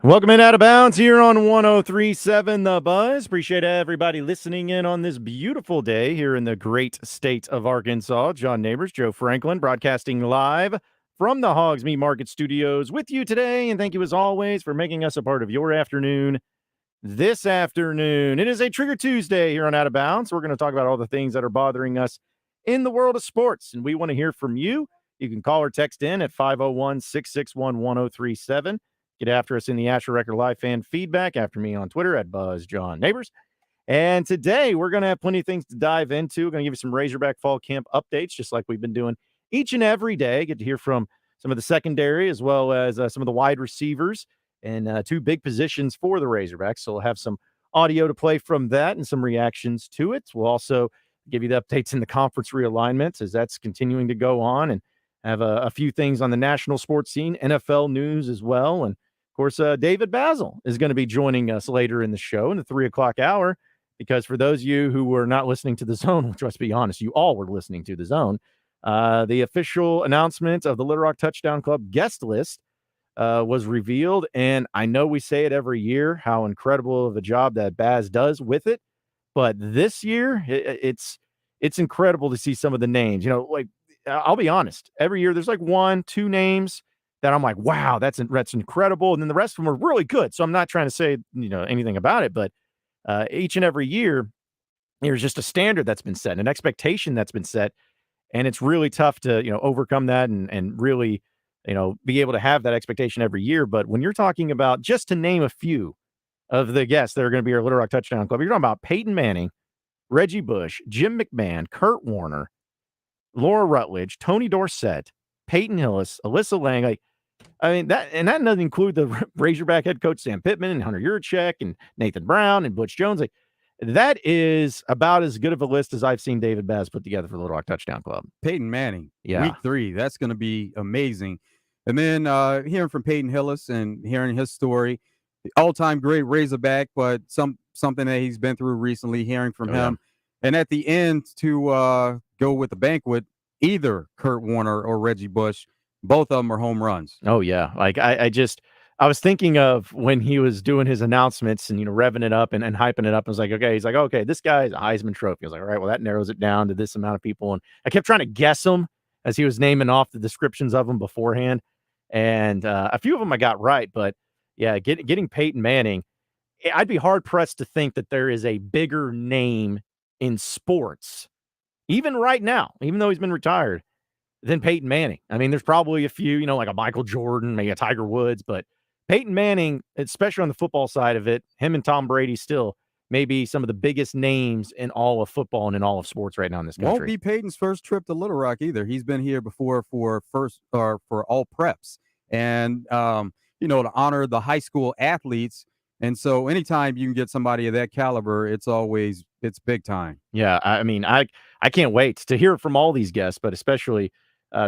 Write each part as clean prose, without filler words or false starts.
Welcome in Out of Bounds here on 1037 The Buzz. Appreciate everybody listening in on this beautiful day here in the great state of Arkansas. John Nabors, Joe Franklin, broadcasting live from the Hoggs Meat Market Studios with you today. And thank you as always for making us a part of your afternoon this afternoon. It is a Trigger Tuesday here on Out of Bounds. We're going to talk about all the things that are bothering us in the world of sports. And we want to hear from you. You can call or text in at 501-661-1037. Get after us in the Asher Record Live fan feedback after me on Twitter at BuzzJohnNeighbors. And today we're going to have plenty of things to dive into. We're going to give you some Razorback Fall Camp updates, just like we've been doing each and every day. Get to hear from some of the secondary as well as some of the wide receivers and two big positions for the Razorbacks. So we'll have some audio to play from that and some reactions to it. We'll also give you the updates in the conference realignments as that's continuing to go on, and have a few things on the national sports scene, NFL news as well. And of course, David Basil is going to be joining us later in the show in the 3 o'clock hour, because for those of you who were not listening to The Zone, which let's be honest, you all were listening to The Zone, the official announcement of the Little Rock Touchdown Club guest list was revealed. And I know we say it every year, how incredible of a job that Baz does with it. But this year, it's incredible to see some of the names. You know, like, I'll be honest, every year there's like 1-2 names that I'm like, wow, that's incredible. And then the rest of them are really good. So I'm not trying to say, anything about it, but each and every year, there's just a standard that's been set, an expectation that's been set. And it's really tough to, overcome that and really, be able to have that expectation every year. But when you're talking about, just to name a few of the guests that are going to be our Little Rock Touchdown Club, you're talking about Peyton Manning, Reggie Bush, Jim McMahon, Kurt Warner, Laura Rutledge, Tony Dorsett, Peyton Hillis, Alyssa Lang. Like, I mean, that doesn't include the Razorback head coach Sam Pittman and Hunter Yurachek and Nathan Brown and Butch Jones. Like, that is about as good of a list as I've seen David Baz put together for the Little Rock Touchdown Club. Peyton Manning, Yeah. week 3. That's going to be amazing. And then hearing from Peyton Hillis and hearing his story, the all-time great Razorback, but something that he's been through recently, hearing from him. And at the end, to go with the banquet, either Kurt Warner or Reggie Bush, both of them are home runs. Oh, yeah. Like, I was thinking of when he was doing his announcements and, revving it up and hyping it up. I was like, okay, he's like, okay, this guy's a Heisman Trophy. I was like, all right, well, that narrows it down to this amount of people. And I kept trying to guess them as he was naming off the descriptions of them beforehand. And a few of them I got right. But, yeah, getting Peyton Manning, I'd be hard-pressed to think that there is a bigger name in sports, even right now, even though he's been retired, than Peyton Manning. I mean, there's probably a few, like a Michael Jordan, maybe a Tiger Woods, but Peyton Manning, especially on the football side of it, him and Tom Brady still may be some of the biggest names in all of football and in all of sports right now in this country. Won't be Peyton's first trip to Little Rock either. He's been here before for all preps, and to honor the high school athletes. And so anytime you can get somebody of that caliber, it's big time. Yeah, I mean, I can't wait to hear from all these guests, but especially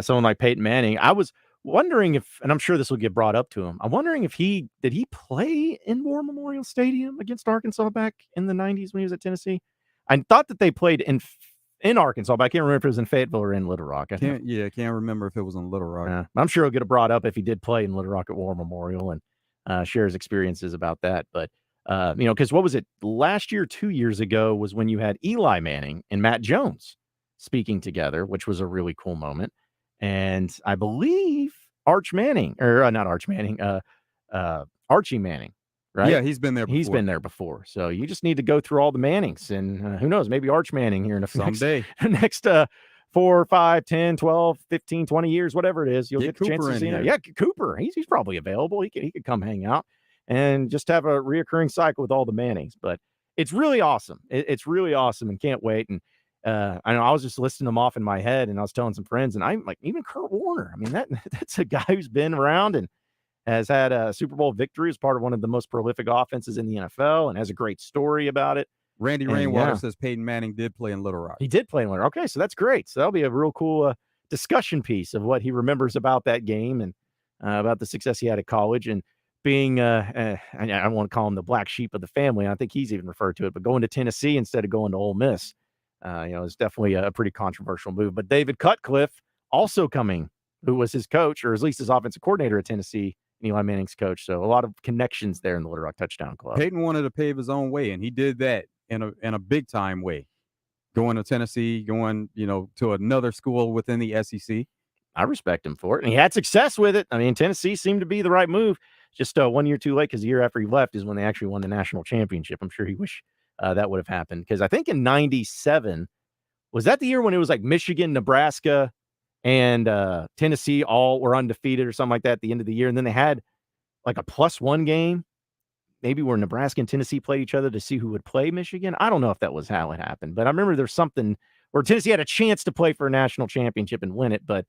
someone like Peyton Manning. I was wondering if, and I'm sure this will get brought up to him, I'm wondering if did he play in War Memorial Stadium against Arkansas back in the 90s when he was at Tennessee? I thought that they played in Arkansas, but I can't remember if it was in Fayetteville or in Little Rock. Can't remember if it was in Little Rock. I'm sure it'll get brought up if he did play in Little Rock at War Memorial and share his experiences about that. But, because what was it last year, 2 years ago, was when you had Eli Manning and Matt Jones speaking together, which was a really cool moment. And I believe Archie Manning, right? Yeah, he's been there before. He's been there before. So you just need to go through all the Mannings, and who knows, maybe Arch Manning here in someday. next 4, 5, 10, 12, 15, 20 years, whatever it is, you'll get the chance to see him. Yeah, Cooper, he's probably available. He could come hang out and just have a reoccurring cycle with all the Mannings. But it's really awesome. It's really awesome, and can't wait. And I know I was just listing them off in my head, and I was telling some friends, and I'm like, even Kurt Warner. I mean, that's a guy who's been around and has had a Super Bowl victory as part of one of the most prolific offenses in the NFL, and has a great story about it. Randy Rainwater says Peyton Manning did play in Little Rock. He did play in Little Rock. Okay, so that's great. So that'll be a real cool discussion piece of what he remembers about that game and about the success he had at college, and being, I don't want to call him the black sheep of the family. I think he's even referred to it, but going to Tennessee instead of going to Ole Miss, is definitely a pretty controversial move. But David Cutcliffe also coming, who was his coach, or at least his offensive coordinator at Tennessee Eli Manning's coach. So a lot of connections there in the Little Rock Touchdown Club. Peyton wanted to pave his own way, and he did that in a big time way. Going to Tennessee, going to another school within the SEC. I respect him for it, and he had success with it. I mean, Tennessee seemed to be the right move. Just 1 year too late, because the year after he left is when they actually won the national championship. I'm sure he wished that would have happened, because I think in '97 was that the year when it was like Michigan, Nebraska, and Tennessee all were undefeated or something like that at the end of the year, and then they had like a +1 game, maybe where Nebraska and Tennessee played each other to see who would play Michigan. I don't know if that was how it happened, but I remember there's something where Tennessee had a chance to play for a national championship and win it, but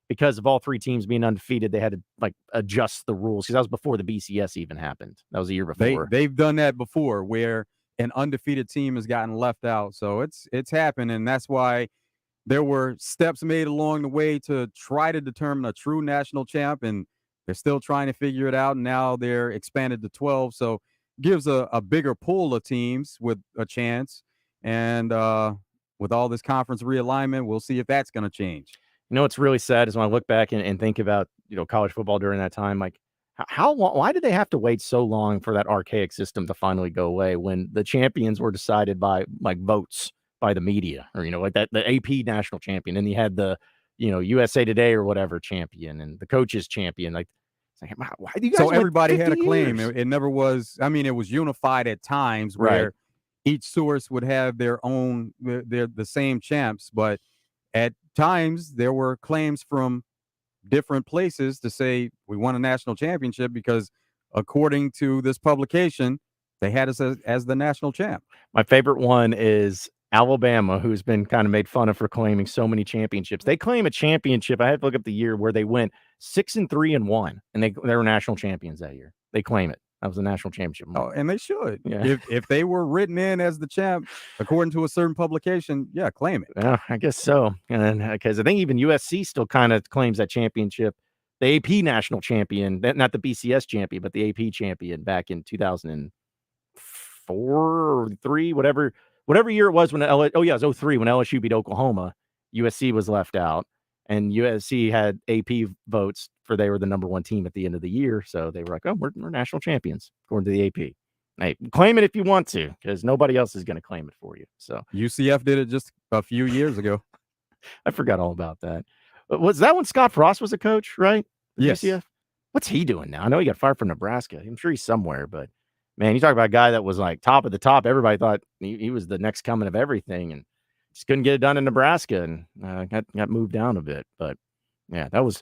because of all three teams being undefeated, they had to like adjust the rules, because that was before the BCS even happened. That was a year before. They've done that before, where an undefeated team has gotten left out. So it's happened, and that's why there were steps made along the way to try to determine a true national champ, and they're still trying to figure it out. And now they're expanded to 12, so gives a bigger pool of teams with a chance. And with all this conference realignment, we'll see if that's going to change. You know what's really sad is when I look back and think about college football during that time, like how long? Why did they have to wait so long for that archaic system to finally go away, when the champions were decided by like votes by the media, or like that the AP national champion, and you had the USA Today or whatever champion, and the coaches champion. Like, it's like, why do you guys? So everybody had a claim. Years? It never was. I mean, it was unified at times, where each source would have their own, the same champs, but at times there were claims from different places to say we won a national championship because, according to this publication, they had us as the national champ. My favorite one is Alabama, who's been kind of made fun of for claiming so many championships. They claim a championship. I had to look up the year where they went 6-3-1, and they were national champions that year. They claim it. That was the national championship. Oh, and they should. Yeah. If they were written in as the champ, according to a certain publication, yeah, claim it. Yeah, I guess so. And because I think even USC still kind of claims that championship, the AP national champion, not the BCS champion, but the AP champion back in 2004 or 3, whatever year it was when it was 03 when LSU beat Oklahoma. USC was left out, and USC had AP votes for they were the number 1 team at the end of the year. So they were like, oh, we're national champions according to the AP. Hey, claim it if you want to, because nobody else is going to claim it for you. So UCF did it just a few years ago. I forgot all about that. Was that when Scott Frost was a coach, right? Yes. UCF? What's he doing now? I know he got fired from Nebraska. I'm sure he's somewhere, but man, you talk about a guy that was like top of the top. Everybody thought he was the next coming of everything, and just couldn't get it done in Nebraska, and got moved down a bit. But yeah, that was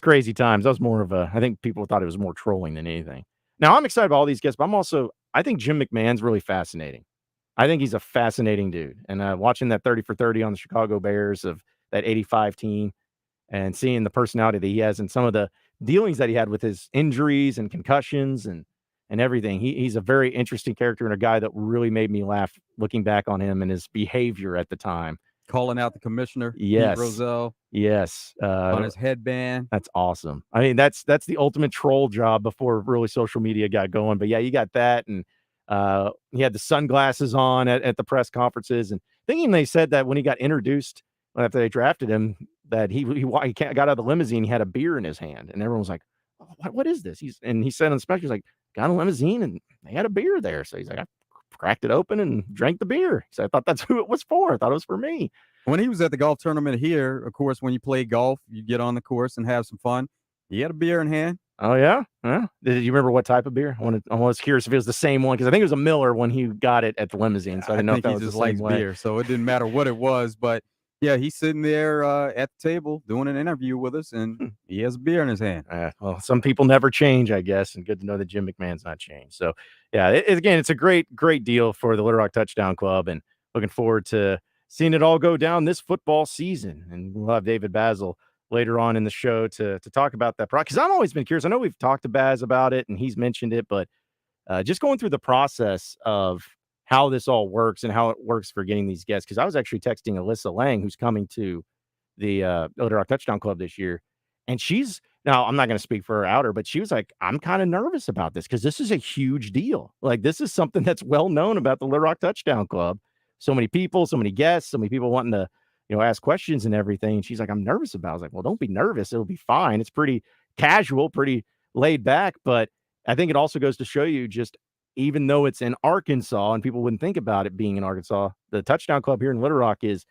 crazy times. That was more of I think people thought it was more trolling than anything. Now I'm excited about all these guests, but I think Jim McMahon's really fascinating. I think he's a fascinating dude. And watching that 30 for 30 on the Chicago Bears of that 85 team, and seeing the personality that he has and some of the dealings that he had with his injuries and concussions and everything. He's a very interesting character, and a guy that really made me laugh looking back on him and his behavior at the time. Calling out the commissioner, yes, Pete Rozelle, yes, on his headband. That's awesome. I mean, that's the ultimate troll job before really social media got going. But yeah, you got that, and he had the sunglasses on at the press conferences, and thinking they said that when he got introduced after they drafted him, that he got out of the limousine, he had a beer in his hand, and everyone was like, oh, "What is this?" He said on the special, he's like, got a limousine and they had a beer there. So he's like, I cracked it open and drank the beer. So I thought that's who it was for. I thought it was for me. When he was at the golf tournament here, of course, when you play golf, you get on the course and have some fun. He had a beer in hand. Oh, yeah? Huh? Did you remember what type of beer? I was curious if it was the same one, because I think it was a Miller when he got it at the limousine. So I didn't know if that was just the same way. Beer, so it didn't matter what it was. But yeah, he's sitting there at the table doing an interview with us, and he has a beer in his hand. Well, some people never change, I guess, and good to know that Jim McMahon's not changed. So, yeah, again, it's a great deal for the Little Rock Touchdown Club, and looking forward to seeing it all go down this football season. And we'll have David Basil later on in the show to talk about that, because I've always been curious. I know we've talked to Baz about it, and he's mentioned it, but just going through the process of how this all works and how it works for getting these guests. Because I was actually texting Alyssa Lang, who's coming to the Little Rock Touchdown Club this year, and now I'm not going to speak for her outer, but she was like, I'm kind of nervous about this because this is a huge deal. Like, this is something that's well known about the Little Rock Touchdown Club. So many people, so many guests, so many people wanting to ask questions and everything. And she's like, I'm nervous about it. I was like, well, don't be nervous. It'll be fine. It's pretty casual, pretty laid back. But I think it also goes to show you just even though it's in Arkansas and people wouldn't think about it being in Arkansas, the Touchdown Club here in Little Rock is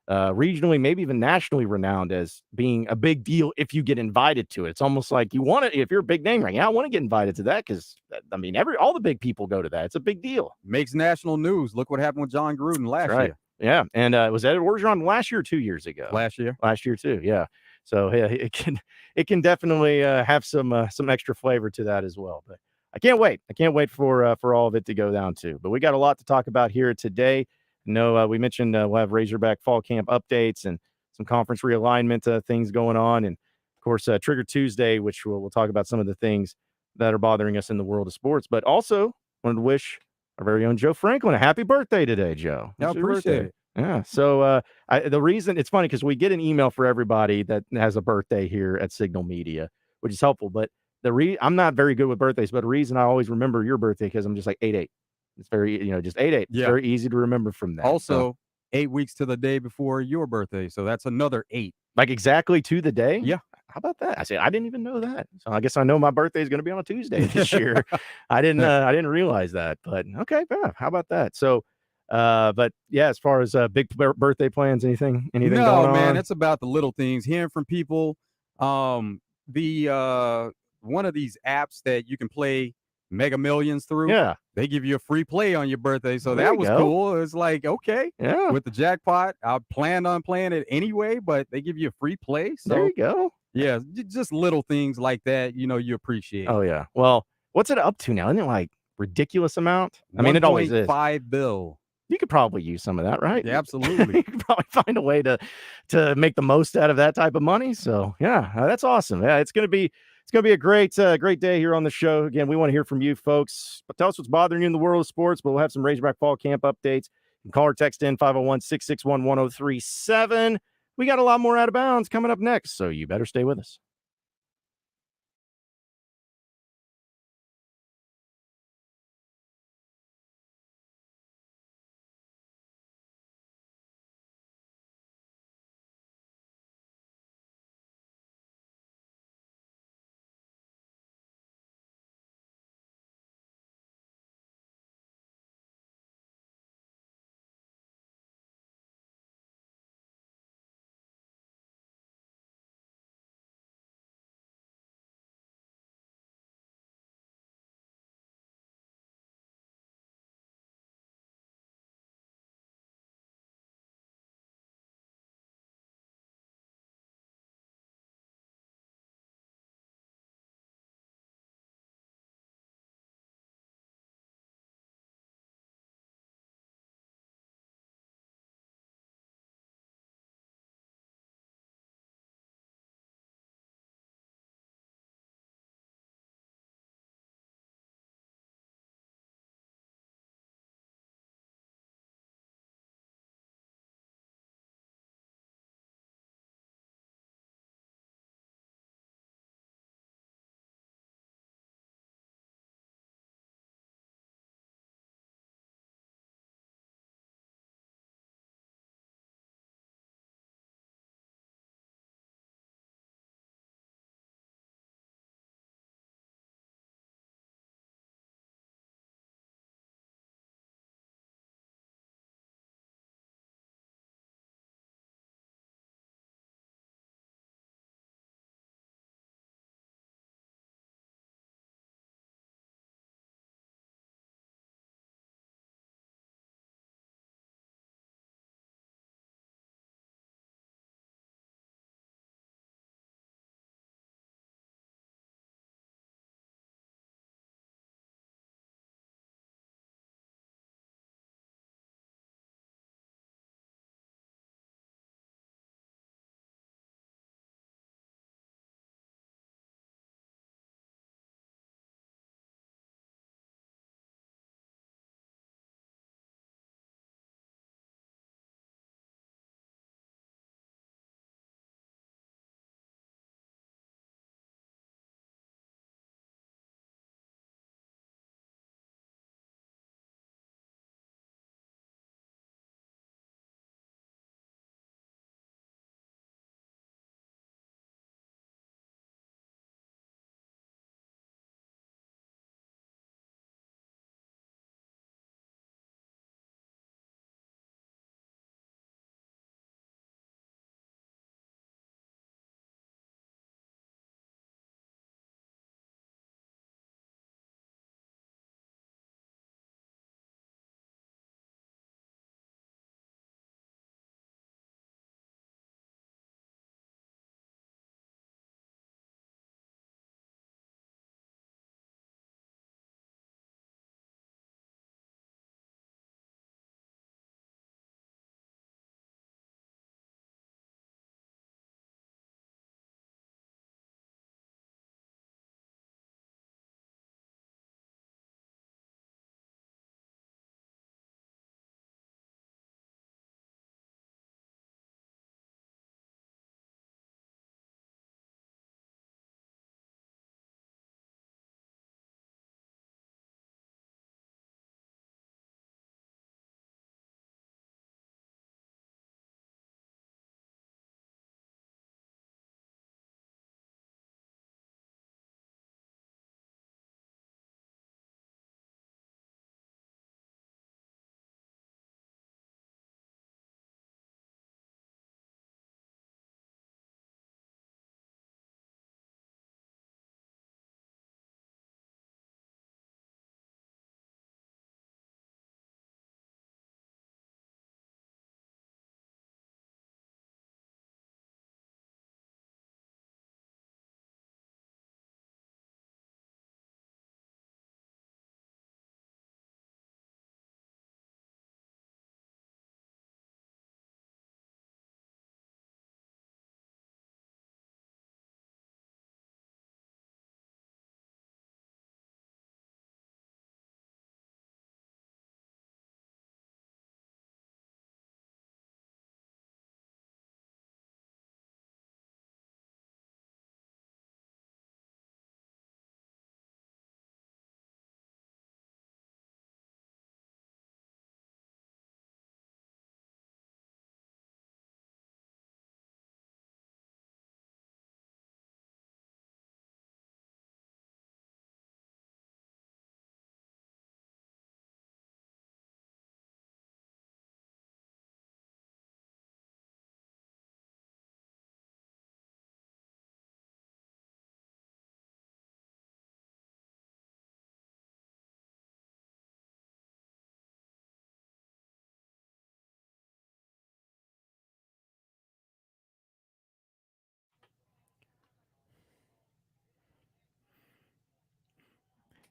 regionally, maybe even nationally renowned as being a big deal if you get invited to it. It's almost like you want to, if you're a big name right now, I want to get invited to that because I mean, all the big people go to that. It's a big deal. Makes national news. Look what happened with John Gruden last Right. year. Yeah. And was Ed Orgeron last year or 2 years ago? Last year. Last year too. Yeah. So yeah, it can definitely have some extra flavor to that as well. But I can't wait. I can't wait for all of it to go down too. But we got a lot to talk about here today. No, we mentioned we'll have Razorback fall camp updates and some conference realignment things going on, and of course Trigger Tuesday, which we'll talk about some of the things that are bothering us in the world of sports. But also wanted to wish our very own Joe Franklin a happy birthday today, Joe. I appreciate it. Yeah. So the reason it's funny because we get an email for everybody that has a birthday here at Signal Media, which is helpful. But I'm not very good with birthdays, but the reason I always remember your birthday because I'm just like 8/8. It's very, just 8/8. It's Yeah. very easy to remember from that. Also, So, 8 weeks to the day before your birthday. So that's another 8. like exactly to the day. Yeah. How about that? I said I didn't even know that. So I guess I know my birthday is going to be on a Tuesday this year. I didn't realize that. But okay, yeah, how about that? So, but yeah, as far as big birthday plans, anything No, going man, on? it's about the little things. Hearing from people. The one of these apps that you can play Mega Millions through. Yeah. They give you a free play on your birthday. So There that you was go. cool. It's like, okay, Yeah. with the jackpot, I planned on playing it anyway, but they give you a free play. There So you go. yeah, just little things like that, you appreciate. Oh yeah. Well, what's it up to now? Isn't it like ridiculous amount? I mean, it always is. 1.5 bill. You could probably use some of that, right? Yeah, absolutely. You could probably find a way to make the most out of that type of money. So yeah, that's awesome. Yeah, it's gonna be a great day here on the show. Again, we want to hear from you folks. But tell us what's bothering you in the world of sports. But we'll have some Razorback fall camp updates. You can call or text in 501-661-1037. We got a lot more out of bounds coming up next, so you better stay with us.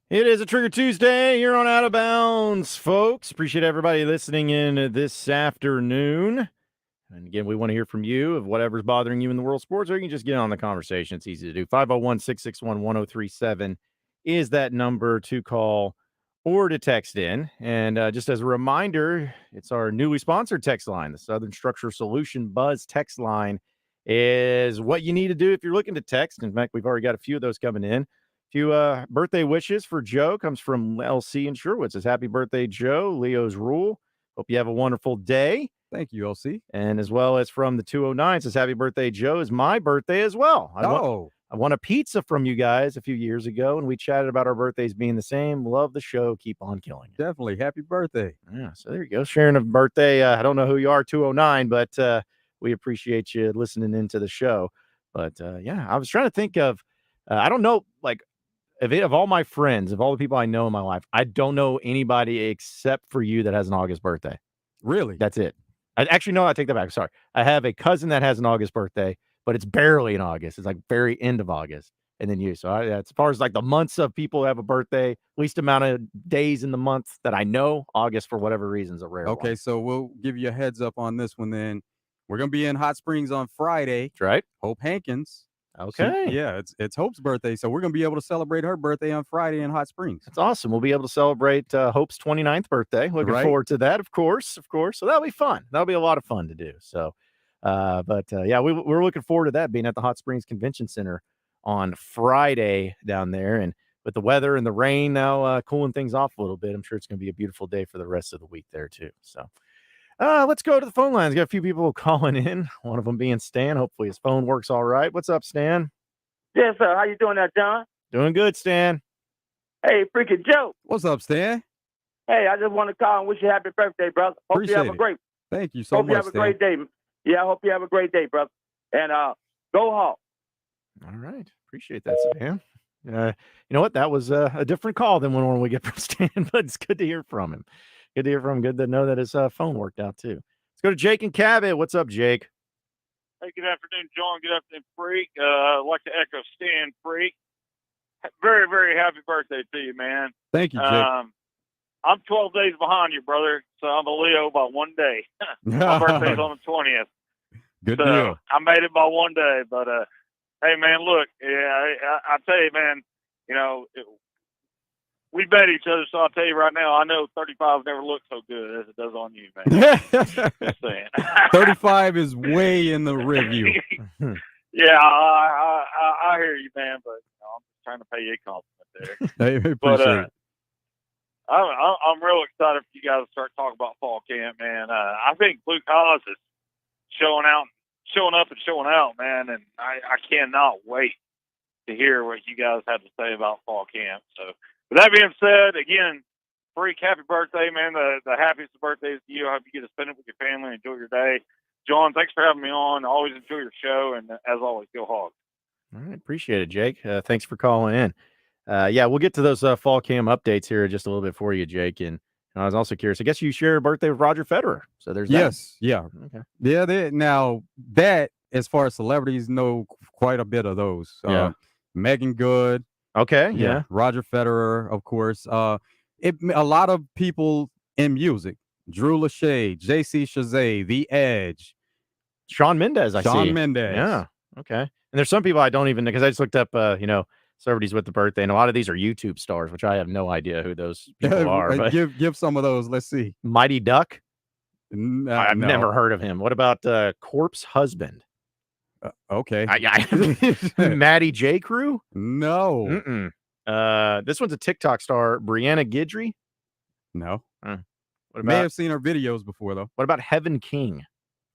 It is a Trigger Tuesday here on Out of Bounds, folks. Appreciate everybody listening in this afternoon. And again, we want to hear from you of whatever's bothering you in the world of sports, or you can just get on the conversation. It's easy to do. 501-661-1037 is that number to call or to text in. And just as a reminder, it's our newly sponsored text line. The Southern Structure Solution Buzz text line is what you need to do if you're looking to text. In fact, we've already got a few of those coming in. A few birthday wishes for Joe comes from LC in Sherwood. Says, happy birthday, Joe. Leo's rule. Hope you have a wonderful day. Thank you, LC. And as well as from the 209 says, happy birthday, Joe. Is my birthday as well. I won a pizza from you guys a few years ago, and we chatted about our birthdays being the same. Love the show. Keep on killing it. Definitely. Happy birthday. Yeah, so there you go. Sharing a birthday. I don't know who you are, 209, but we appreciate you listening into the show. But yeah, I was trying to think of, I don't know, like, of all my friends, of all the people I know in my life, I don't know anybody except for you that has an August birthday. Really? That's it. Actually, no, I take that back. Sorry. I have a cousin that has an August birthday, but it's barely in August. It's like very end of August. And then you. So as far as like the months of people who have a birthday, least amount of days in the month that I know, August, for whatever reason, is a rare one. Okay, so we'll give you a heads up on this one then. We're going to be in Hot Springs on Friday. That's right. Hope Hankins. Okay. Yeah, it's Hope's birthday, so we're going to be able to celebrate her birthday on Friday in Hot Springs. That's awesome. We'll be able to celebrate Hope's 29th birthday. Looking forward to that, of course. So that'll be fun. That'll be a lot of fun to do. So, yeah, we're looking forward to that, being at the Hot Springs Convention Center on Friday down there. And with the weather and the rain now cooling things off a little bit, I'm sure it's going to be a beautiful day for the rest of the week there, too. So, let's go to the phone lines. Got a few people calling in, one of them being Stan. Hopefully his phone works all right. What's up, Stan? Yes, sir. How you doing there, John? Doing good, Stan. Hey, freaking Joe. What's up, Stan? Hey, I just want to call and wish you a happy birthday, brother. Hope you have a great. Thank you so much. Hope you have a great day. Yeah, I hope you have a great day, brother. And go Hawks. All right, appreciate that, Stan. You know what? That was a different call than one we get from Stan, but it's good to hear from him. Good to hear from him. Good to know that his phone worked out too. Let's go to Jake and Cabot. What's up, Jake? Hey, good afternoon, John. Good afternoon, Freak. I'd like to echo Stan, Freak. Very, very happy birthday to you, man. Thank you, Jake. I'm 12 days behind you, brother, so I'm a Leo by 1 day. My birthday's on the 20th. Good deal. I made it by 1 day, but hey, man, look, yeah, I tell you, man, you know, we met each other, so I'll tell you right now, I know 35 never looked so good as it does on you, man. Just saying. 35 is way in the review. Yeah, I hear you, man, but you know, I'm just trying to pay you a compliment there. I appreciate it. I'm real excited for you guys to start talking about fall camp, man. I think Blue College is showing up and showing out, man, and I cannot wait to hear what you guys have to say about fall camp. So, with that being said, again, Freak, happy birthday, man. The happiest of birthdays to you. I hope you get to spend it with your family and enjoy your day. John, thanks for having me on. Always enjoy your show, and as always, go Hogs. All right, appreciate it, Jake. Thanks for calling in. Yeah, we'll get to those fall cam updates here just a little bit for you, Jake. And I was also curious. I guess you share a birthday with Roger Federer, so there's yes, that. Yeah, okay, yeah. Now that, as far as celebrities, know quite a bit of those. Yeah, Megan Good. Okay, yeah. Roger Federer, of course. A lot of people in music. Drew Lachey, J.C. Chazé, The Edge. Shawn Mendes, I see. Shawn Mendes. Yeah, okay. And there's some people I don't even know, because I just looked up, celebrities with the birthday, and a lot of these are YouTube stars, which I have no idea who those people are. But give some of those. Let's see. Mighty Duck? I've never heard of him. What about Corpse Husband? Okay. Maddie J. Crew? No. This one's a TikTok star, Brianna Gidry? No. What about, may have seen her videos before, though. What about Heaven King?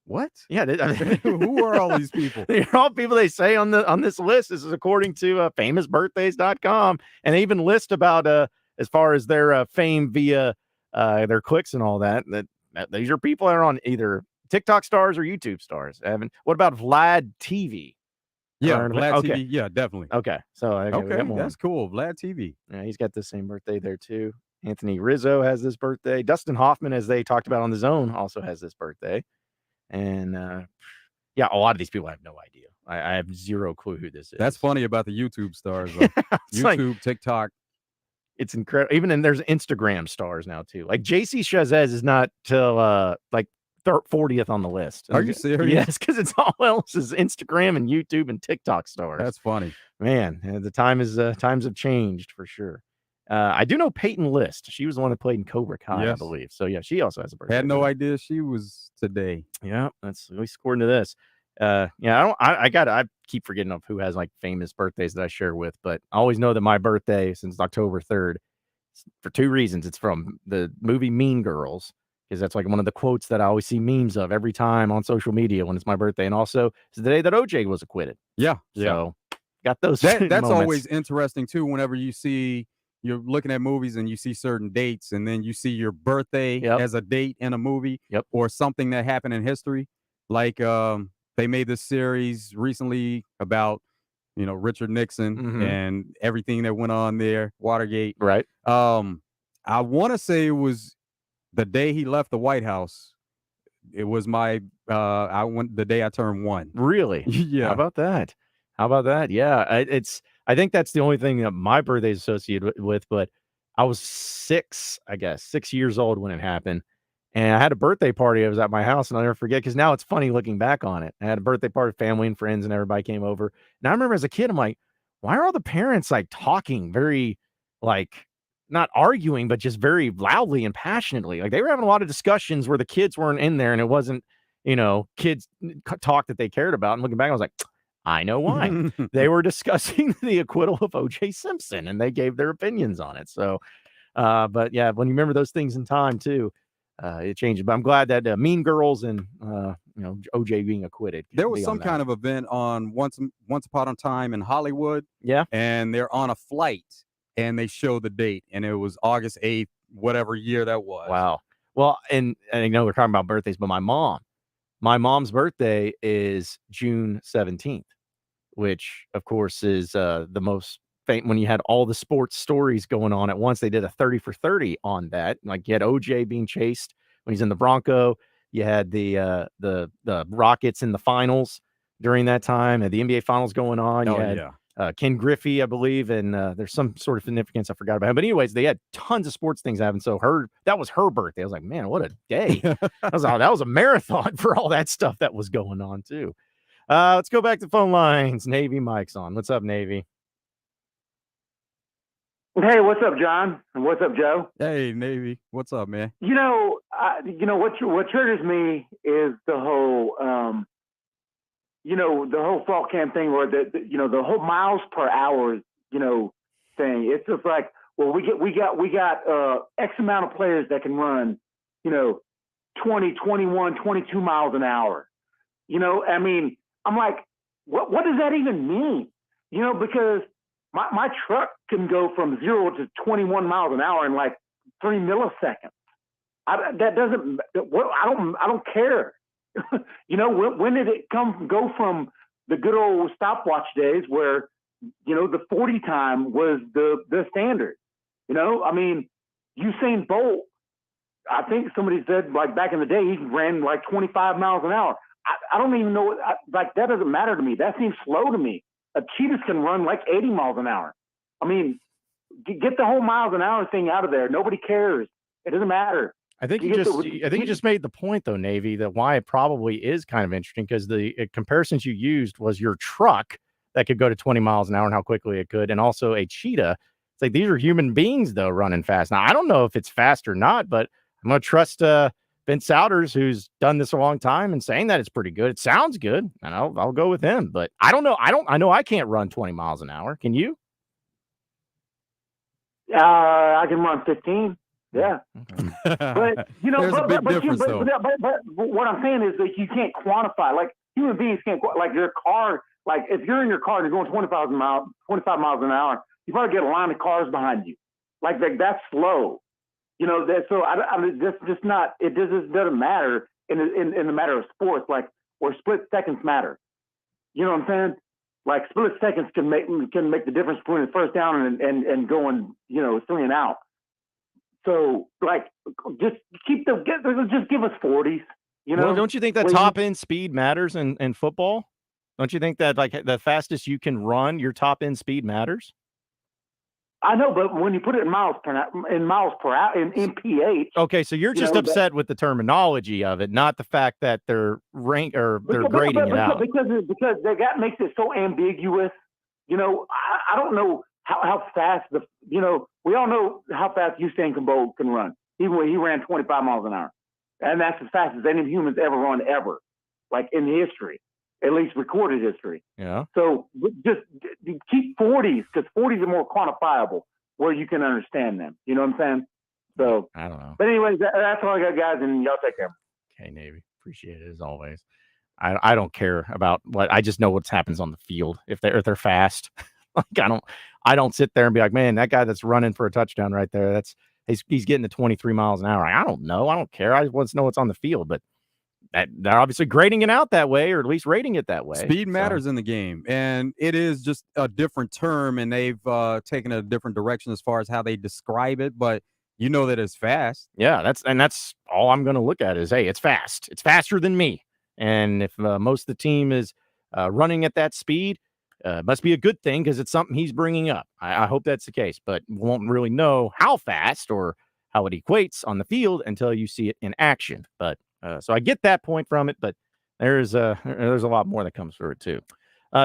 What? Yeah. Who are all these people? They're all people they say on this list. This is according to famousbirthdays.com. And they even list about as far as their fame via their clicks and all that these are people that are on either TikTok stars or YouTube stars. Evan, what about Vlad TV? Yeah, Vlad TV. Yeah, definitely. Okay. So okay, that's cool. Vlad TV. Yeah, he's got the same birthday there too. Anthony Rizzo has this birthday. Dustin Hoffman, as they talked about on The Zone, also has this birthday. And yeah, a lot of these people I have no idea. I have zero clue who this is. That's funny about the YouTube stars. YouTube, TikTok. It's incredible. Even there's Instagram stars now too. Like JC Chazez is not till like 40th on the list. Are you serious? Yes, because it's all else is Instagram and YouTube and TikTok stars. That's funny. Man, the times have changed for sure. I do know Peyton List. She was the one that played in Cobra Kai, I believe. So yeah, she also has a birthday. Had no idea she was today. Yeah, that's at least according to this. I keep forgetting of who has like famous birthdays that I share with, but I always know that my birthday since October 3rd for two reasons. It's from the movie Mean Girls, because that's like one of the quotes that I always see memes of every time on social media when it's my birthday. And also it's the day that OJ was acquitted. Yeah. So got those. That's always interesting too. Whenever you're looking at movies and you see certain dates and then you see your birthday as a date in a movie or something that happened in history. Like they made this series recently about, Richard Nixon and everything that went on there, Watergate. Right. I want to say it was the day he left the White House. It was the day I turned 1. Really? Yeah. How about that? Yeah. I think that's the only thing that my birthday is associated with, but I was 6 years old when it happened. And I had a birthday party. I was at my house, and I'll never forget, because now it's funny looking back on it. I had a birthday party, family and friends, and everybody came over. And I remember as a kid, I'm like, why are all the parents like talking very, like, not arguing, but just very loudly and passionately? Like they were having a lot of discussions where the kids weren't in there, and it wasn't, kids talk that they cared about. And looking back, I was like, I know why. They were discussing the acquittal of O.J. Simpson, and they gave their opinions on it. So, but yeah, when you remember those things in time too, it changes. But I'm glad that Mean Girls and O.J. being acquitted. There was some kind of event on Once Upon a Time in Hollywood. Yeah, and they're on a flight, and they show the date, and it was August 8th, whatever year that was. Wow. Well, and I know we're talking about birthdays, but my mom's birthday is June 17th, which of course is the most famous. When you had all the sports stories going on at once, they did a 30 for 30 on that. Like you had OJ being chased when he's in the Bronco. You had the Rockets in the finals during that time, and the NBA finals going on. You had Ken Griffey, I believe, and there's some sort of significance I forgot about him. But anyways, they had tons of sports things happening. So that was her birthday. I was like, man, what a day. that was a marathon for all that stuff that was going on too. Let's go back to phone lines. Navy Mike's on. What's up, Navy? Hey, what's up, John? And what's up, Joe? Hey, Navy. What's up, man? What triggers me is the whole, the whole fall camp thing, where the whole miles per hour, thing. It's just like, well, we got X amount of players that can run, 20, 21, 22 miles an hour. I mean, I'm like, what does that even mean? Because my truck can go from 0 to 21 miles an hour in like 3 milliseconds. I don't care. When did it go from the good old stopwatch days where, the 40 time was the standard? I mean, Usain Bolt, I think somebody said like back in the day, he ran like 25 miles an hour. I don't even know. That doesn't matter to me. That seems slow to me. A cheetah can run like 80 miles an hour. I mean, get the whole miles an hour thing out of there. Nobody cares. It doesn't matter. I think you just made the point though, Navy, that why it probably is kind of interesting, because the comparisons you used was your truck that could go to 20 miles an hour and how quickly it could, and also a cheetah. It's like these are human beings though running fast. Now I don't know if it's fast or not, but I'm gonna trust Vince Souders, who's done this a long time, and saying that it's pretty good. It sounds good, and I'll go with him. But I don't know. I know I can't run 20 miles an hour. Can you? I can run 15. Yeah. Okay. But there's a big difference though. But what I'm saying is that you can't quantify. Like human beings can't, like your car. Like if you're in your car and you're going 25 miles an hour, you probably get a line of cars behind you. Like that's slow. This just not. It just doesn't matter in the matter of sports. Like where split seconds matter. You know what I'm saying? Like split seconds can make the difference between the first down and going 3 and out. So like just just give us 40s. Well, don't you think that top end speed matters in football? Don't you think that like the fastest you can run, your top end speed matters? I know, but when you put it in miles per hour, in mph. Okay, so you're just upset with the terminology of it, not the fact that they're grading it out. Because that makes it so ambiguous. I don't know how fast we all know how fast Usain Bolt can run. He ran 25 miles an hour, and that's as fast as any humans ever run ever, like in history, at least recorded history. Yeah. So just keep 40s, because 40s are more quantifiable, where you can understand them. You know what I'm saying? So I don't know. But anyways, that's all I got, guys, and y'all take care. Okay, Navy. Appreciate it as always. I don't care about what. I just know what happens on the field if they're fast. Like I don't sit there and be like, man, that guy that's running for a touchdown right there, he's getting to 23 miles an hour. I don't know. I don't care. I just want to know what's on the field. But they're obviously grading it out that way, or at least rating it that way. Speed matters in the game, and it is just a different term, and they've taken a different direction as far as how they describe it. But you know that it's fast. Yeah, that's all I'm going to look at is, hey, it's fast. It's faster than me. And if most of the team is running at that speed, must be a good thing because it's something he's bringing up. I hope that's the case, but we won't really know how fast or how it equates on the field until you see it in action. But so I get that point from it, but there's a lot more that comes through it too.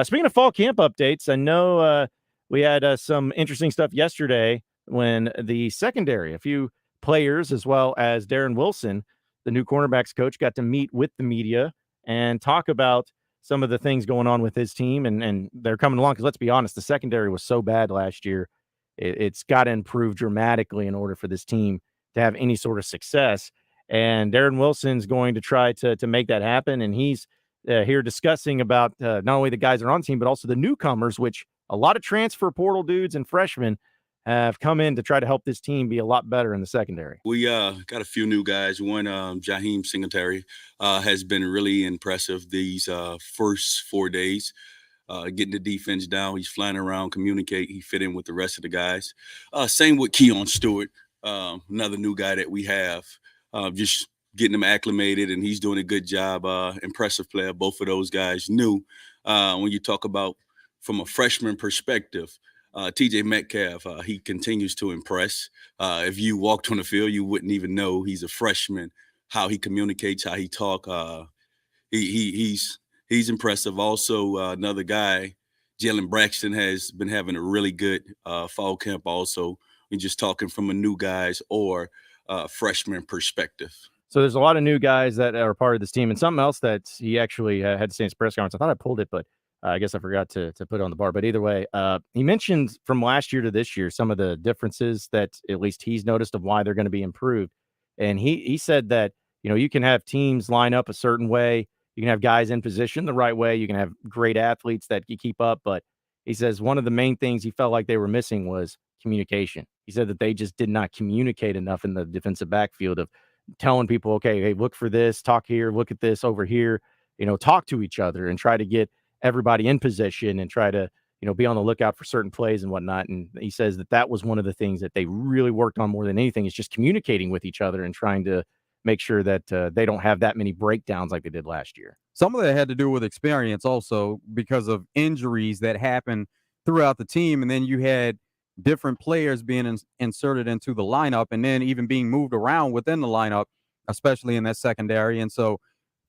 Speaking of fall camp updates, I know we had some interesting stuff yesterday when the secondary, a few players as well as Darren Wilson, the new cornerbacks coach, got to meet with the media and talk about some of the things going on with his team, and they're coming along because let's be honest, the secondary was so bad last year. It's got to improve dramatically in order for this team to have any sort of success. And Darren Wilson's going to try to make that happen, and he's here discussing about not only the guys that are on the team, but also the newcomers, which a lot of transfer portal dudes and freshmen have come in to try to help this team be a lot better in the secondary. We got a few new guys. One, Jaheim Singletary, has been really impressive these first 4 days, getting the defense down. He's flying around, communicate. He fit in with the rest of the guys. Same with Keon Stewart, another new guy that we have, just getting him acclimated, and he's doing a good job. Impressive player. Both of those guys new. When you talk about from a freshman perspective, TJ Metcalf, he continues to impress. If you walked on the field, you wouldn't even know he's a freshman. How he communicates, how he talk, he's impressive. Also, another guy, Jalen Braxton, has been having a really good fall camp. Also, we're just talking from a new guys or freshman perspective. So there's a lot of new guys that are part of this team, and something else that he actually had to say in his press conference. I thought I pulled it, but I guess I forgot to put it on the bar. But either way, he mentioned from last year to this year some of the differences that at least he's noticed of why they're going to be improved. And he said that, you can have teams line up a certain way. You can have guys in position the right way. You can have great athletes that you keep up. But he says one of the main things he felt like they were missing was communication. He said that they just did not communicate enough in the defensive backfield of telling people, okay, hey, look for this, talk here, look at this over here, talk to each other and try to get everybody in position and try to, be on the lookout for certain plays and whatnot. And he says that was one of the things that they really worked on more than anything is just communicating with each other and trying to make sure that they don't have that many breakdowns like they did last year. Some of that had to do with experience also because of injuries that happened throughout the team. And then you had different players being inserted into the lineup and then even being moved around within the lineup, especially in that secondary. And so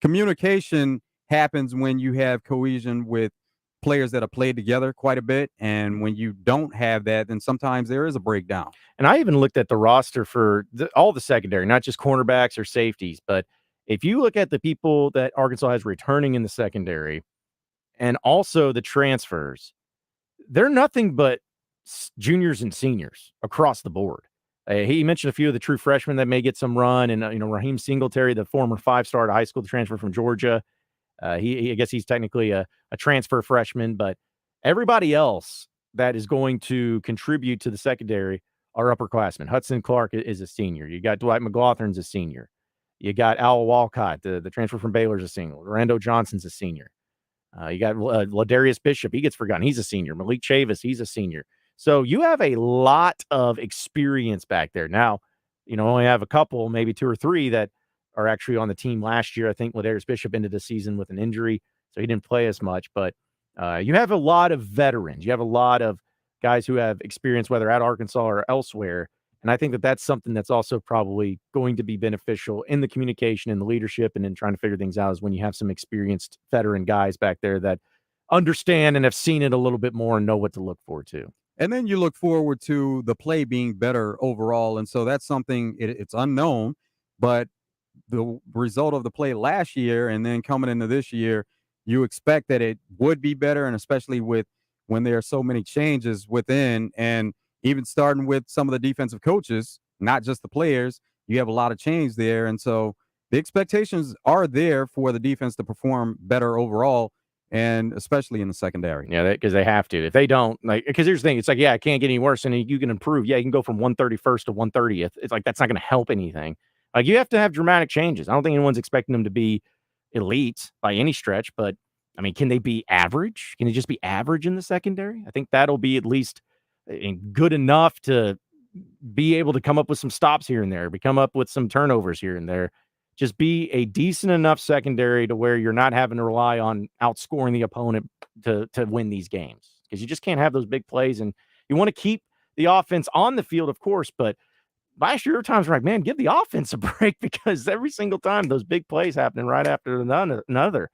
communication happens when you have cohesion with players that have played together quite a bit. And when you don't have that, then sometimes there is a breakdown. And I even looked at the roster for all the secondary, not just cornerbacks or safeties. But if you look at the people that Arkansas has returning in the secondary and also the transfers, they're nothing but juniors and seniors across the board. He mentioned a few of the true freshmen that may get some run. And, Raheem Singletary, the former 5-star at high school, the transfer from Georgia. I guess he's technically a transfer freshman, but everybody else that is going to contribute to the secondary are upperclassmen. Hudson Clark is a senior. You got Dwight McLaughlin's a senior. You got Al Walcott, the transfer from Baylor, is a senior. Orlando Johnson's a senior. You got Ladarius Bishop. He gets forgotten. He's a senior. Malik Chavis, he's a senior. So you have a lot of experience back there. Now, only have a couple, maybe 2 or 3 that are actually on the team last year. I think Ladarius Bishop ended the season with an injury, so he didn't play as much. But you have a lot of veterans. You have a lot of guys who have experience, whether at Arkansas or elsewhere. And I think that that's something that's also probably going to be beneficial in the communication and the leadership and in trying to figure things out is when you have some experienced veteran guys back there that understand and have seen it a little bit more and know what to look for too. And then you look forward to the play being better overall. And so that's something it's unknown, but the result of the play last year and then coming into this year, you expect that it would be better. And especially with when there are so many changes within and even starting with some of the defensive coaches, not just the players, you have a lot of change there. And so the expectations are there for the defense to perform better overall, and especially in the secondary. Yeah, because they have to. If they don't, like, because here's the thing, it's like, yeah, it can't get any worse, and you can improve. Yeah, you can go from 131st to 130th. It's like that's not going to help anything. Like you have to have dramatic changes. I don't think anyone's expecting them to be elite by any stretch, but I mean, can they be average? Can they just be average in the secondary? I think that'll be at least good enough to be able to come up with some stops here and there, come up with some turnovers here and there. Just be a decent enough secondary to where you're not having to rely on outscoring the opponent to win these games, because you just can't have those big plays. And you want to keep the offense on the field, of course, but last year times were like, man, give the offense a break, because every single time those big plays happening right after another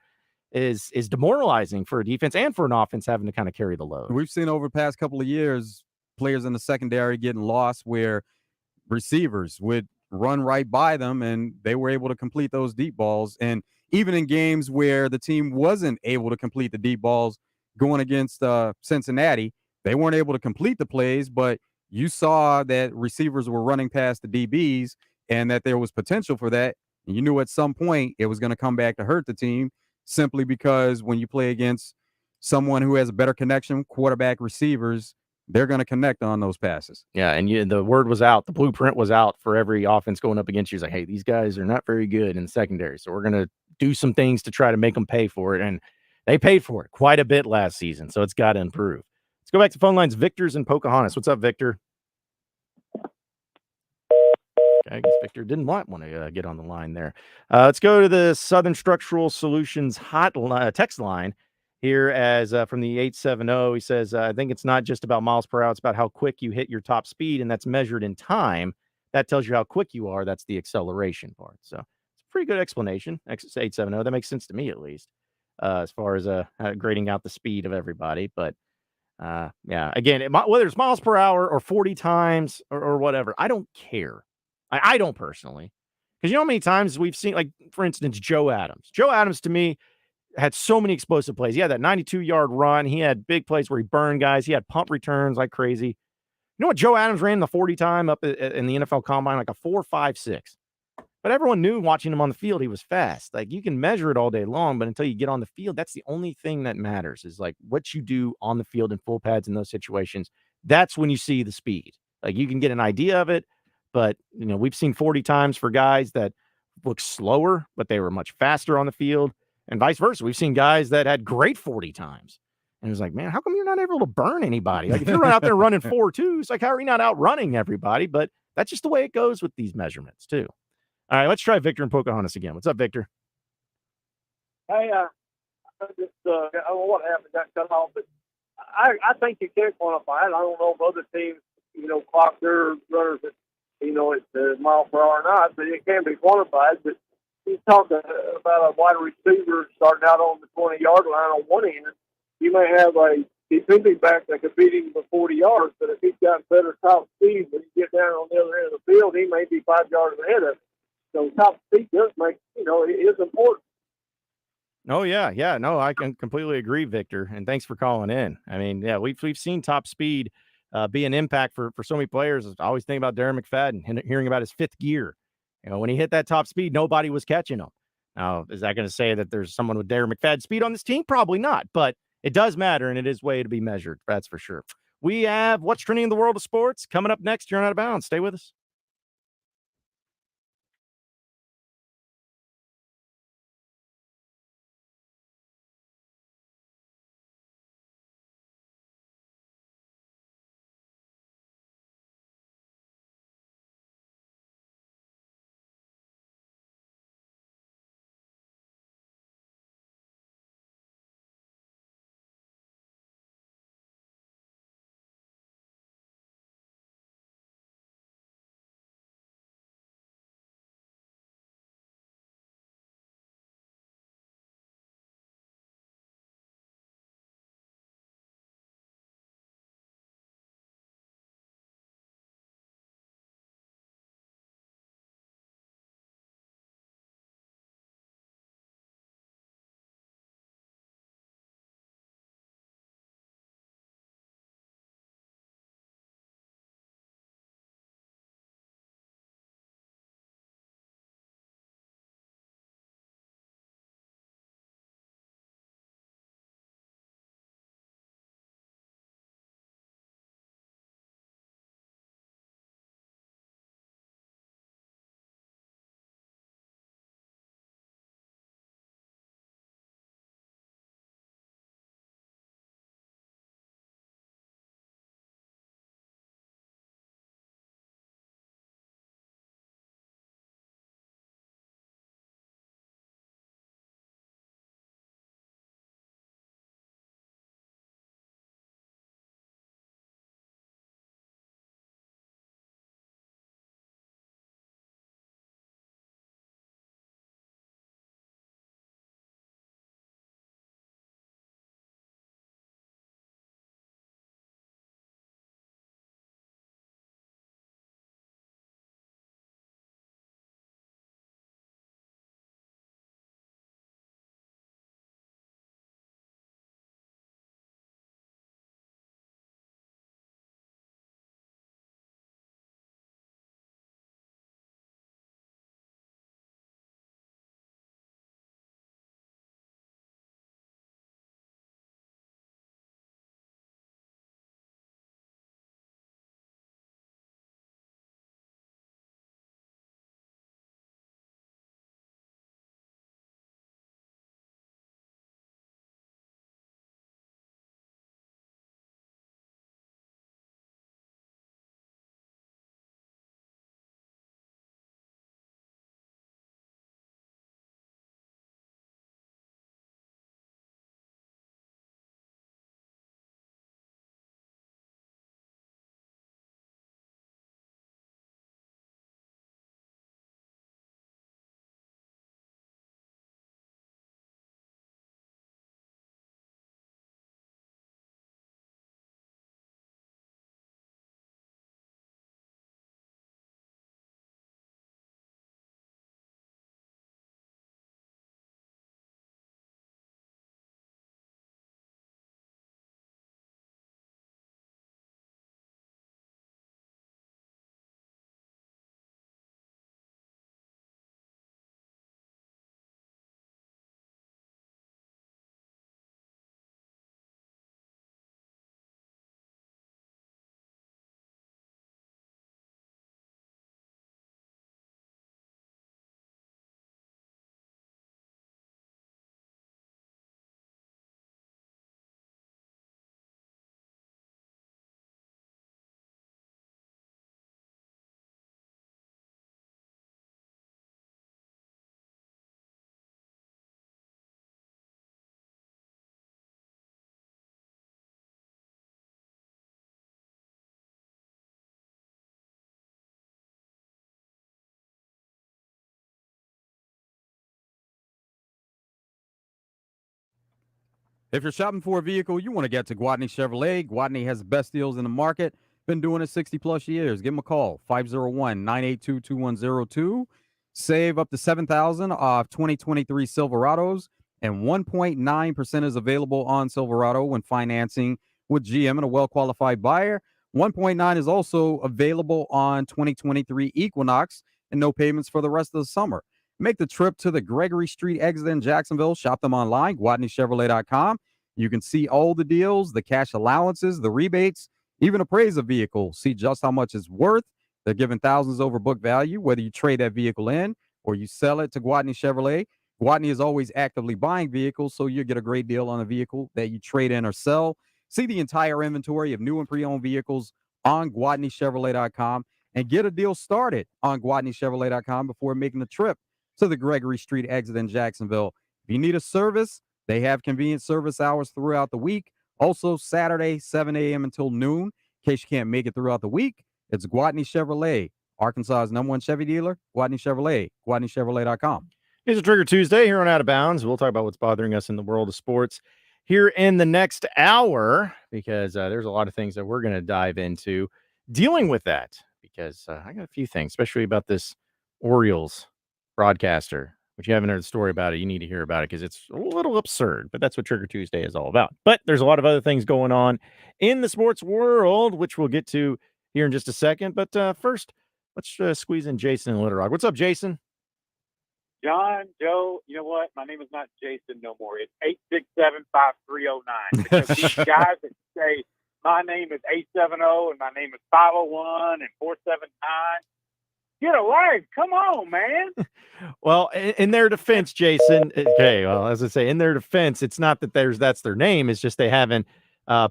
is demoralizing for a defense and for an offense having to kind of carry the load. We've seen over the past couple of years players in the secondary getting lost where receivers would run right by them and they were able to complete those deep balls. And even in games where the team wasn't able to complete the deep balls going against Cincinnati, they weren't able to complete the plays, but you saw that receivers were running past the DBs and that there was potential for that. And you knew at some point it was going to come back to hurt the team, simply because when you play against someone who has a better connection, quarterback, receivers, they're going to connect on those passes. Yeah, and the word was out. The blueprint was out for every offense going up against you. It's like, hey, these guys are not very good in the secondary, so we're going to do some things to try to make them pay for it. And they paid for it quite a bit last season, so it's got to improve. Let's go back to phone lines. Victor's in Pocahontas. What's up, Victor? Okay, I guess Victor didn't want to get on the line there. Let's go to the Southern Structural Solutions text line here as from the 870. He says, I think it's not just about miles per hour. It's about how quick you hit your top speed, and that's measured in time. That tells you how quick you are. That's the acceleration part. So it's a pretty good explanation. 870. That makes sense to me, at least, as far as grading out the speed of everybody. But yeah, again, whether it's miles per hour or 40 times or whatever, I don't care. I don't personally, because you know how many times we've seen, like, for instance, Joe Adams. Joe Adams, to me, had so many explosive plays. He had that 92-yard run. He had big plays where he burned guys. He had punt returns like crazy. You know what Joe Adams ran the 40 time up in the NFL Combine? Like a 4.56. But everyone knew watching him on the field, he was fast. Like, you can measure it all day long, but until you get on the field, that's the only thing that matters, is like what you do on the field in full pads in those situations. That's when you see the speed. Like, you can get an idea of it, but you know, we've seen 40 times for guys that look slower, but they were much faster on the field, and vice versa. We've seen guys that had great 40 times. And it was like, man, how come you're not able to burn anybody? Like, if you're out there running 4.2, it's like, how are you not outrunning everybody? But that's just the way it goes with these measurements, too. All right, let's try Victor in Pocahontas again. What's up, Victor? Hey, I just I don't know what happened, got cut off, but I think you can quantify it. I don't know if other teams, clock their runners at, at the mile per hour or not, but it can be quantified. But you talk about a wide receiver starting out on the 20-yard line on one end. You may have a defensive back that could beat him for 40 yards, but if he's got better top speed, when you get down on the other end of the field, he may be 5 yards ahead of him. So top speed does make, it is important. Oh, yeah. Yeah. No, I can completely agree, Victor. And thanks for calling in. I mean, yeah, we've seen top speed be an impact for so many players. I always think about Darren McFadden and hearing about his fifth gear. When he hit that top speed, nobody was catching him. Now, is that going to say that there's someone with Darren McFadden speed on this team? Probably not, but it does matter, and it is way to be measured. That's for sure. We have What's Trending in the World of Sports coming up next. You're Out of Bounds. Stay with us. If you're shopping for a vehicle, you want to get to Guatney Chevrolet. Guatney has the best deals in the market. Been doing it 60-plus years. Give them a call, 501-982-2102. Save up to $7,000 off 2023 Silverados, and 1.9% is available on Silverado when financing with GM and a well-qualified buyer. 1.9 is also available on 2023 Equinox, and no payments for the rest of the summer. Make the trip to the Gregory Street exit in Jacksonville. Shop them online, GuatneyChevrolet.com. You can see all the deals, the cash allowances, the rebates, even appraise a vehicle. See just how much it's worth. They're giving thousands over book value, whether you trade that vehicle in or you sell it to Guatney Chevrolet. Guatney is always actively buying vehicles, so you get a great deal on a vehicle that you trade in or sell. See the entire inventory of new and pre-owned vehicles on GuatneyChevrolet.com and get a deal started on GuatneyChevrolet.com before making the trip to the Gregory Street exit in Jacksonville. If you need a service, they have convenient service hours throughout the week. Also, Saturday, 7 a.m. until noon. In case you can't make it throughout the week, it's Guatney Chevrolet, Arkansas's #1 Chevy dealer, Guatney Chevrolet, GuatneyChevrolet.com. It's a Trigger Tuesday here on Out of Bounds. We'll talk about what's bothering us in the world of sports here in the next hour, because there's a lot of things that we're going to dive into dealing with that, because I got a few things, especially about this Orioles broadcaster, which you haven't heard the story about it. You need to hear about it because it's a little absurd, but that's what Trigger Tuesday is all about. But there's a lot of other things going on in the sports world, which we'll get to here in just a second. But first, let's squeeze in Jason in Little Rock. What's up, Jason? John, Joe, you know what? My name is not Jason no more. It's 867-5309. Because these guys that say my name is 870 and my name is 501 and 479. Get a life. Come on, man. Well, in their defense, Jason, okay, well, as I say, in their defense, it's not that that's their name. It's just they haven't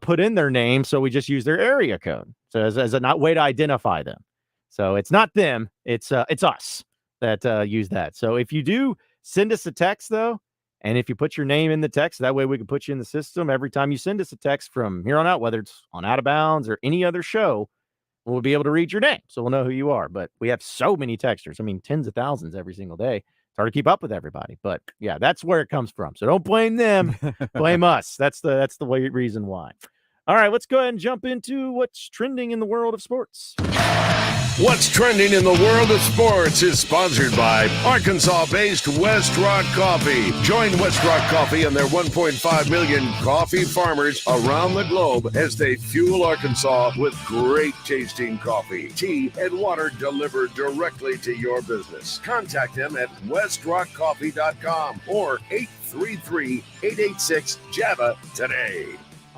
put in their name, so we just use their area code. So as a not way to identify them. So it's not them. It's us that use that. So if you do send us a text, though, and if you put your name in the text, that way we can put you in the system every time you send us a text from here on out, whether it's on Out of Bounds or any other show, we'll be able to read your name. So we'll know who you are. But we have so many texters. I mean, tens of thousands every single day. It's hard to keep up with everybody. But yeah, that's where it comes from. So don't blame them. Blame us. That's the reason why. All right, let's go ahead and jump into what's trending in the world of sports. What's trending in the world of sports is sponsored by Arkansas-based West Rock Coffee. Join West Rock Coffee and their 1.5 million coffee farmers around the globe as they fuel Arkansas with great tasting coffee, tea, and water delivered directly to your business. Contact them at westrockcoffee.com or 833-886-JAVA today.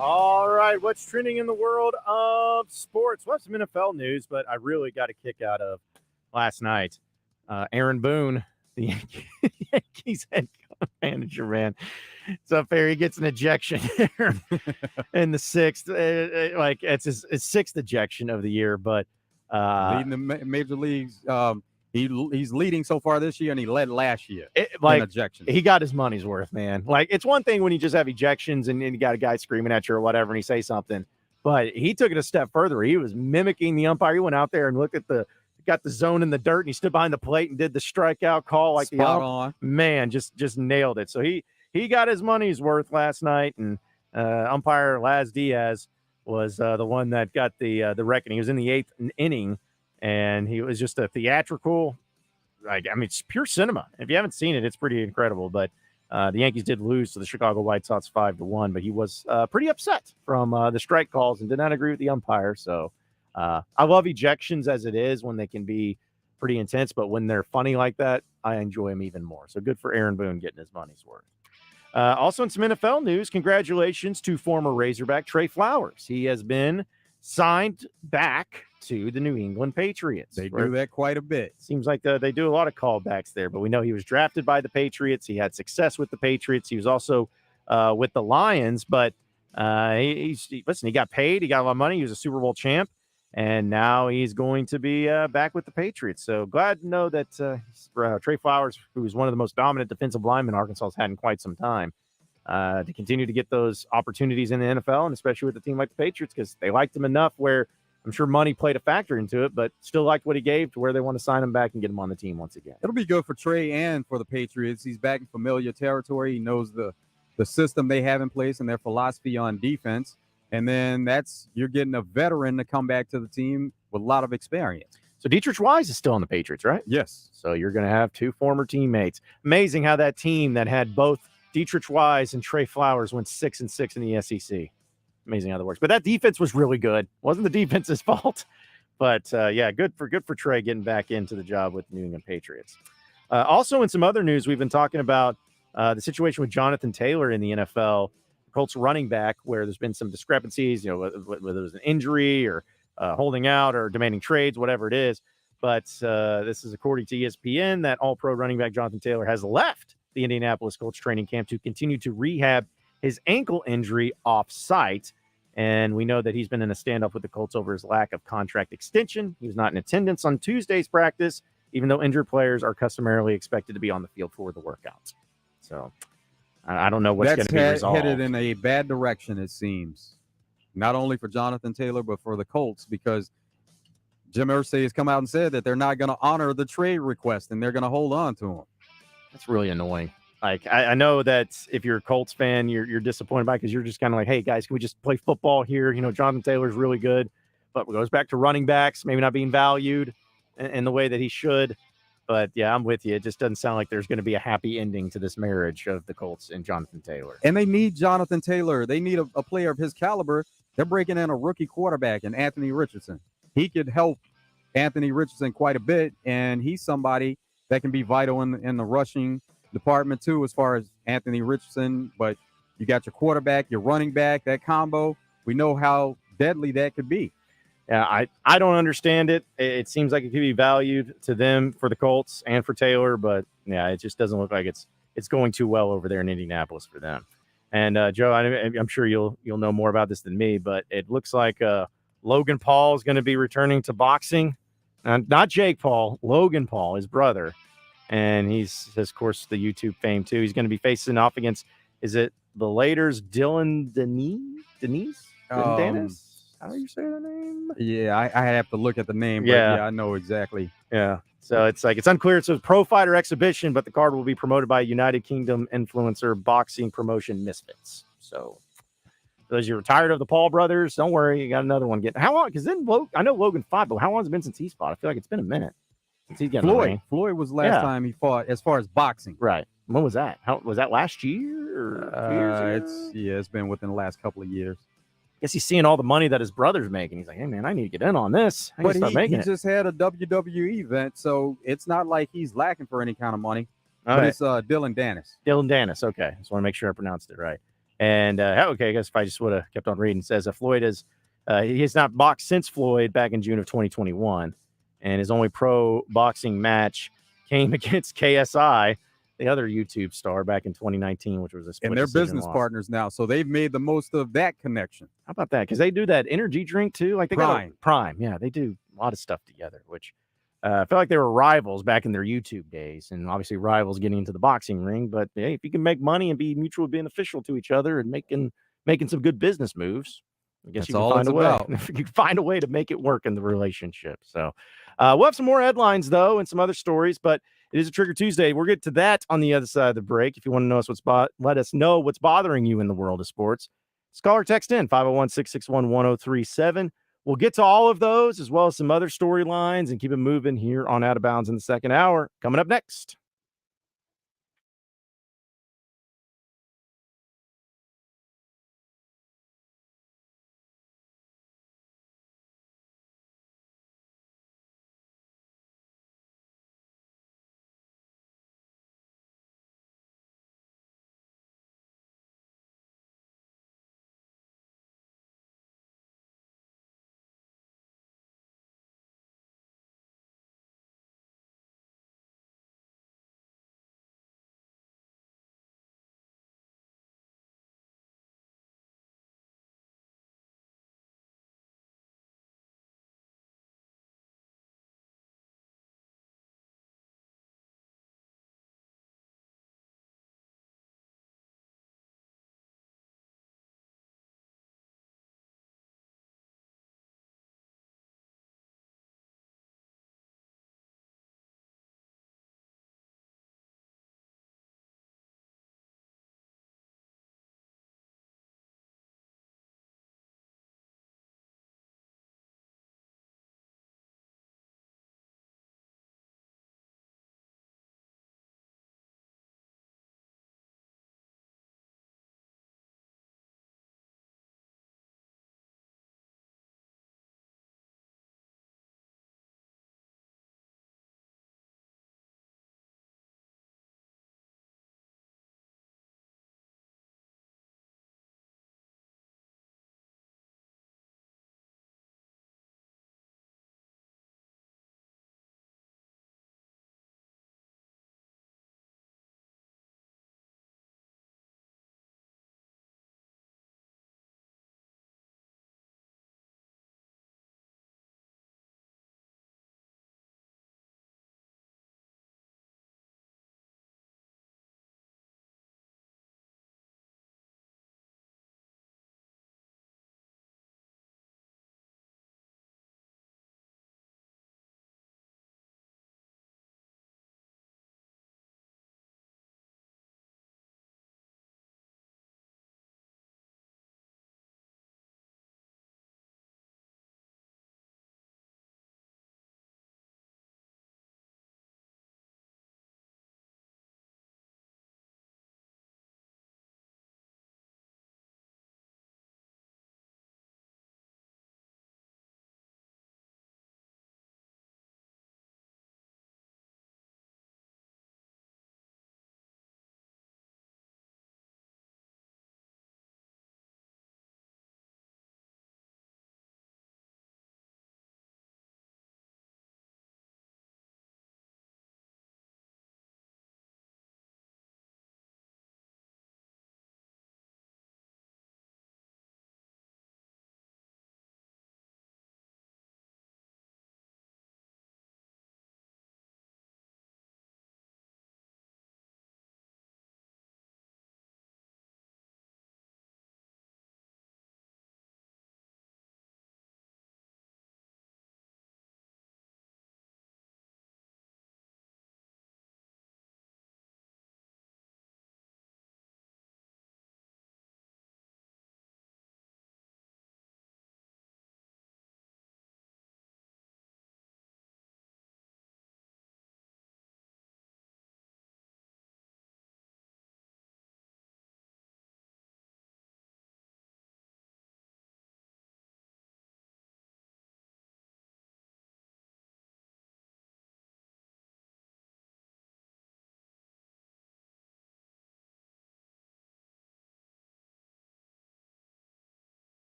All right, what's trending in the world of sports? Well, some NFL news, but I really got a kick out of last night. Aaron Boone, the Yankees head manager, man. It's unfair. He gets an ejection here in the sixth. Like it's his sixth ejection of the year, but leading the major leagues. He's leading so far this year, and he led last year. He got his money's worth, man. Like, it's one thing when you just have ejections and you got a guy screaming at you or whatever, and he say something, but he took it a step further. He was mimicking the umpire. He went out there and looked at got the zone in the dirt, and he stood behind the plate and did the strikeout call like spot on. Man, just nailed it. So he got his money's worth last night, and umpire Laz Diaz was the one that got the reckoning. He was in the eighth inning. And he was just a theatrical, it's pure cinema. If you haven't seen it, it's pretty incredible. But the Yankees did lose to the Chicago White Sox 5-1. But he was pretty upset from the strike calls and did not agree with the umpire. So I love ejections as it is when they can be pretty intense. But when they're funny like that, I enjoy them even more. So good for Aaron Boone getting his money's worth. Also in some NFL news, congratulations to former Razorback Trey Flowers. He has been signed back to the New England Patriots. They do that quite a bit. Seems like they do a lot of callbacks there, but we know he was drafted by the Patriots. He had success with the Patriots. He was also with the Lions, but he got paid. He got a lot of money. He was a Super Bowl champ, and now he's going to be back with the Patriots. So glad to know that Trey Flowers, who is one of the most dominant defensive linemen Arkansas has had in quite some time, to continue to get those opportunities in the NFL, and especially with a team like the Patriots, because they liked him enough where I'm sure money played a factor into it, but still liked what he gave to where they want to sign him back and get him on the team once again. It'll be good for Trey and for the Patriots. He's back in familiar territory. He knows the the system they have in place and their philosophy on defense. And then you're getting a veteran to come back to the team with a lot of experience. So Dietrich Wise is still on the Patriots, right? Yes. So you're going to have two former teammates. Amazing how that team that had both Dietrich Wise and Trey Flowers went 6-6 in the SEC. Amazing how that works. But that defense was really good. Wasn't the defense's fault. But, yeah, good for Trey getting back into the job with the New England Patriots. Also, in some other news, we've been talking about the situation with Jonathan Taylor in the NFL, Colts running back, where there's been some discrepancies, whether it was an injury or holding out or demanding trades, whatever it is. But this is according to ESPN that all-pro running back Jonathan Taylor has left the Indianapolis Colts training camp to continue to rehab his ankle injury off-site. And we know that he's been in a standoff with the Colts over his lack of contract extension. He was not in attendance on Tuesday's practice, even though injured players are customarily expected to be on the field for the workouts. So I don't know what's going to be resolved. Headed in a bad direction, it seems. Not only for Jonathan Taylor, but for the Colts, because Jim Irsay has come out and said that they're not going to honor the trade request and they're going to hold on to him. That's really annoying. Like, I know that if you're a Colts fan, you're disappointed by it because you're just kind of like, hey, guys, can we just play football here? Jonathan Taylor's really good, but it goes back to running backs, maybe not being valued in the way that he should. But, yeah, I'm with you. It just doesn't sound like there's going to be a happy ending to this marriage of the Colts and Jonathan Taylor. And they need Jonathan Taylor. They need a player of his caliber. They're breaking in a rookie quarterback in Anthony Richardson. He could help Anthony Richardson quite a bit, and he's somebody that can be vital in the rushing department too, as far as Anthony Richardson. But you got your quarterback, your running back, that combo. We know how deadly that could be. Yeah, I don't understand it. It seems like it could be valued to them for the Colts and for Taylor, but yeah, it just doesn't look like it's going too well over there in Indianapolis for them. And Joe, I'm sure you'll know more about this than me, but it looks like Logan Paul is going to be returning to boxing. Not Jake Paul, Logan Paul, his brother. And he's, of course, the YouTube fame, too. He's going to be facing off against, is it the Laters' Dylan Denise? How do you say the name? Yeah, I have to look at the name, but yeah, I know exactly. Yeah. So it's unclear. It's a pro fighter exhibition, but the card will be promoted by United Kingdom influencer boxing promotion Misfits. So those you're tired of the Paul brothers, don't worry, you got another one getting. How long? Because then I know Logan fought, but how long has it been since he's fought? I feel like it's been a minute. Floyd was last time he fought as far as boxing. Right. When was that? How was that last year or 2 years ago? It's been within the last couple of years. I guess he's seeing all the money that his brother's making. He's like, hey man, I need to get in on this. But he just had a WWE event, so it's not like he's lacking for any kind of money. But it's Dylan Dennis. Dylan Dennis. Okay. Just want to make sure I pronounced it right. And okay, I guess if I just would have kept on reading, it says Floyd he has not boxed since Floyd back in June of 2021. And his only pro boxing match came against KSI, the other YouTube star, back in 2019, which was a split. And they're business partners now, so they've made the most of that connection. How about that? Because they do that energy drink too. Like they Prime. got Prime. Yeah, they do a lot of stuff together, which I felt like they were rivals back in their YouTube days, and obviously rivals getting into the boxing ring. But hey, if you can make money and be mutually beneficial to each other and making some good business moves, I guess you can find a way. You can find a way to make it work in the relationship. So we'll have some more headlines though and some other stories, but it is a Trigger Tuesday. We'll get to that on the other side of the break. If you want to know let us know what's bothering you in the world of sports. Call or text in 501-661-1037. We'll get to all of those as well as some other storylines and keep it moving here on Out of Bounds in the second hour. Coming up next.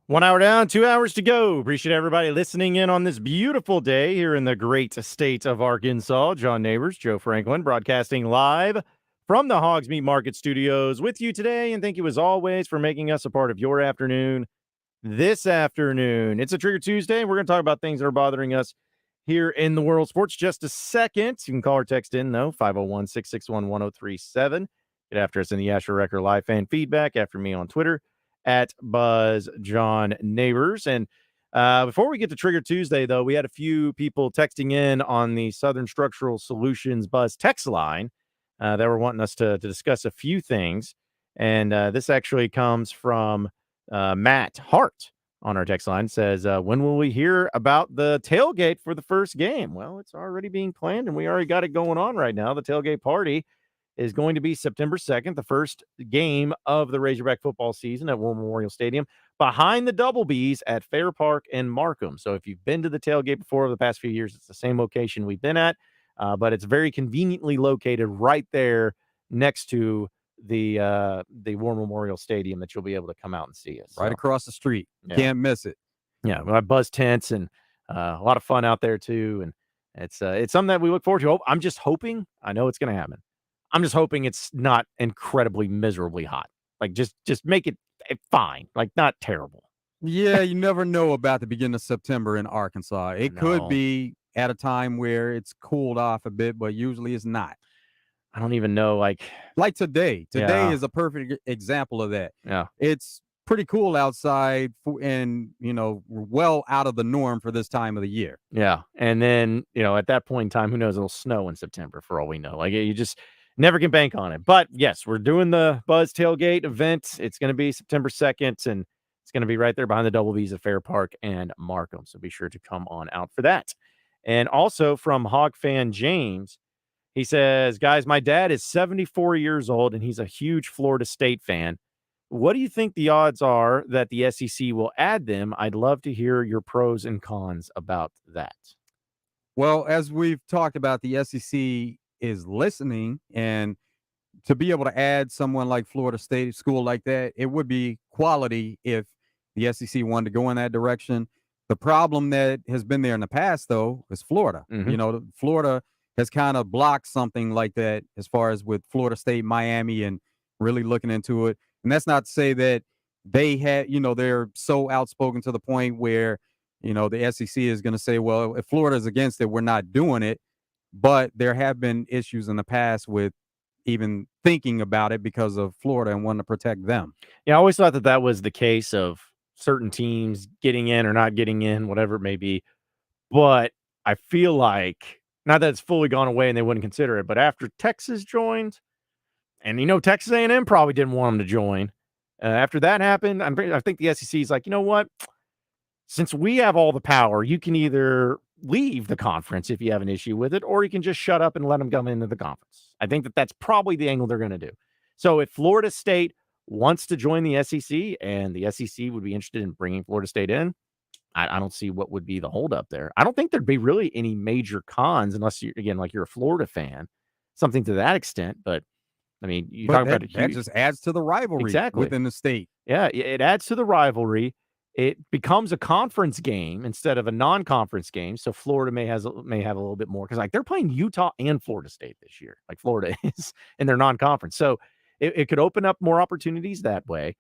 1 hour down, 2 hours to go. Appreciate everybody listening in on this beautiful day here in the great state of Arkansas. John Nabors, Joe Franklin, broadcasting live from the Hoggs Meat Market Studios with you today. And thank you, as always, for making us a part of your afternoon this afternoon. It's a Trigger Tuesday. We're going to talk about things that are bothering us here in the world of sports. Just a second. You can call or text in, though, 501-661-1037. Get after us in the Asher Record Live fan feedback. After me on Twitter at Buzz John Neighbors. And before we get to Trigger Tuesday, though, we had a few people texting in on the Southern Structural Solutions Buzz text line that were wanting us to discuss a few things. And this actually comes from Matt Hart on our text line. Says, when will we hear about the tailgate for the first game? Well, it's already being planned, and we already got it going on right now. The tailgate party is going to be September 2nd, the first game of the Razorback football season at War Memorial Stadium, behind the Double B's at Fair Park and Markham. So if you've been to the tailgate before over the past few years, it's the same location we've been at, but it's very conveniently located right there next to the War Memorial Stadium that you'll be able to come out and see us. Right across the street. Yeah. Can't miss it. Yeah, we have buzz tents and a lot of fun out there too, and it's something that we look forward to. I'm just hoping, I know it's going to happen. I'm just hoping it's not incredibly miserably hot. Like just make it fine, like not terrible. Yeah, you never know about the beginning of September in Arkansas. It could No. be at a time where it's cooled off a bit, but usually it's not. I don't even know, like today. Today is a perfect example of that. Yeah. It's pretty cool outside and, we're well out of the norm for this time of the year. Yeah. And then, at that point in time, who knows, it'll snow in September for all we know. Like you just never can bank on it. But yes, we're doing the Buzz Tailgate event. It's going to be September 2nd, and it's going to be right there behind the Double B's at Fair Park and Markham. So be sure to come on out for that. And also from Hog fan James, he says, guys, my dad is 74 years old, and he's a huge Florida State fan. What do you think the odds are that the SEC will add them? I'd love to hear your pros and cons about that. Well, as we've talked about, the SEC is listening, and to be able to add someone like Florida State school like that, it would be quality if the SEC wanted to go in that direction. The problem that has been there in the past, though, is Florida. Mhm. Florida has kind of blocked something like that as far as with Florida State, Miami, and really looking into it. And that's not to say that they had, they're so outspoken to the point where, the SEC is going to say, well, if Florida is against it, we're not doing it. But there have been issues in the past with even thinking about it because of Florida and wanting to protect them. Yeah, I always thought that was the case of certain teams getting in or not getting in, whatever it may be. But I feel like, not that it's fully gone away and they wouldn't consider it, but after Texas joined, and Texas A&M probably didn't want them to join. After that happened, I think the SEC is like, you know what? Since we have all the power, you can either leave the conference if you have an issue with it, or you can just shut up and let them come into the conference. I think that's probably the angle they're going to do. So if Florida State wants to join the SEC and the SEC would be interested in bringing Florida State in, I don't see what would be the holdup there. I don't think there'd be really any major cons unless you're a Florida fan, something to that extent. But I mean, you talk about that just adds to the rivalry within the state. Yeah, it adds to the rivalry. It becomes a conference game instead of a non-conference game. So Florida may have a little bit more because they're playing Utah and Florida State this year. Like Florida is in their non-conference, so it could open up more opportunities that way.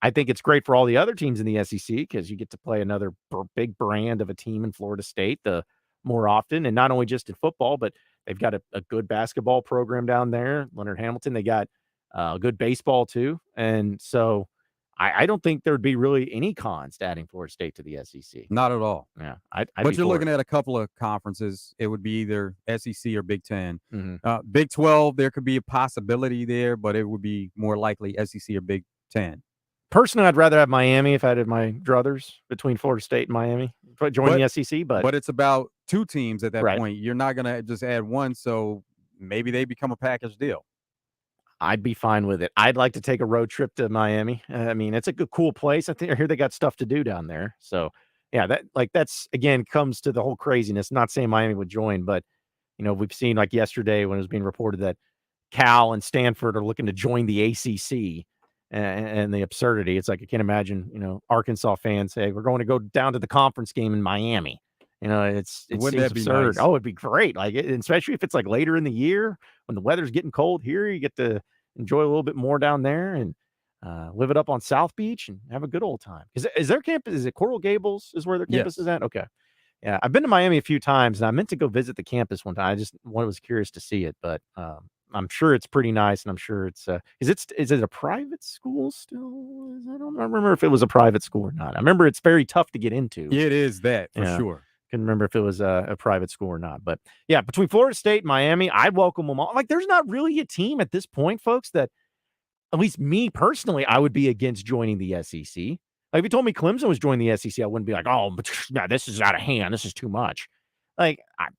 I think it's great for all the other teams in the SEC because you get to play another big brand of a team in Florida State the more often, and not only just in football, but they've got a good basketball program down there. Leonard Hamilton, they got good baseball too, and so. I don't think there'd be really any cons to adding Florida State to the SEC. Not at all. Yeah. But you're looking at a couple of conferences. It would be either SEC or Big Ten. Mm-hmm. Big 12, there could be a possibility there, but it would be more likely SEC or Big Ten. Personally, I'd rather have Miami if I had my druthers between Florida State and Miami. Join the SEC, but it's about two teams at that right. point. You're not going to just add one, so maybe they become a package deal. I'd be fine with it. I'd like to take a road trip to Miami. I mean, it's a good, cool place. I hear they got stuff to do down there. So, yeah, that's again comes to the whole craziness. Not saying Miami would join, but we've seen like yesterday when it was being reported that Cal and Stanford are looking to join the ACC. and the absurdity. It's like I can't imagine, Arkansas fans say we're going to go down to the conference game in Miami. It Wouldn't seems that be absurd. nice? Oh, it'd be great. Like, especially if it's like later in the year when the weather's getting cold here, you get to enjoy a little bit more down there and live it up on South Beach and have a good old time. Is their campus? Is it Coral Gables? Is where their campus Yes. is at? Okay. Yeah, I've been to Miami a few times, and I meant to go visit the campus one time. I just was curious to see it, but I'm sure it's pretty nice, and I'm sure it's is it a private school still? I don't remember if it was a private school or not. I remember it's very tough to get into. It is that for Yeah. sure. Couldn't remember if it was a private school or not. But yeah, between Florida State and Miami, I'd welcome them all. Like, there's not really a team at this point, folks, that at least me personally, I would be against joining the SEC. Like, if you told me Clemson was joining the SEC, I wouldn't be like, oh, but no, this is out of hand. This is too much. Like, I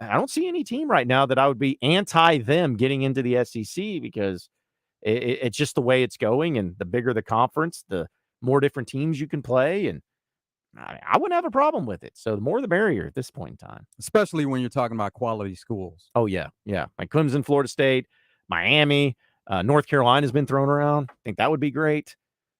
don't see any team right now that I would be anti them getting into the SEC because it's just the way it's going. And the bigger the conference, the more different teams you can play. And I wouldn't have a problem with it. So the more the merrier at this point in time. Especially when you're talking about quality schools. Oh, yeah. Yeah. Like Clemson, Florida State, Miami, North Carolina has been thrown around. I think that would be great.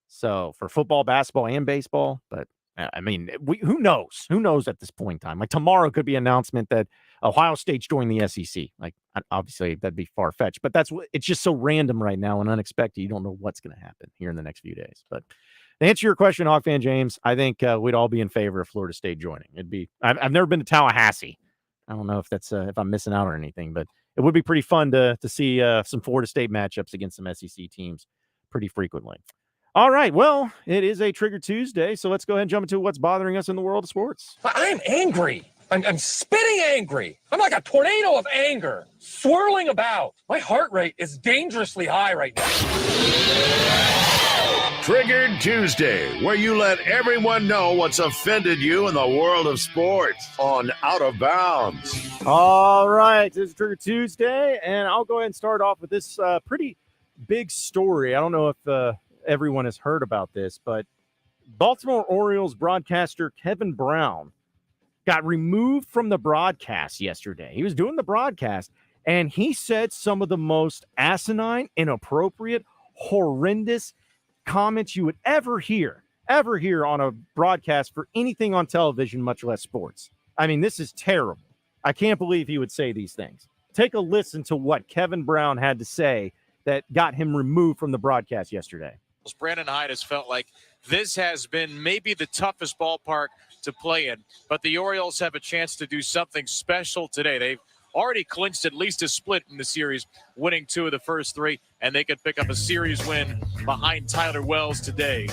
So for football, basketball, and baseball. But I mean, who knows? Who knows at this point in time? Like tomorrow could be an announcement that Ohio State's joining the SEC. Like, obviously, that'd be far-fetched. But it's just so random right now and unexpected. You don't know what's going to happen here in the next few days. But to answer your question, Hawk fan James, I think we'd all be in favor of Florida State joining. I've never been to Tallahassee. I don't know if that's if I'm missing out on anything, but it would be pretty fun to see some Florida State matchups against some SEC teams pretty frequently. All right, well, it is a Trigger Tuesday, so let's go ahead and jump into what's bothering us in the world of sports. I'm angry. I'm spitting angry. I'm like a tornado of anger, swirling about. My heart rate is dangerously high right now. Triggered Tuesday, where you let everyone know what's offended you in the world of sports on Out of Bounds. All right, this is Trigger Tuesday, and I'll go ahead and start off with this pretty big story. I don't know if everyone has heard about this, but Baltimore Orioles broadcaster Kevin Brown got removed from the broadcast yesterday. He was doing the broadcast, and he said some of the most asinine, inappropriate, horrendous comments you would ever hear on a broadcast for anything on television, much less sports. I mean, this is terrible. I can't believe he would say these things. Take a listen to what Kevin Brown had to say that got him removed from the broadcast yesterday. Brandon Hyde has felt like this has been maybe the toughest ballpark to play in, but the Orioles have a chance to do something special today. They've already clinched at least a split in the series, winning 2 of the first 3, and they could pick up a series win behind Tyler Wells today.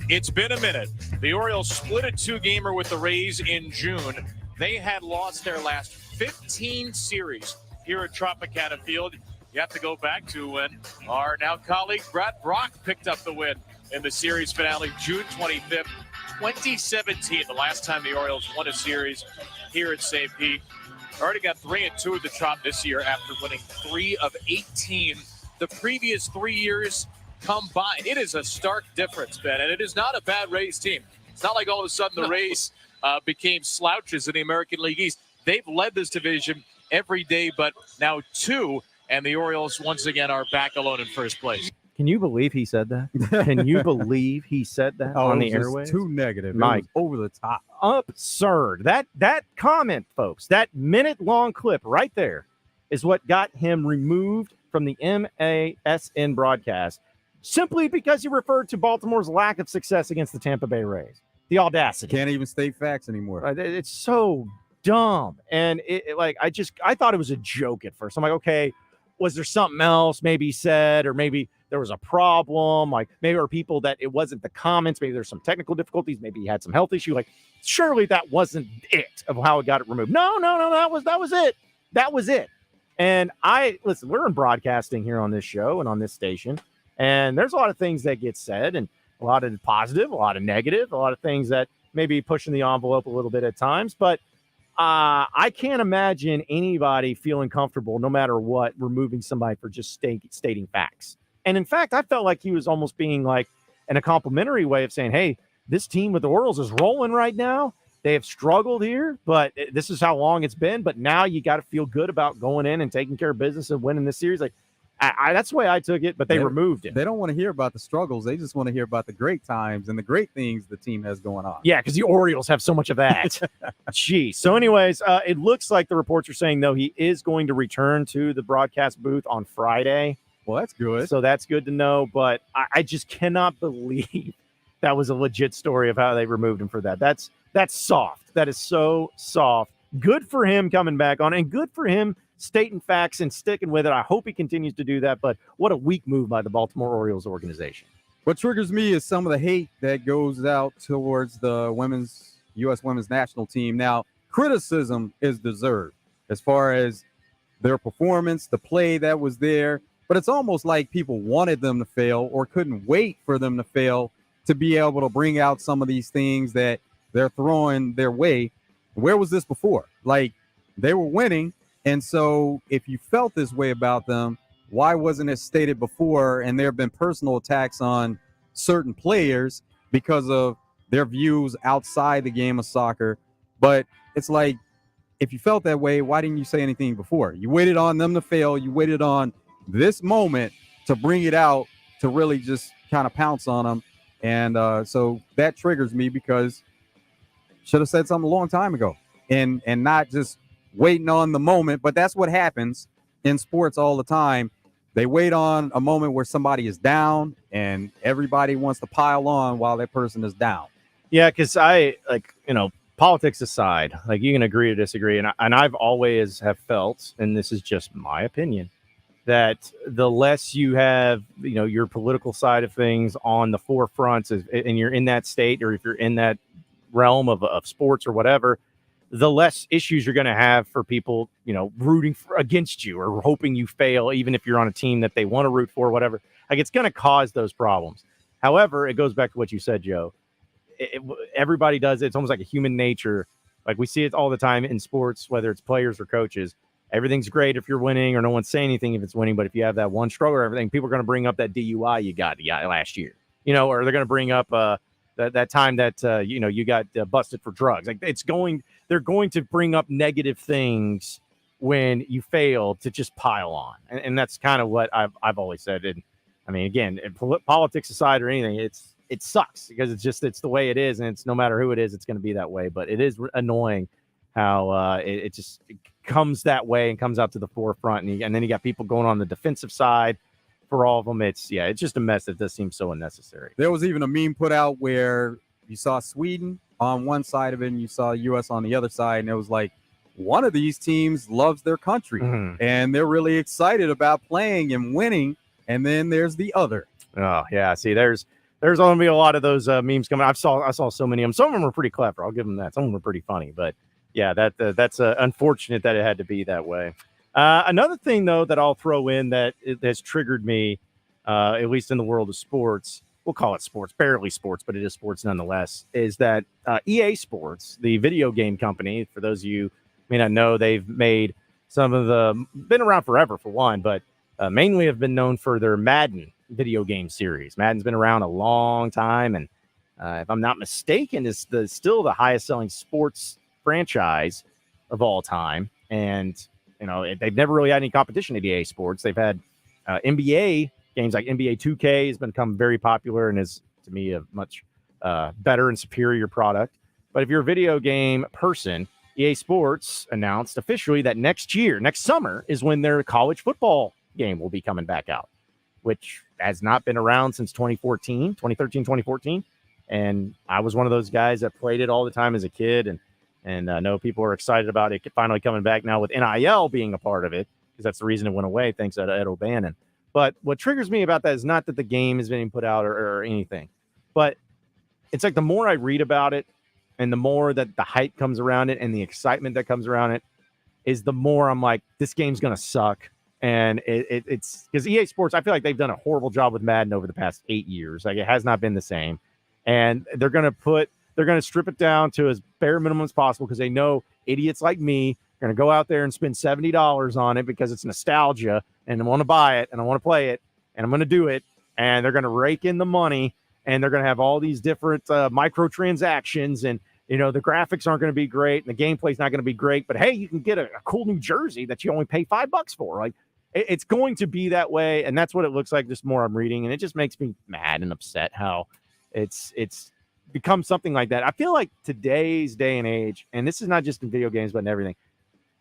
It's been a minute. The Orioles split a 2-gamer with the Rays in June. They had lost their last 15 series here at Tropicana Field. You have to go back to when our now colleague Brad Brock picked up the win in the series finale, June 25th, 2017, the last time the Orioles won a series here at St. Pete. Already got 3-2 at the Trop this year after winning 3 of 18 the previous 3 years combined. It is a stark difference, Ben, and it is not a bad Rays team. It's not like all of a sudden the Rays became slouches in the American League East. They've led this division every day, but now 2, and the Orioles once again are back alone in first place. Can you believe he said that? Can you believe he said that on the airwaves? Too negative. Mike, it was over the top. Absurd. That comment, folks, that minute-long clip right there is what got him removed from the MASN broadcast simply because he referred to Baltimore's lack of success against the Tampa Bay Rays. The audacity. Can't even state facts anymore. It's so dumb. And I thought it was a joke at first. I'm like, okay, was there something else maybe said, or maybe there was a problem? Like maybe there were people that it wasn't the comments. Maybe there's some technical difficulties. Maybe he had some health issue. Like surely that wasn't it of how it got it removed. No. That was it. That was it. And listen, we're in broadcasting here on this show and on this station, and there's a lot of things that get said, and a lot of positive, a lot of negative, a lot of things that maybe pushing the envelope a little bit at times. But I can't imagine anybody feeling comfortable, no matter what, removing somebody for just stating facts. And in fact, I felt like he was almost being like in a complimentary way of saying, hey, this team with the Orioles is rolling right now. They have struggled here, but this is how long it's been. But now you got to feel good about going in and taking care of business and winning this series. Like, That's the way I took it, but they removed him. They don't want to hear about the struggles. They just want to hear about the great times and the great things the team has going on. Yeah, because the Orioles have so much of that. Gee. So anyways, it looks like the reports are saying, though, he is going to return to the broadcast booth on Friday. Well, that's good. So that's good to know, but I just cannot believe that was a legit story of how they removed him for that. That's soft. That is so soft. Good for him coming back on, and good for him stating facts and sticking with it. I hope he continues to do that, but what a weak move by the Baltimore Orioles organization. What triggers me is some of the hate that goes out towards the U.S. women's national team. Now, criticism is deserved as far as their performance, the play that was there, but it's almost like people wanted them to fail or couldn't wait for them to fail to be able to bring out some of these things that they're throwing their way. Where was this before? Like, they were winning. And so if you felt this way about them, why wasn't it stated before? And there have been personal attacks on certain players because of their views outside the game of soccer. But it's like, if you felt that way, why didn't you say anything before? You waited on them to fail. You waited on this moment to bring it out, to really just kind of pounce on them. And so that triggers me, because should have said something a long time ago and not just waiting on the moment. But that's what happens in sports all the time. They wait on a moment where somebody is down and everybody wants to pile on while that person is down. Yeah, because politics aside, like, you can agree to disagree. And I've always have felt, and this is just my opinion, that the less you have, your political side of things on the forefront, and you're in that state, or if you're in that realm of sports or whatever, the less issues you're going to have for people, rooting against you or hoping you fail, even if you're on a team that they want to root for, whatever. Like, it's going to cause those problems. However, it goes back to what you said, Joe. Everybody does it. It's almost like a human nature. Like, we see it all the time in sports, whether it's players or coaches. Everything's great if you're winning, or no one's saying anything if it's winning. But if you have that one struggle or everything, people are going to bring up that DUI you got last year, or they're going to bring up that time that you got busted for drugs. Like, they're going to bring up negative things when you fail to just pile on, and that's kind of what I've always said. And I mean, again, politics aside or anything, it sucks because it's the way it is, and it's no matter who it is, it's going to be that way. But it is annoying how it just comes that way and comes out to the forefront, and then you got people going on the defensive side for all of them. It's just a mess that does seem so unnecessary. There was even a meme put out where you saw Sweden on one side of it and you saw U.S. on the other side, and it was like, one of these teams loves their country, and they're really excited about playing and winning, and then there's the other. Oh yeah, see, there's going to be a lot of those memes coming. I saw so many of them. Some of them were pretty clever. I'll give them that. Some of them were pretty funny, but yeah, that's unfortunate that it had to be that way. Another thing, though, that I'll throw in that has triggered me, at least in the world of sports, we'll call it sports, barely sports, but it is sports nonetheless, is that EA Sports, the video game company, for those of you who may not know, they've made been around forever for one, but mainly have been known for their Madden video game series. Madden's been around a long time, and if I'm not mistaken, is still the highest selling sports franchise of all time. And they've never really had any competition at EA Sports. They've had NBA games like NBA 2K has become very popular and is, to me, a much better and superior product. But if you're a video game person, EA Sports announced officially that next summer, is when their college football game will be coming back out, which has not been around since 2013, 2014. And I was one of those guys that played it all the time as a kid. And I know people are excited about it finally coming back now with NIL being a part of it, because that's the reason it went away, thanks to Ed O'Bannon. But what triggers me about that is not that the game is being put out or anything, but it's like the more I read about it and the more that the hype comes around it and the excitement that comes around it, is the more I'm like, this game's going to suck. And it's because EA Sports, I feel like they've done a horrible job with Madden over the past 8 years. Like, it has not been the same. And they're going to strip it down to as bare minimum as possible, because they know idiots like me are going to go out there and spend $70 on it because it's nostalgia and I want to buy it and I want to play it and I'm going to do it. And they're going to rake in the money, and they're going to have all these different microtransactions, and the graphics aren't going to be great and the gameplay's not going to be great, but hey, you can get a cool new jersey that you only pay $5 for. Like, it's going to be that way, and that's what it looks like. Just more I'm reading, and it just makes me mad and upset how it's become something like that. I feel like today's day and age, and this is not just in video games, but in everything.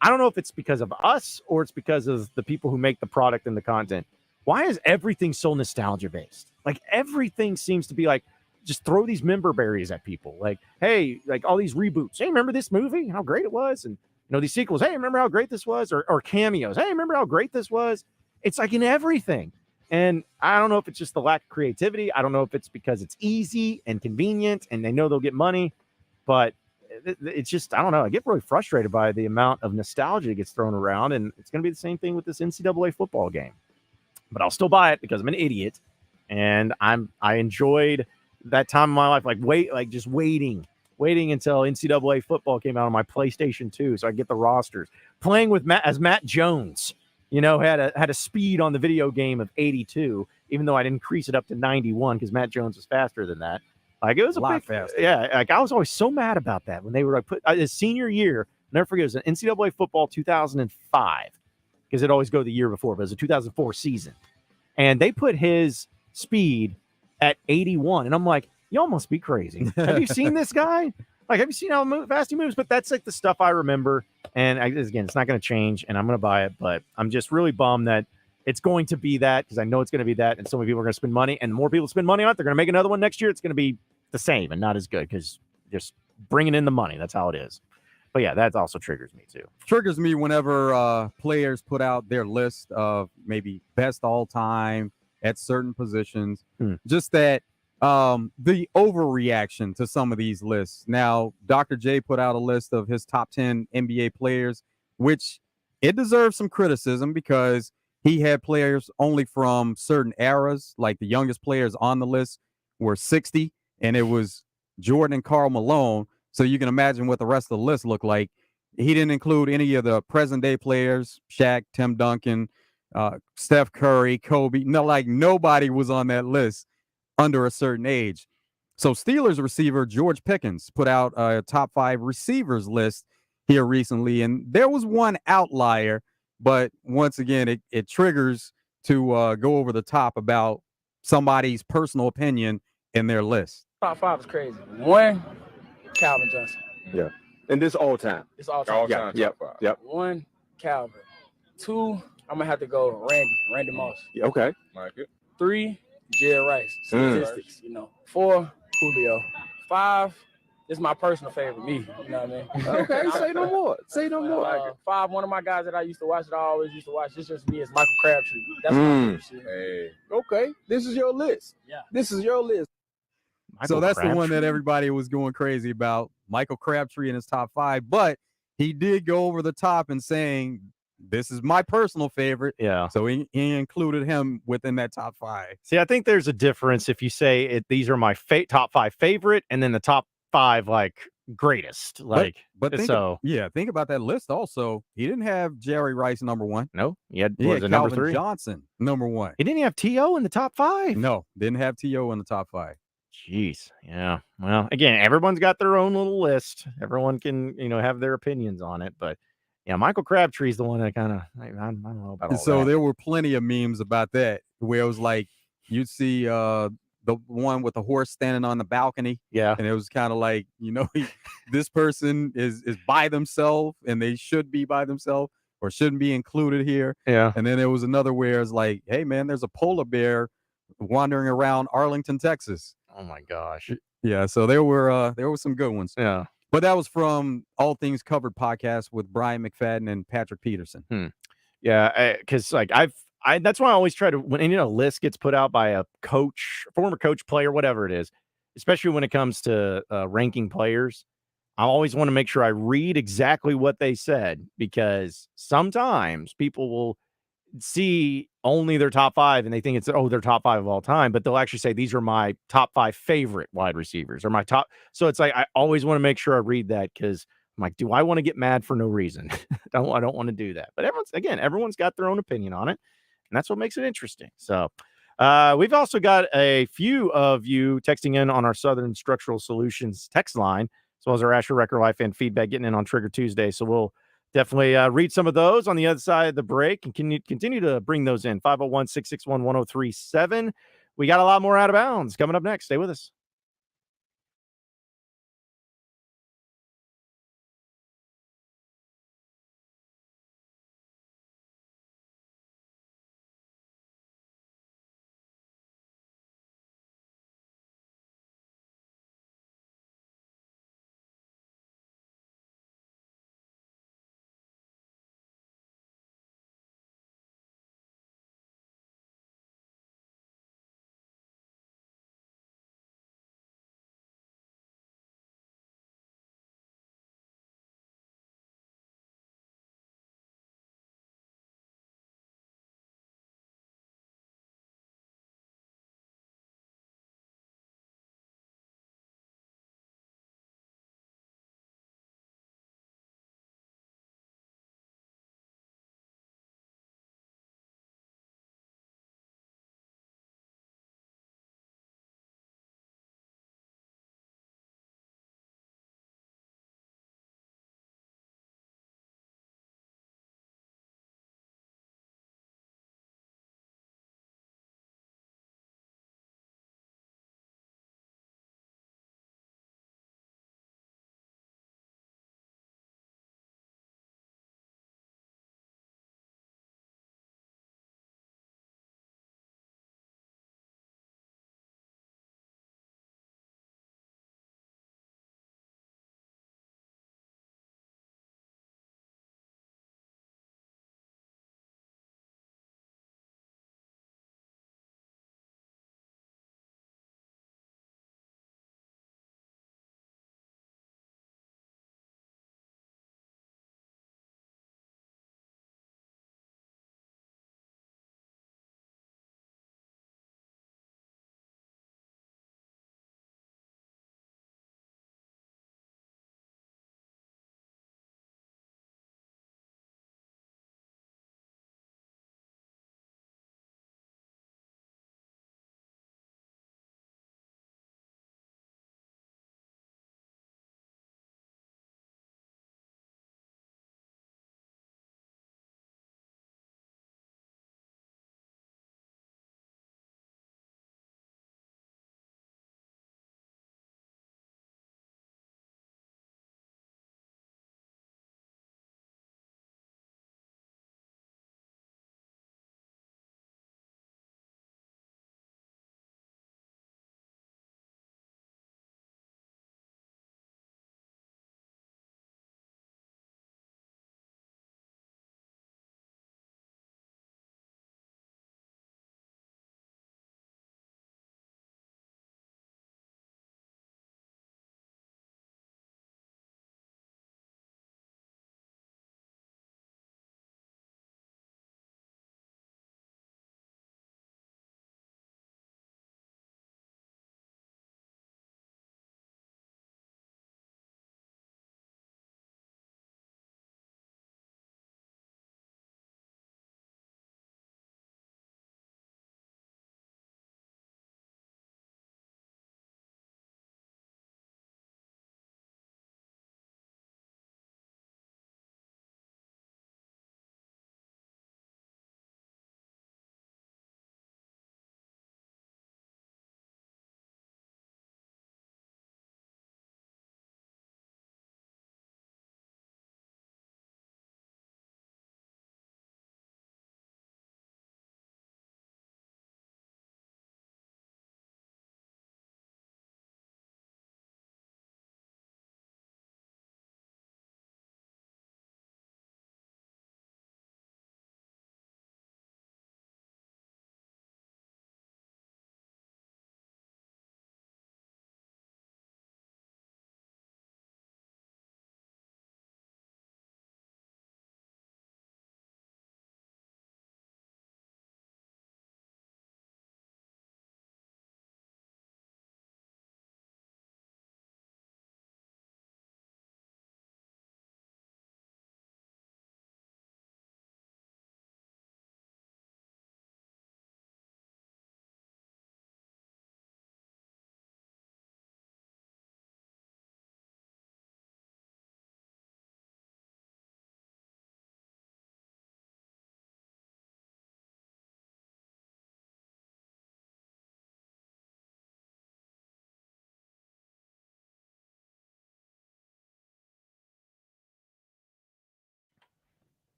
I don't know if it's because of us or it's because of the people who make the product and the content. Why is everything so nostalgia based? Like everything seems to be like, just throw these member berries at people. Like, hey, like all these reboots. Hey, remember this movie? How great it was. And these sequels. Hey, remember how great this was? Or cameos. Hey, remember how great this was? It's like in everything. And I don't know if it's just the lack of creativity. I don't know if it's because it's easy and convenient and they know they'll get money, but it's just, I don't know. I get really frustrated by the amount of nostalgia that gets thrown around, and it's going to be the same thing with this NCAA football game. But I'll still buy it because I'm an idiot, and I enjoyed that time in my life, just waiting until NCAA football came out on my PlayStation 2 so I get the rosters. Playing with Matt Jones, had a speed on the video game of 82, even though I'd increase it up to 91 because Matt Jones was faster than that. Like it was a lot faster. Yeah, like I was always so mad about that when they were like put his senior year. Never forget, it was an NCAA football 2005 because it always go the year before, but it was a 2004 season, and they put his speed at 81, and I'm like, y'all must be crazy. Have you seen this guy? Like, have you seen how fast he moves? But that's like the stuff I remember, and again, it's not going to change, and I'm going to buy it, but I'm just really bummed that it's going to be that because I know it's going to be that, and so many people are going to spend money, and the more people spend money on it, they're going to make another one next year. It's going to be the same and not as good because just bringing in the money. That's how it is. But yeah, that also triggers me too. Triggers me whenever players put out their list of maybe best all time at certain positions. Just that the overreaction to some of these lists. Now, Dr. J put out a list of his top 10 NBA players, which it deserves some criticism because he had players only from certain eras. Like the youngest players on the list were 60, and it was Jordan and Karl Malone. So you can imagine what the rest of the list looked like. He didn't include any of the present day players, Shaq, Tim Duncan, Steph Curry, Kobe. No, like nobody was on that list under a certain age. So Steelers receiver George Pickens put out a top 5 receivers list here recently, and there was one outlier, but once again, it triggers to go over the top about somebody's personal opinion in their list. Top 5 is crazy. 1, Calvin Johnson. Yeah. And this all time. It's all time. Yep. 1, Calvin. 2, I'm gonna have to go Randy Moss. Yeah, okay. Like it. 3, Jerry Rice. Statistics, 4, Julio. 5, this is my personal favorite, me. You know what I mean? Okay, say no more. Say no more. 5, one of my guys that I used to watch, that I always used to watch, it's just me, is Michael Crabtree. That's my favorite. Hey. Okay, this is your list. Yeah. This is your list. So that's the one that everybody was going crazy about, Michael Crabtree in his top 5. But he did go over the top and saying, this is my personal favorite. Yeah. So he included him within that top 5. See, I think there's a difference if you say these are my top 5 favorite and then the top 5 like greatest. Like, but think about that list also. He didn't have Jerry Rice number 1. No, he had Calvin number 3? Johnson number 1. He didn't have T.O. in the top 5. No, didn't have T.O. in the top 5. Jeez. Yeah. Well, again, everyone's got their own little list. Everyone can, have their opinions on it. But yeah, Michael Crabtree's the one that kind of, I don't know about all so that. There were plenty of memes about that where it was like, you'd see the one with the horse standing on the balcony. Yeah. And it was kind of like, this person is by themselves and they should be by themselves or shouldn't be included here. Yeah. And then there was another where it's like, hey, man, there's a polar bear wandering around Arlington, Texas. Oh my gosh. Yeah, so there were some good ones. Yeah. But that was from All Things Covered podcast with Brian McFadden and Patrick Peterson. Yeah, because like that's why I always try to, when a list gets put out by a coach, former coach, player, whatever it is, especially when it comes to ranking players, I always want to make sure I read exactly what they said, because sometimes people will see only their top 5 and they think it's their top 5 of all time, but they'll actually say these are my top 5 favorite wide receivers or my top. So it's like I always want to make sure I read that, because I'm like, do I want to get mad for no reason? I don't want to do that. But everyone's got their own opinion on it, and that's what makes it interesting. So we've also got a few of you texting in on our Southern Structural Solutions text line, as well as our Asher Record Life and feedback getting in on Trigger Tuesday. So we'll Definitely read some of those on the other side of the break and continue to bring those in. 501-661-1037. We got a lot more Out of Bounds coming up next. Stay with us.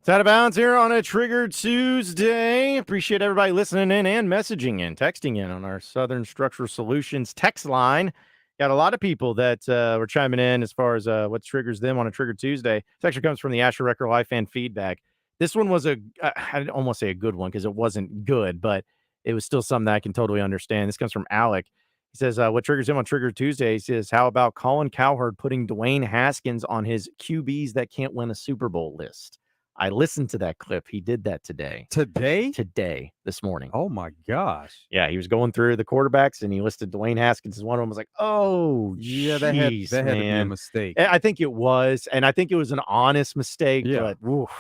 It's Out of Bounds here on a Trigger Tuesday. Appreciate everybody listening in and messaging in, texting in on our Southern Structural Solutions text line. Got a lot of people that were chiming in as far as what triggers them on a Trigger Tuesday. This actually comes from the Asher Record Live fan feedback. This one was I'd almost say a good one because it wasn't good, but it was still something that I can totally understand. This comes from Alec. He says, what triggers him on Trigger Tuesday? He says, how about Colin Cowherd putting Dwayne Haskins on his QBs that can't win a Super Bowl list? I listened to that clip. He did that today. Today, this morning. Oh, my gosh. Yeah, he was going through the quarterbacks, and he listed Dwayne Haskins as one of them. I was like, oh, yeah, that had to be a mistake. I think it was, and I think it was an honest mistake, yeah. but oof,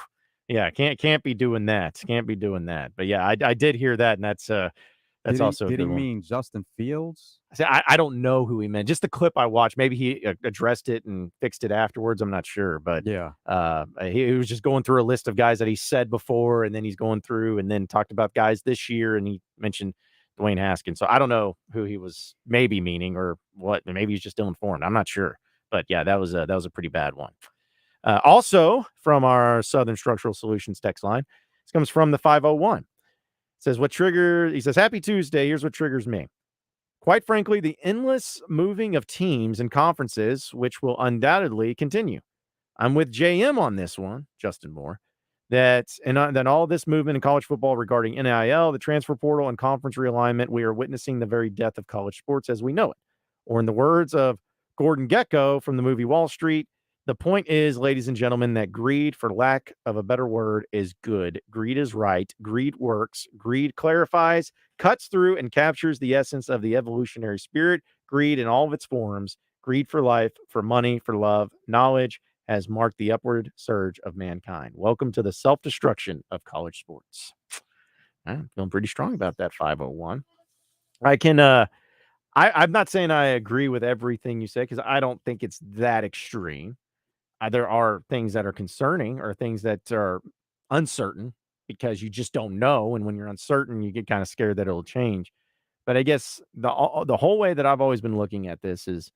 yeah, can't be doing that. Can't be doing that. But yeah, I did hear that, and that's also a good did he one. mean Justin Fields? I don't know who he meant. Just the clip I watched. Maybe he addressed it and fixed it afterwards. I'm not sure, but yeah, he was just going through a list of guys that he said before, and then he's going through and then talked about guys this year, and he mentioned Dwayne Haskins. So I don't know who he was maybe meaning or what. Maybe he's just ill-informed. I'm not sure, but yeah, that was a pretty bad one. Also from our Southern Structural Solutions text line, this comes from the 501. It says, he says, happy Tuesday. Here's what triggers me. Quite frankly, the endless moving of teams and conferences, which will undoubtedly continue. I'm with JM on this one, Justin Moore, that all this movement in college football regarding NIL, the transfer portal, and conference realignment, we are witnessing the very death of college sports as we know it. Or in the words of Gordon Gekko from the movie Wall Street, the point is, ladies and gentlemen, that greed, for lack of a better word, is good. Greed is right. Greed works. Greed clarifies, cuts through, and captures the essence of the evolutionary spirit. Greed in all of its forms. Greed for life, for money, for love, knowledge has marked the upward surge of mankind. Welcome to the self-destruction of college sports. I'm feeling pretty strong about that 501. I'm not saying I agree with everything you say because I don't think it's that extreme. There are things that are concerning or things that are uncertain because you just don't know. And when you're uncertain, you get kind of scared that it'll change. But I guess the whole way that I've always been looking at this is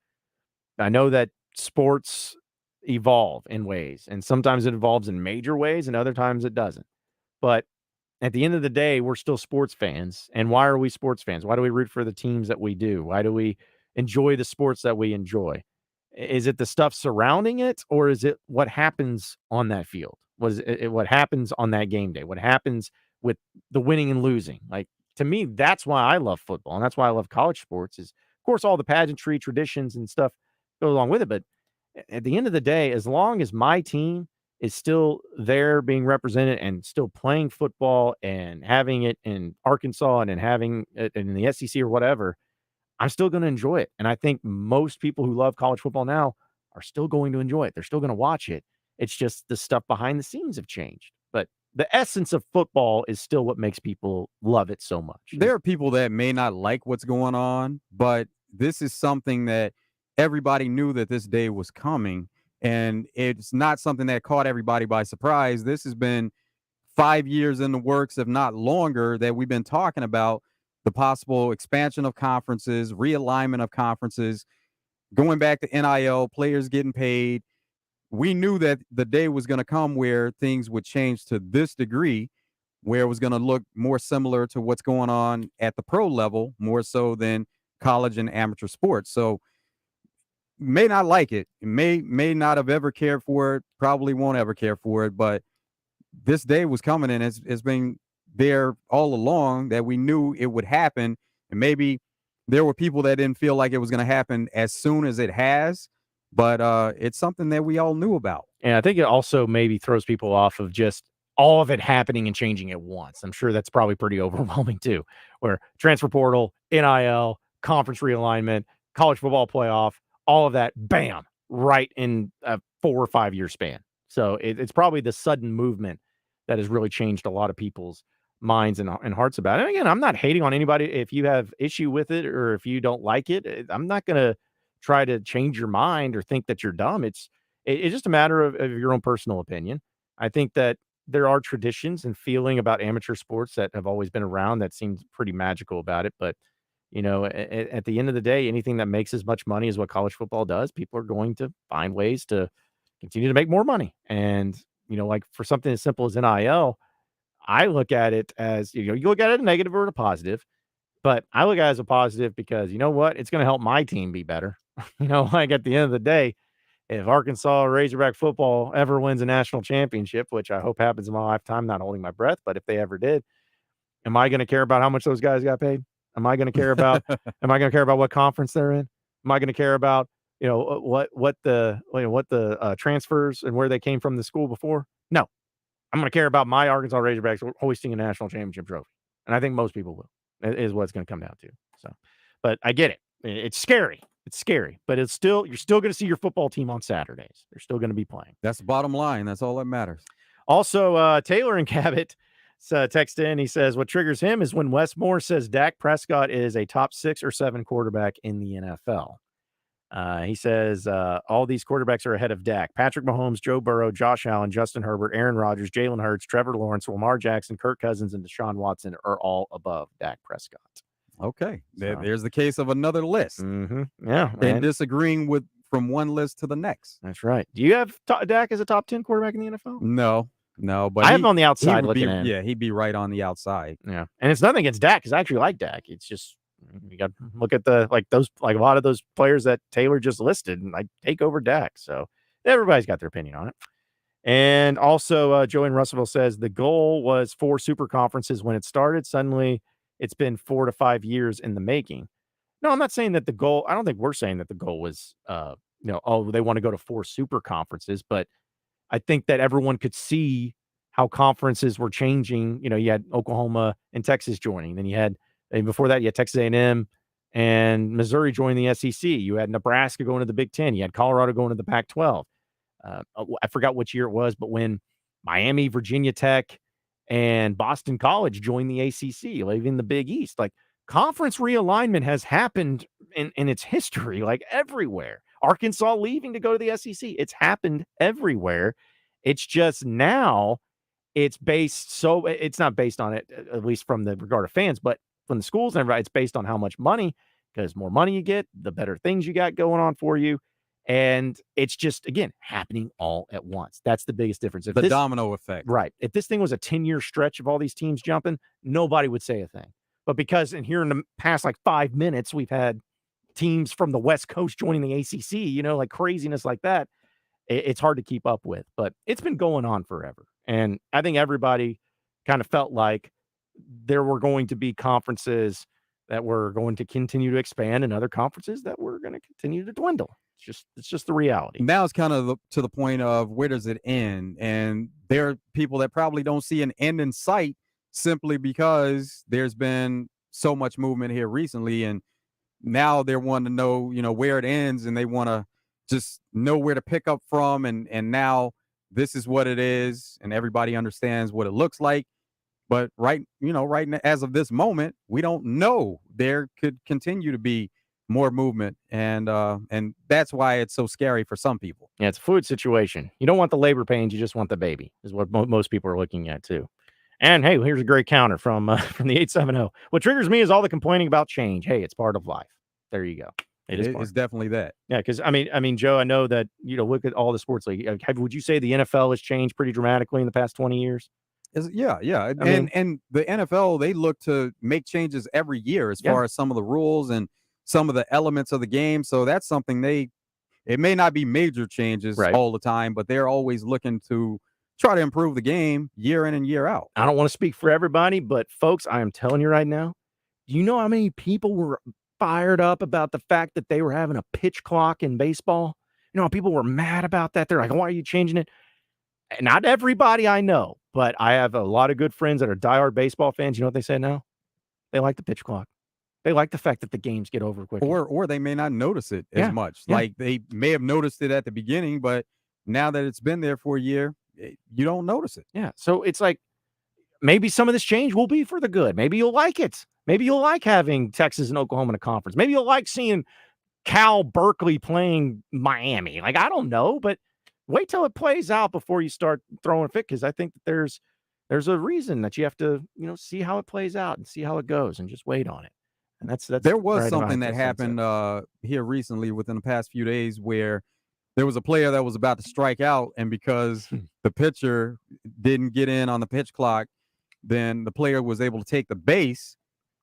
I know that sports evolve in ways, and sometimes it evolves in major ways and other times it doesn't. But at the end of the day, we're still sports fans. And why are we sports fans? Why do we root for the teams that we do? Why do we enjoy the sports that we enjoy? Is it the stuff surrounding it, or is it what happens on that field? What happens on that game day? What happens with the winning and losing? Like, to me, that's why I love football, and that's why I love college sports is, of course, all the pageantry, traditions, and stuff go along with it. But at the end of the day, as long as my team is still there being represented and still playing football and having it in Arkansas and having it in the SEC or whatever, I'm still going to enjoy it. And I think most people who love college football now are still going to enjoy it. They're still going to watch it. It's just the stuff behind the scenes have changed. But the essence of football is still what makes people love it so much. There are people that may not like what's going on, but this is something that everybody knew that this day was coming. And it's not something that caught everybody by surprise. This has been 5 years in the works, if not longer, that we've been talking about the possible expansion of conferences, realignment of conferences, going back to NIL, players getting paid. We knew that the day was going to come where things would change to this degree, where it was going to look more similar to what's going on at the pro level, more so than college and amateur sports. So may not like it, may not have ever cared for it, probably won't ever care for it, but this day was coming, and it's been there all along that we knew it would happen. And maybe there were people that didn't feel like it was going to happen as soon as it has, but it's something that we all knew about. And I think it also maybe throws people off of just all of it happening and changing at once. I'm sure that's probably pretty overwhelming too, where transfer portal, NIL, conference realignment, college football playoff, all of that, bam, right in a 4 or 5 year span. So it's probably the sudden movement that has really changed a lot of people's minds and hearts about it. And again, I'm not hating on anybody. If you have issue with it or if you don't like it, I'm not going to try to change your mind or think that you're dumb. It's just a matter of your own personal opinion. I think that there are traditions and feeling about amateur sports that have always been around that seems pretty magical about it. But, you know, at the end of the day, anything that makes as much money as what college football does, people are going to find ways to continue to make more money. And like for something as simple as NIL, I look at it as, you look at it a negative or a positive, but I look at it as a positive because you know what? It's going to help my team be better. Like at the end of the day, if Arkansas Razorback football ever wins a national championship, which I hope happens in my lifetime, not holding my breath, but if they ever did, am I going to care about how much those guys got paid? Am I going to care about what conference they're in? Am I going to care about, what the transfers and where they came from the school before? No. I'm going to care about my Arkansas Razorbacks hoisting a national championship trophy. And I think most people will, is what it's going to come down to. So, but I get it. It's scary. It's scary, but you're still going to see your football team on Saturdays. They're still going to be playing. That's the bottom line. That's all that matters. Also, Taylor and Cabot text in. He says, what triggers him is when Wes Moore says Dak Prescott is a top 6 or 7 quarterback in the NFL. He says all these quarterbacks are ahead of Dak. Patrick Mahomes, Joe Burrow, Josh Allen, Justin Herbert, Aaron Rodgers, Jalen Hurts, Trevor Lawrence, Lamar Jackson, Kirk Cousins, and Deshaun Watson are all above Dak Prescott. Okay. There's the case of another list. Mm-hmm. Yeah. And disagreeing from one list to the next. That's right. Do you have Dak as a top 10 quarterback in the NFL? No, but I have him on the outside looking in. Yeah, he'd be right on the outside. Yeah. And it's nothing against Dak because I actually like Dak. It's just, you got to look at a lot of those players that Taylor just listed, and I take over Dak. So everybody's got their opinion on it. And also, Joey in Russellville says the goal was 4 super conferences when it started. Suddenly, it's been 4 to 5 years in the making. No, I'm not saying that the goal. I don't think we're saying that the goal was, they want to go to 4 super conferences, but I think that everyone could see how conferences were changing. You had Oklahoma and Texas joining. Then and before that, you had Texas A&M and Missouri joining the SEC. You had Nebraska going to the Big Ten. You had Colorado going to the Pac-12. I forgot which year it was, but when Miami, Virginia Tech, and Boston College joined the ACC, leaving the Big East, conference realignment has happened in its history, everywhere. Arkansas leaving to go to the SEC. It's happened everywhere. It's just now it's not based on it, at least from the regard of fans, but from the schools and everybody, it's based on how much money, because more money you get, the better things you got going on for you. And it's just, again, happening all at once. That's the biggest difference. The domino effect. Right. If this thing was a 10-year stretch of all these teams jumping, nobody would say a thing. But because here in the past 5 minutes, we've had teams from the West Coast joining the ACC, craziness like that, it's hard to keep up with. But it's been going on forever. And I think everybody kind of felt like there were going to be conferences that were going to continue to expand and other conferences that were going to continue to dwindle. It's just the reality. Now it's kind of to the point of where does it end? And there are people that probably don't see an end in sight simply because there's been so much movement here recently. And now they're wanting to know, where it ends, and they want to just know where to pick up from. And now this is what it is, and everybody understands what it looks like. But right as of this moment, we don't know. There could continue to be more movement, and that's why it's so scary for some people. Yeah, it's a fluid situation. You don't want the labor pains, you just want the baby, is what most people are looking at too. And hey, here's a great counter from the 870. What triggers me is all the complaining about change. Hey, it's part of life. There you go. It's definitely that. Yeah, because I mean, Joe, I know that look at all the sports league. Would you say the NFL has changed pretty dramatically in the past 20 years? Yeah. And the NFL, they look to make changes every year as far as some of the rules and some of the elements of the game. So that's something it may not be major changes all the time, but they're always looking to try to improve the game year in and year out. I don't want to speak for everybody, but folks, I am telling you right now, do you know how many people were fired up about the fact that they were having a pitch clock in baseball? People were mad about that. They're like, why are you changing it? Not everybody I know, but I have a lot of good friends that are diehard baseball fans. You know what they say now? They like the pitch clock. They like the fact that the games get over quickly. Or they may not notice it as much. Yeah. Like they may have noticed it at the beginning, but now that it's been there for a year, you don't notice it. Yeah. So it's like maybe some of this change will be for the good. Maybe you'll like it. Maybe you'll like having Texas and Oklahoma in a conference. Maybe you'll like seeing Cal Berkeley playing Miami. I don't know, but wait till it plays out before you start throwing a fit, because I think that there's a reason that you have to, see how it plays out and see how it goes and just wait on it. And that's there was something that happened here recently within the past few days where there was a player that was about to strike out, and because the pitcher didn't get in on the pitch clock, then the player was able to take the base.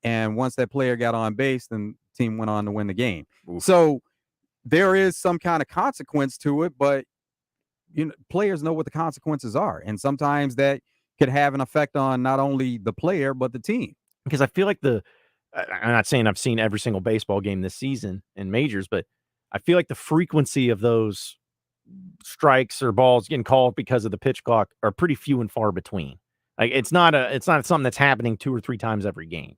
And once that player got on base, then the team went on to win the game. Oof. So there is some kind of consequence to it, but players know what the consequences are. And sometimes that could have an effect on not only the player, but the team. Because I feel like I'm not saying I've seen every single baseball game this season in majors, but I feel like the frequency of those strikes or balls getting called because of the pitch clock are pretty few and far between. Like it's not something that's happening 2 or 3 times every game.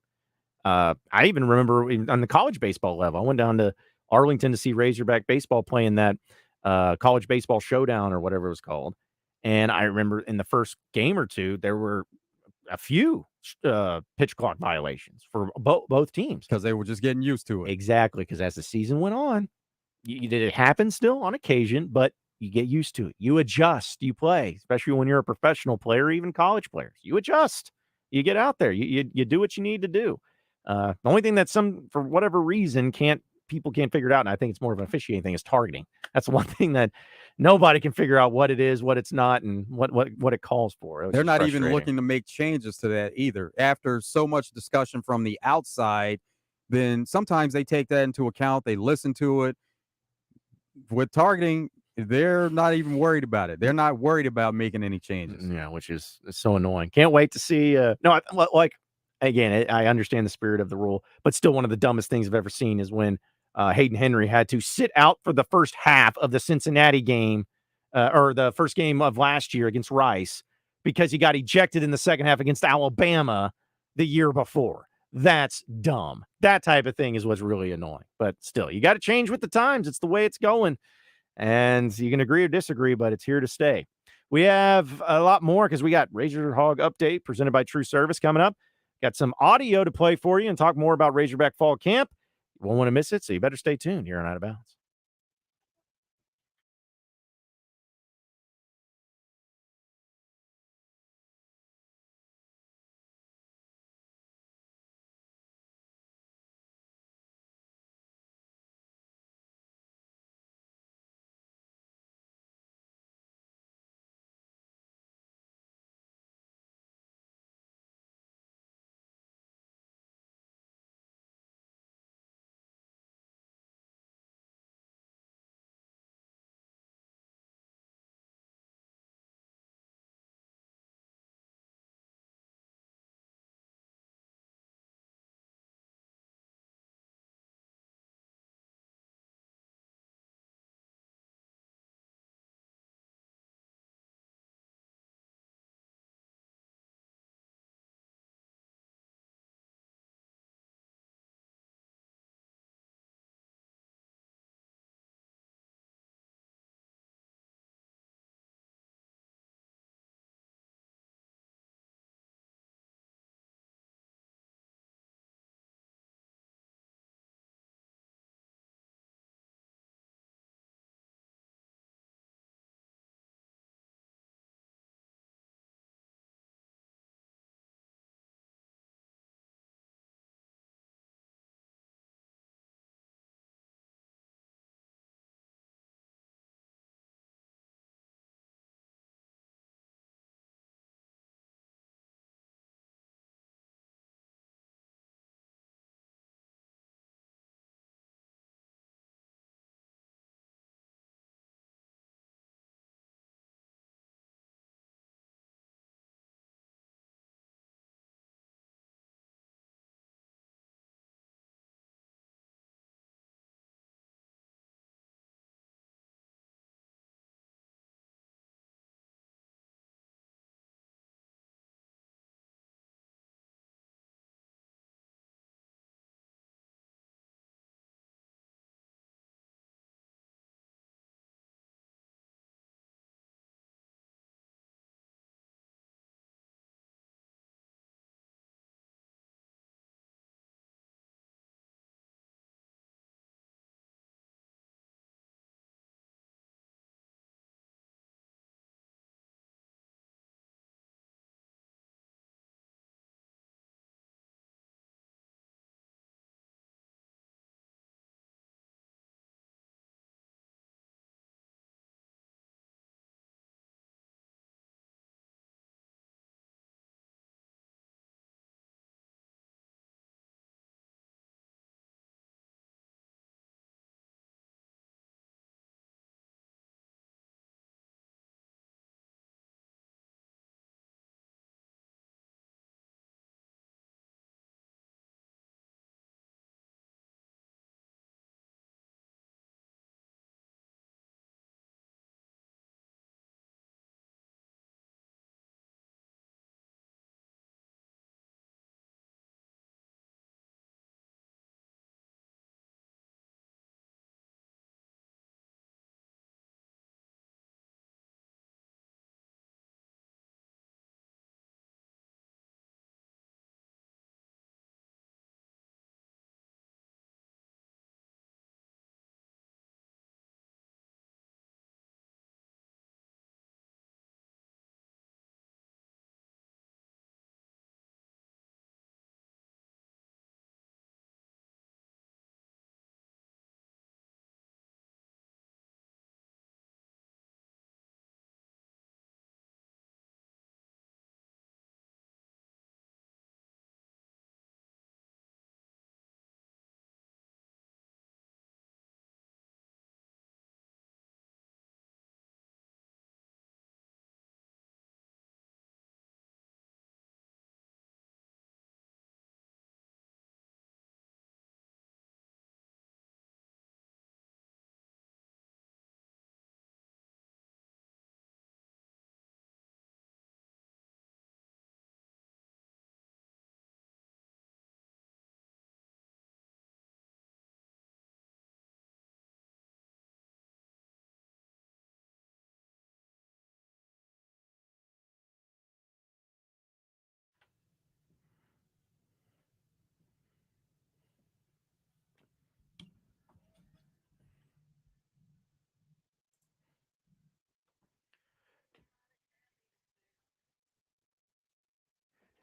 I even remember on the college baseball level, I went down to Arlington to see Razorback baseball playing that college baseball showdown or whatever it was called. And I remember in the first game or two, there were a few pitch clock violations for both teams because they were just getting used to it. Exactly, because as the season went on, did it happen still on occasion, but you get used to it. You adjust, you play, especially when you're a professional player, even college players. You adjust. You get out there. You do what you need to do. The only thing that for whatever reason, people can't figure it out, and I think it's more of an officiating thing, is targeting. That's the one thing that nobody can figure out what it is, what it's not, and what it calls for. They're not even looking to make changes to that either. After so much discussion from the outside, then sometimes they take that into account. They listen to it. With targeting, they're not even worried about it. They're not worried about making any changes. Yeah, which is so annoying. Can't wait to see. Again, I understand the spirit of the rule, but still one of the dumbest things I've ever seen is when Hayden Henry had to sit out for the first half of the Cincinnati game or the first game of last year against Rice because he got ejected in the second half against Alabama the year before. That's dumb. That type of thing is what's really annoying. But still, you got to change with the times. It's the way it's going. And you can agree or disagree, but it's here to stay. We have a lot more because we got Razor Hog Update presented by True Service coming up. Got some audio to play for you and talk more about Razorback Fall Camp. You won't want to miss it, so you better stay tuned here on Out of Bounds.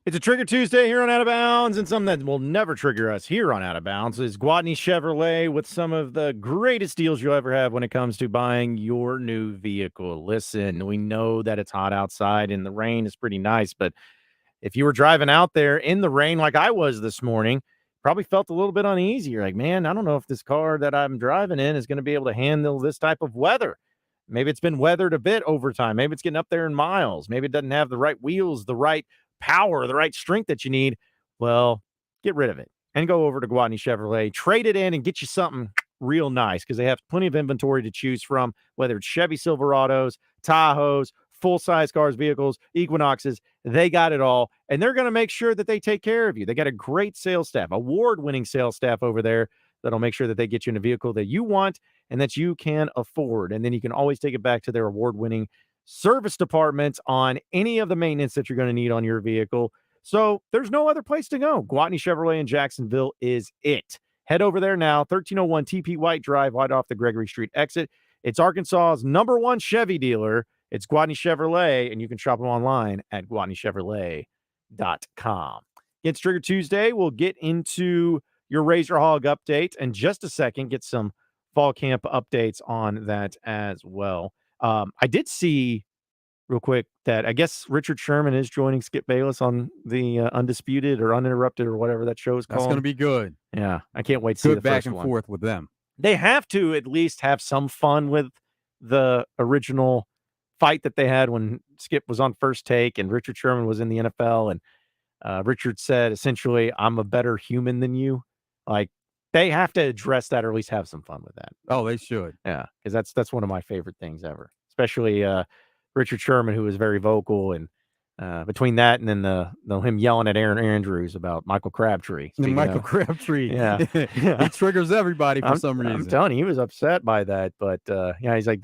It's a Trigger Tuesday here on Out of Bounds, and something that will never trigger us here on Out of Bounds is Gwatney Chevrolet with some of the greatest deals you'll ever have when it comes to buying your new vehicle. Listen, we know that it's hot outside and the rain is pretty nice, but if you were driving out there in the rain like I was this morning, probably felt a little bit uneasy. You're like, man, I don't know if this car that I'm driving in is going to be able to handle this type of weather. Maybe it's been weathered a bit over time. Maybe it's getting up there in miles. Maybe it doesn't have the right wheels, the right power, the right strength that you need. Well, get rid of it and go over to Gwatney Chevrolet, trade it in and get you something real nice because they have plenty of inventory to choose from, whether it's Chevy Silverados, Tahoes, full-size cars, vehicles, Equinoxes. They got it all, and they're going to make sure that they take care of you. They got a great sales staff, award-winning sales staff over there that'll make sure that they get you in a vehicle that you want and that you can afford. And then you can always take it back to their award-winning service department on any of the maintenance that you're going to need on your vehicle. So there's no other place to go. Gwatney Chevrolet in Jacksonville is it. Head over there now, 1301 TP White Drive, right off the Gregory Street exit. It's Arkansas's #1 Chevy dealer. It's Gwatney Chevrolet, and you can shop them online at GwatneyChevrolet.com. It's Trigger Tuesday. We'll get into your Razor Hog update in just a second, get some fall camp updates on that as well. I did see real quick that I guess Richard Sherman is joining Skip Bayless on the Undisputed or Uninterrupted or whatever that show is called. That's going to be good. Yeah, I can't wait to see the Good back first and one. forth with them. They have to at least have some fun with the original fight that they had when Skip was on First Take and Richard Sherman was in the NFL. And Richard said, essentially, I'm a better human than you. Like, they have to address that or at least have some fun with that. Oh, they should. Yeah, because that's one of my favorite things ever, especially Richard Sherman, who was very vocal. And between that and then the him yelling at Aaron Andrews about Michael Crabtree. Crabtree. Yeah. He triggers everybody for some reason. I'm telling you, he was upset by that. But, yeah, he's like,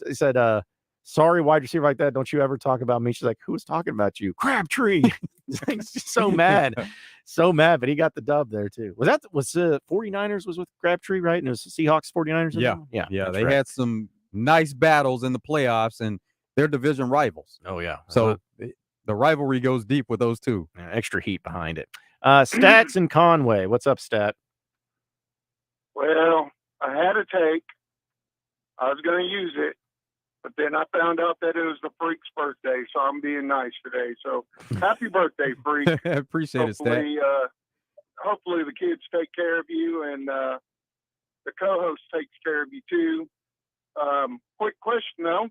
he said, sorry, wide receiver like that. Don't you ever talk about me. She's like, who was talking about you? Crabtree. He's just so mad. So mad, but he got the dub there too. Was 49ers was with Crabtree, right? And it was Seahawks 49ers? Yeah. They had some nice battles in the playoffs and they're division rivals. Oh, yeah. So the rivalry goes deep with those two. Yeah, extra heat behind it. Stats in Conway. What's up, Stat? Well, I had a take. I was going to use it, but then I found out that it was the Freak's birthday, so I'm being nice today. So happy birthday, Freak. Appreciate it, Stat. Hopefully the kids take care of you and the co-host takes care of you too. Quick question though.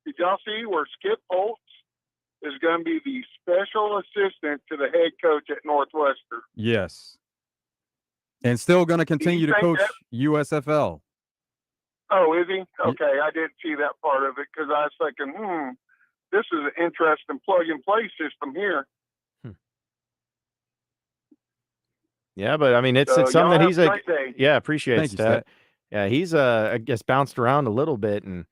Did y'all see where Skip Holtz is going to be the special assistant to the head coach at Northwestern? Yes. And still going to continue to coach USFL. Oh, is he? Okay, I didn't see that part of it because I was thinking, this is an interesting plug-and-play system here. Yeah, but I mean, it's something that he's like, yeah, appreciate it, Stat. Yeah, he's I guess bounced around a little bit, and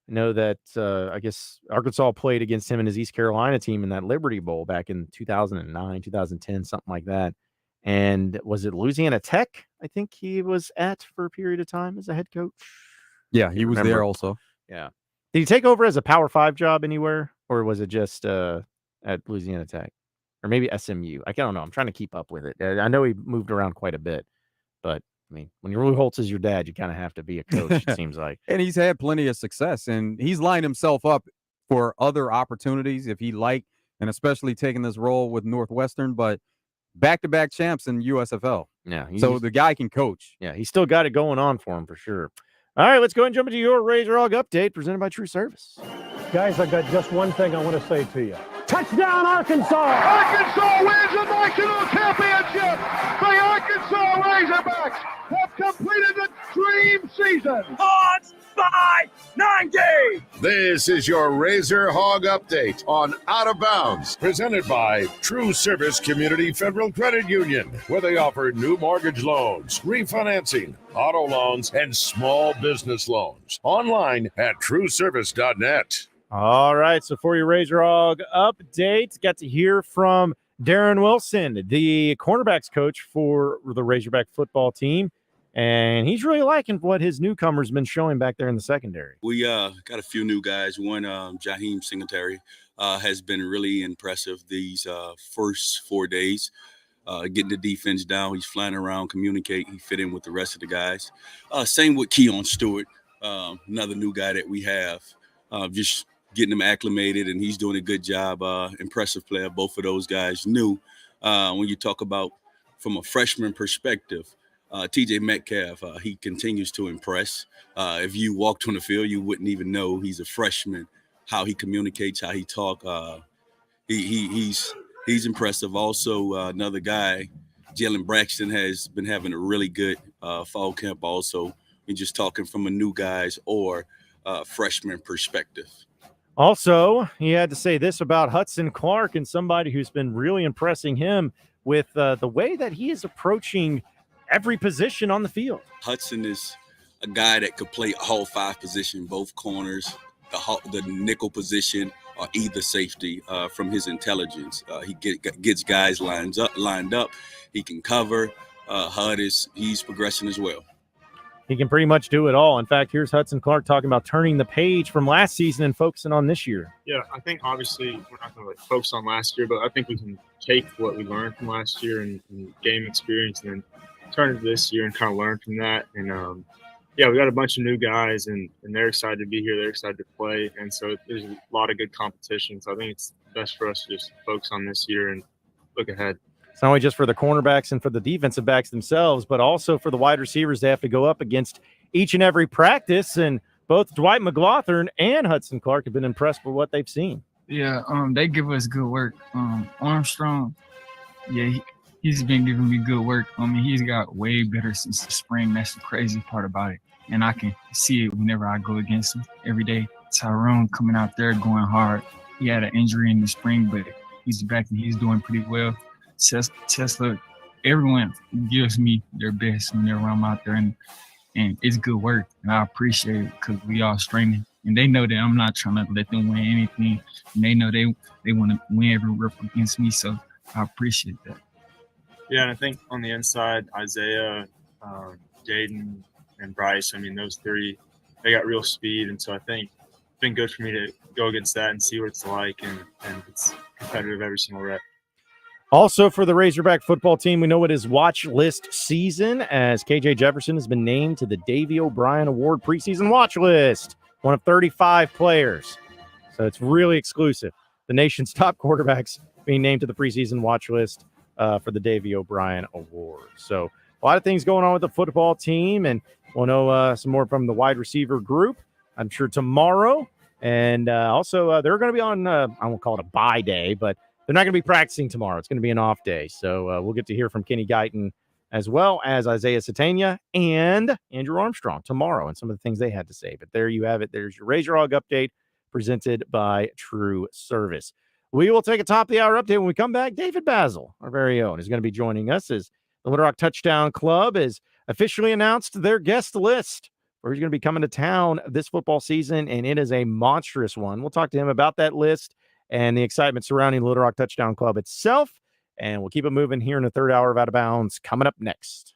know that I guess Arkansas played against him in his East Carolina team in that Liberty Bowl back in 2009, 2010, something like that. And was it Louisiana Tech? I think he was at for a period of time as a head coach. Yeah, he was there also. Yeah. Did he take over as a Power 5 job anywhere, or was it just at Louisiana Tech? Or maybe SMU. I don't know. I'm trying to keep up with it. I know he moved around quite a bit, but I mean, when Roy Holtz is your dad, you kind of have to be a coach, it seems like. And he's had plenty of success, and he's lined himself up for other opportunities if he liked, and especially taking this role with Northwestern, but back-to-back champs in USFL. Yeah. So the guy can coach. Yeah, he's still got it going on for him for sure. All right, let's go and jump into your Razor Hog update presented by True Service. Guys, I've got just one thing I want to say to you. Touchdown, Arkansas! Arkansas wins the national championship! The Arkansas Razorbacks have completed the dream season! Hogs by 90! This is your Razor Hog Update on Out of Bounds, presented by True Service Community Federal Credit Union, where they offer new mortgage loans, refinancing, auto loans, and small business loans. Online at trueservice.net. All right, so for your Razor Hog update, got to hear from Darren Wilson, the cornerbacks coach for the Razorback football team. and he's really liking what his newcomer's been showing back there in the secondary. We got a few new guys. One, Jaheim Singletary, has been really impressive these first 4 days. Getting the defense down. He's flying around, communicate. He fit in with the rest of the guys. Same with Keon Stewart, another new guy that we have. Just getting him acclimated, and he's doing a good job. Impressive player. Both of those guys new. When you talk about from a freshman perspective, TJ Metcalf, he continues to impress. If you walked on the field, you wouldn't even know he's a freshman. How he communicates, how he talk. He's impressive. Also, another guy, Jalen Braxton, has been having a really good fall camp. Also, and just talking from a new guy's or freshman perspective. Also, he had to say this about Hudson Clark, and somebody who's been really impressing him with the way that he is approaching every position on the field. Hudson is a guy that could play all 5 positions, both corners, the nickel position, or either safety. From his intelligence, he gets guys lined up. He can cover. He's progressing as well. He can pretty much do it all. In fact, here's Hudson Clark talking about turning the page from last season and focusing on this year. Yeah, I think obviously we're not going to focus on last year, but I think we can take what we learned from last year and gain experience and then turn it to this year and kind of learn from that. And yeah, we got a bunch of new guys, and they're excited to be here. They're excited to play, and so there's a lot of good competition. So I think it's best for us to just focus on this year and look ahead. It's not only just for the cornerbacks and for the defensive backs themselves, but also for the wide receivers they have to go up against each and every practice. And both Dwight McLaughlin and Hudson Clark have been impressed with what they've seen. Yeah, they give us good work. Armstrong, yeah, he's been giving me good work. I mean, he's got way better since the spring. That's the crazy part about it. And I can see it whenever I go against him every day. Tyrone coming out there going hard. He had an injury in the spring, but he's back and he's doing pretty well. Tesla, everyone gives me their best whenever I'm out there, and it's good work, and I appreciate it because we all straining, and they know that I'm not trying to let them win anything, and they know they want to win every rep against me, so I appreciate that. Yeah, and I think on the inside, Isaiah, Jaden, and Bryce, I mean, those 3, they got real speed, and so I think it's been good for me to go against that and see what it's like, and it's competitive every single rep. Also for the Razorback football team, we know it is watch list season as KJ Jefferson has been named to the Davey O'Brien Award preseason watch list, one of 35 players. So it's really exclusive. The nation's top quarterbacks being named to the preseason watch list for the Davey O'Brien Award. So a lot of things going on with the football team, and we'll know some more from the wide receiver group, I'm sure, tomorrow. And also they're going to be on, I won't call it a bye day, but they're not going to be practicing tomorrow. It's going to be an off day. So we'll get to hear from Kenny Guyton as well as Isaiah Satania and Andrew Armstrong tomorrow and some of the things they had to say. But there you have it. There's your Razor Hog update presented by True Service. We will take a top of the hour update when we come back. David Basil, our very own, is going to be joining us as the Little Rock Touchdown Club has officially announced their guest list where he's going to be coming to town this football season, and it is a monstrous one. We'll talk to him about that list and the excitement surrounding the Little Rock Touchdown Club itself. And we'll keep it moving here in the third hour of Out of Bounds coming up next.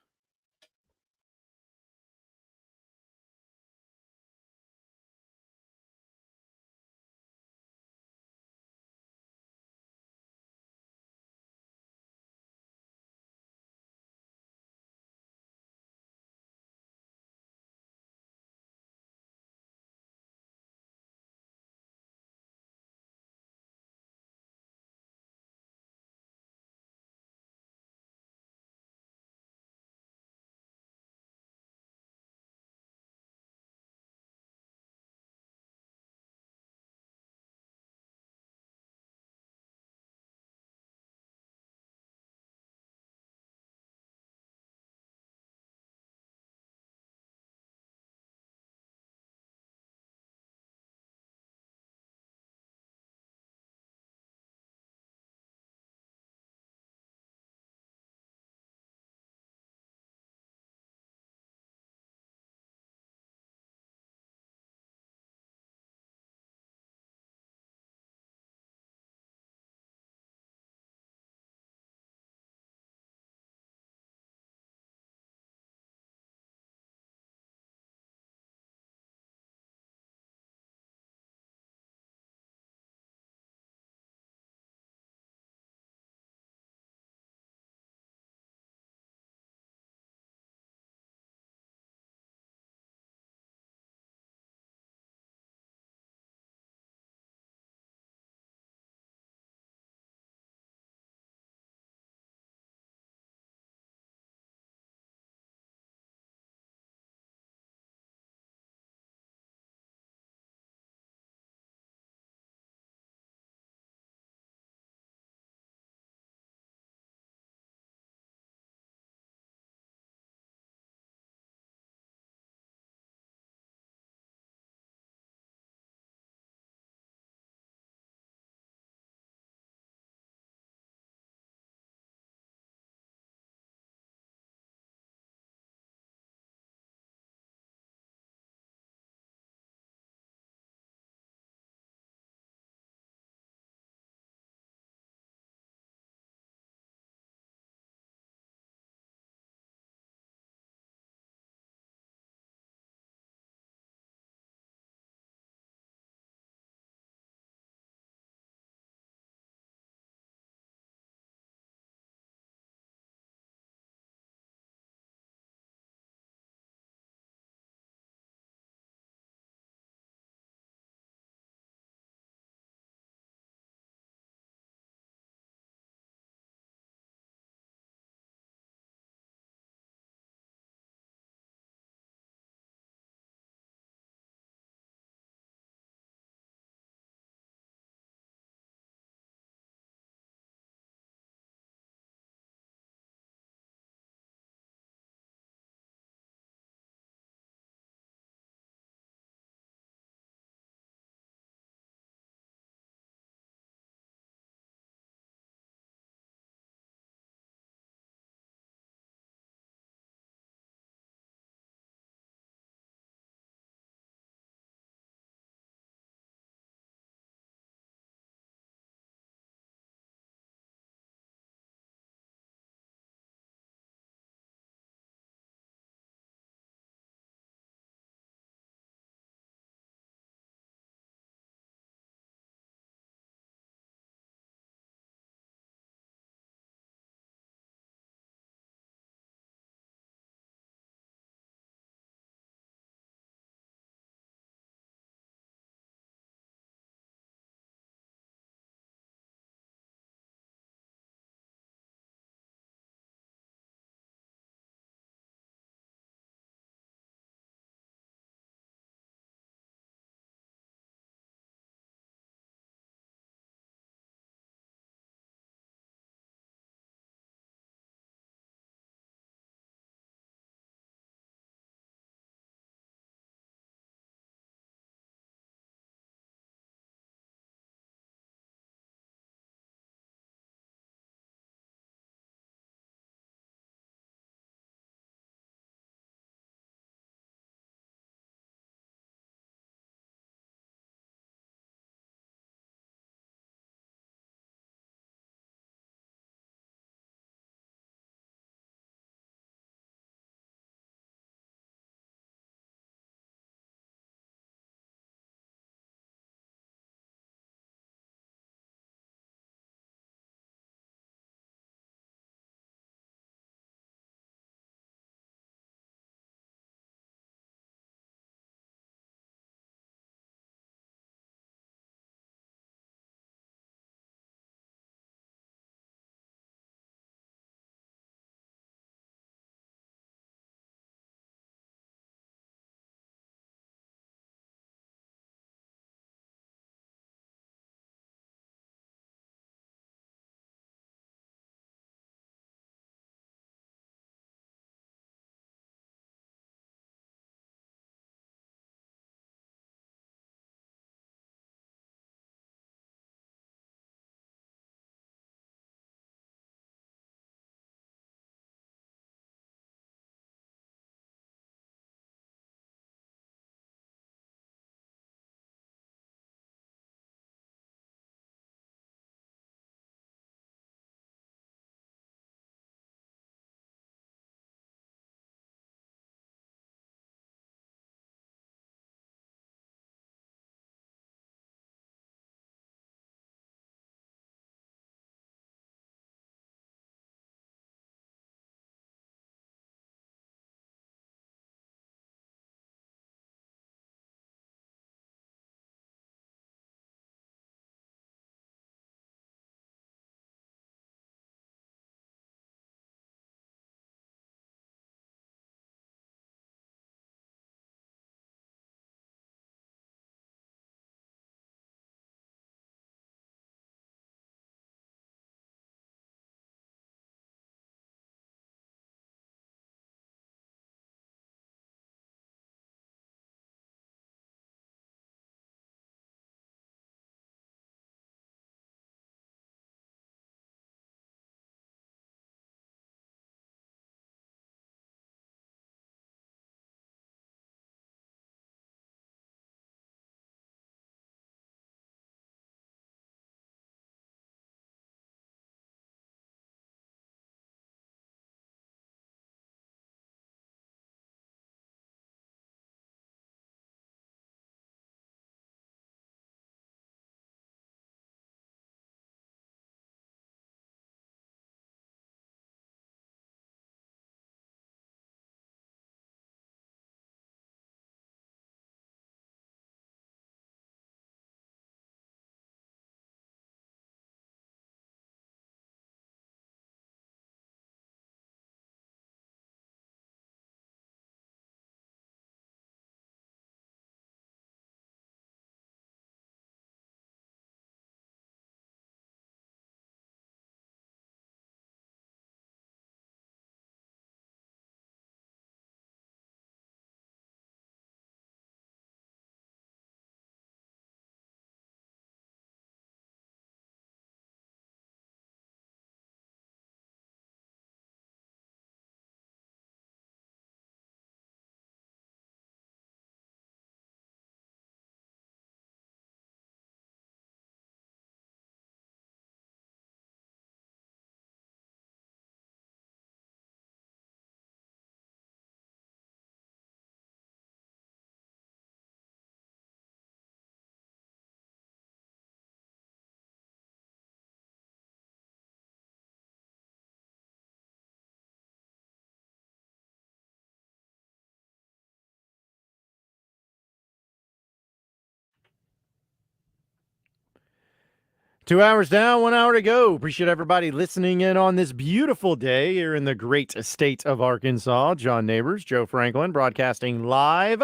2 hours down, 1 hour to go. Appreciate everybody listening in on this beautiful day here in the great state of Arkansas. John Nabors, Joe Franklin, broadcasting live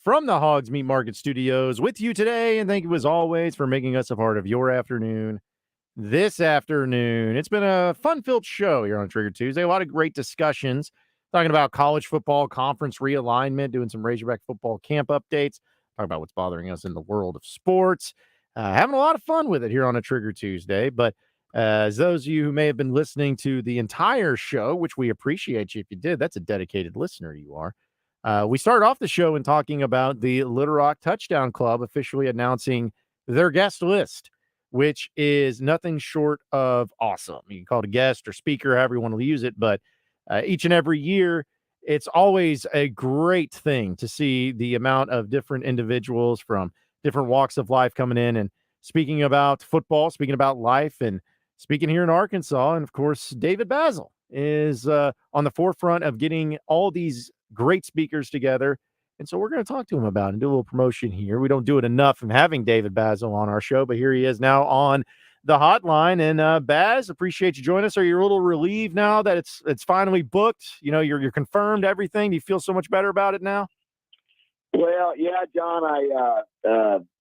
from the Hoggs Meat Market Studios with you today. And thank you, as always, for making us a part of your afternoon this afternoon. It's been a fun-filled show here on Trigger Tuesday. A lot of great discussions, talking about college football, conference realignment, doing some Razorback football camp updates, talking about what's bothering us in the world of sports. Having a lot of fun with it here on a Trigger Tuesday. But as those of you who may have been listening to the entire show, which we appreciate you if you did, that's a dedicated listener you are. We started off the show in talking about the Little Rock Touchdown Club officially announcing their guest list, which is nothing short of awesome. You can call it a guest or speaker, however you want to use it. But each and every year, it's always a great thing to see the amount of different individuals from different walks of life coming in and speaking about football, speaking about life, and speaking here in Arkansas. And of course, David Basil is on the forefront of getting all these great speakers together. And so we're going to talk to him about it and do a little promotion here. We don't do it enough of having David Basil on our show, but here he is now on the hotline. And Baz, appreciate you joining us. Are you a little relieved now that it's finally booked? You know, you're confirmed everything. Do you feel so much better about it now? Well, yeah, John, I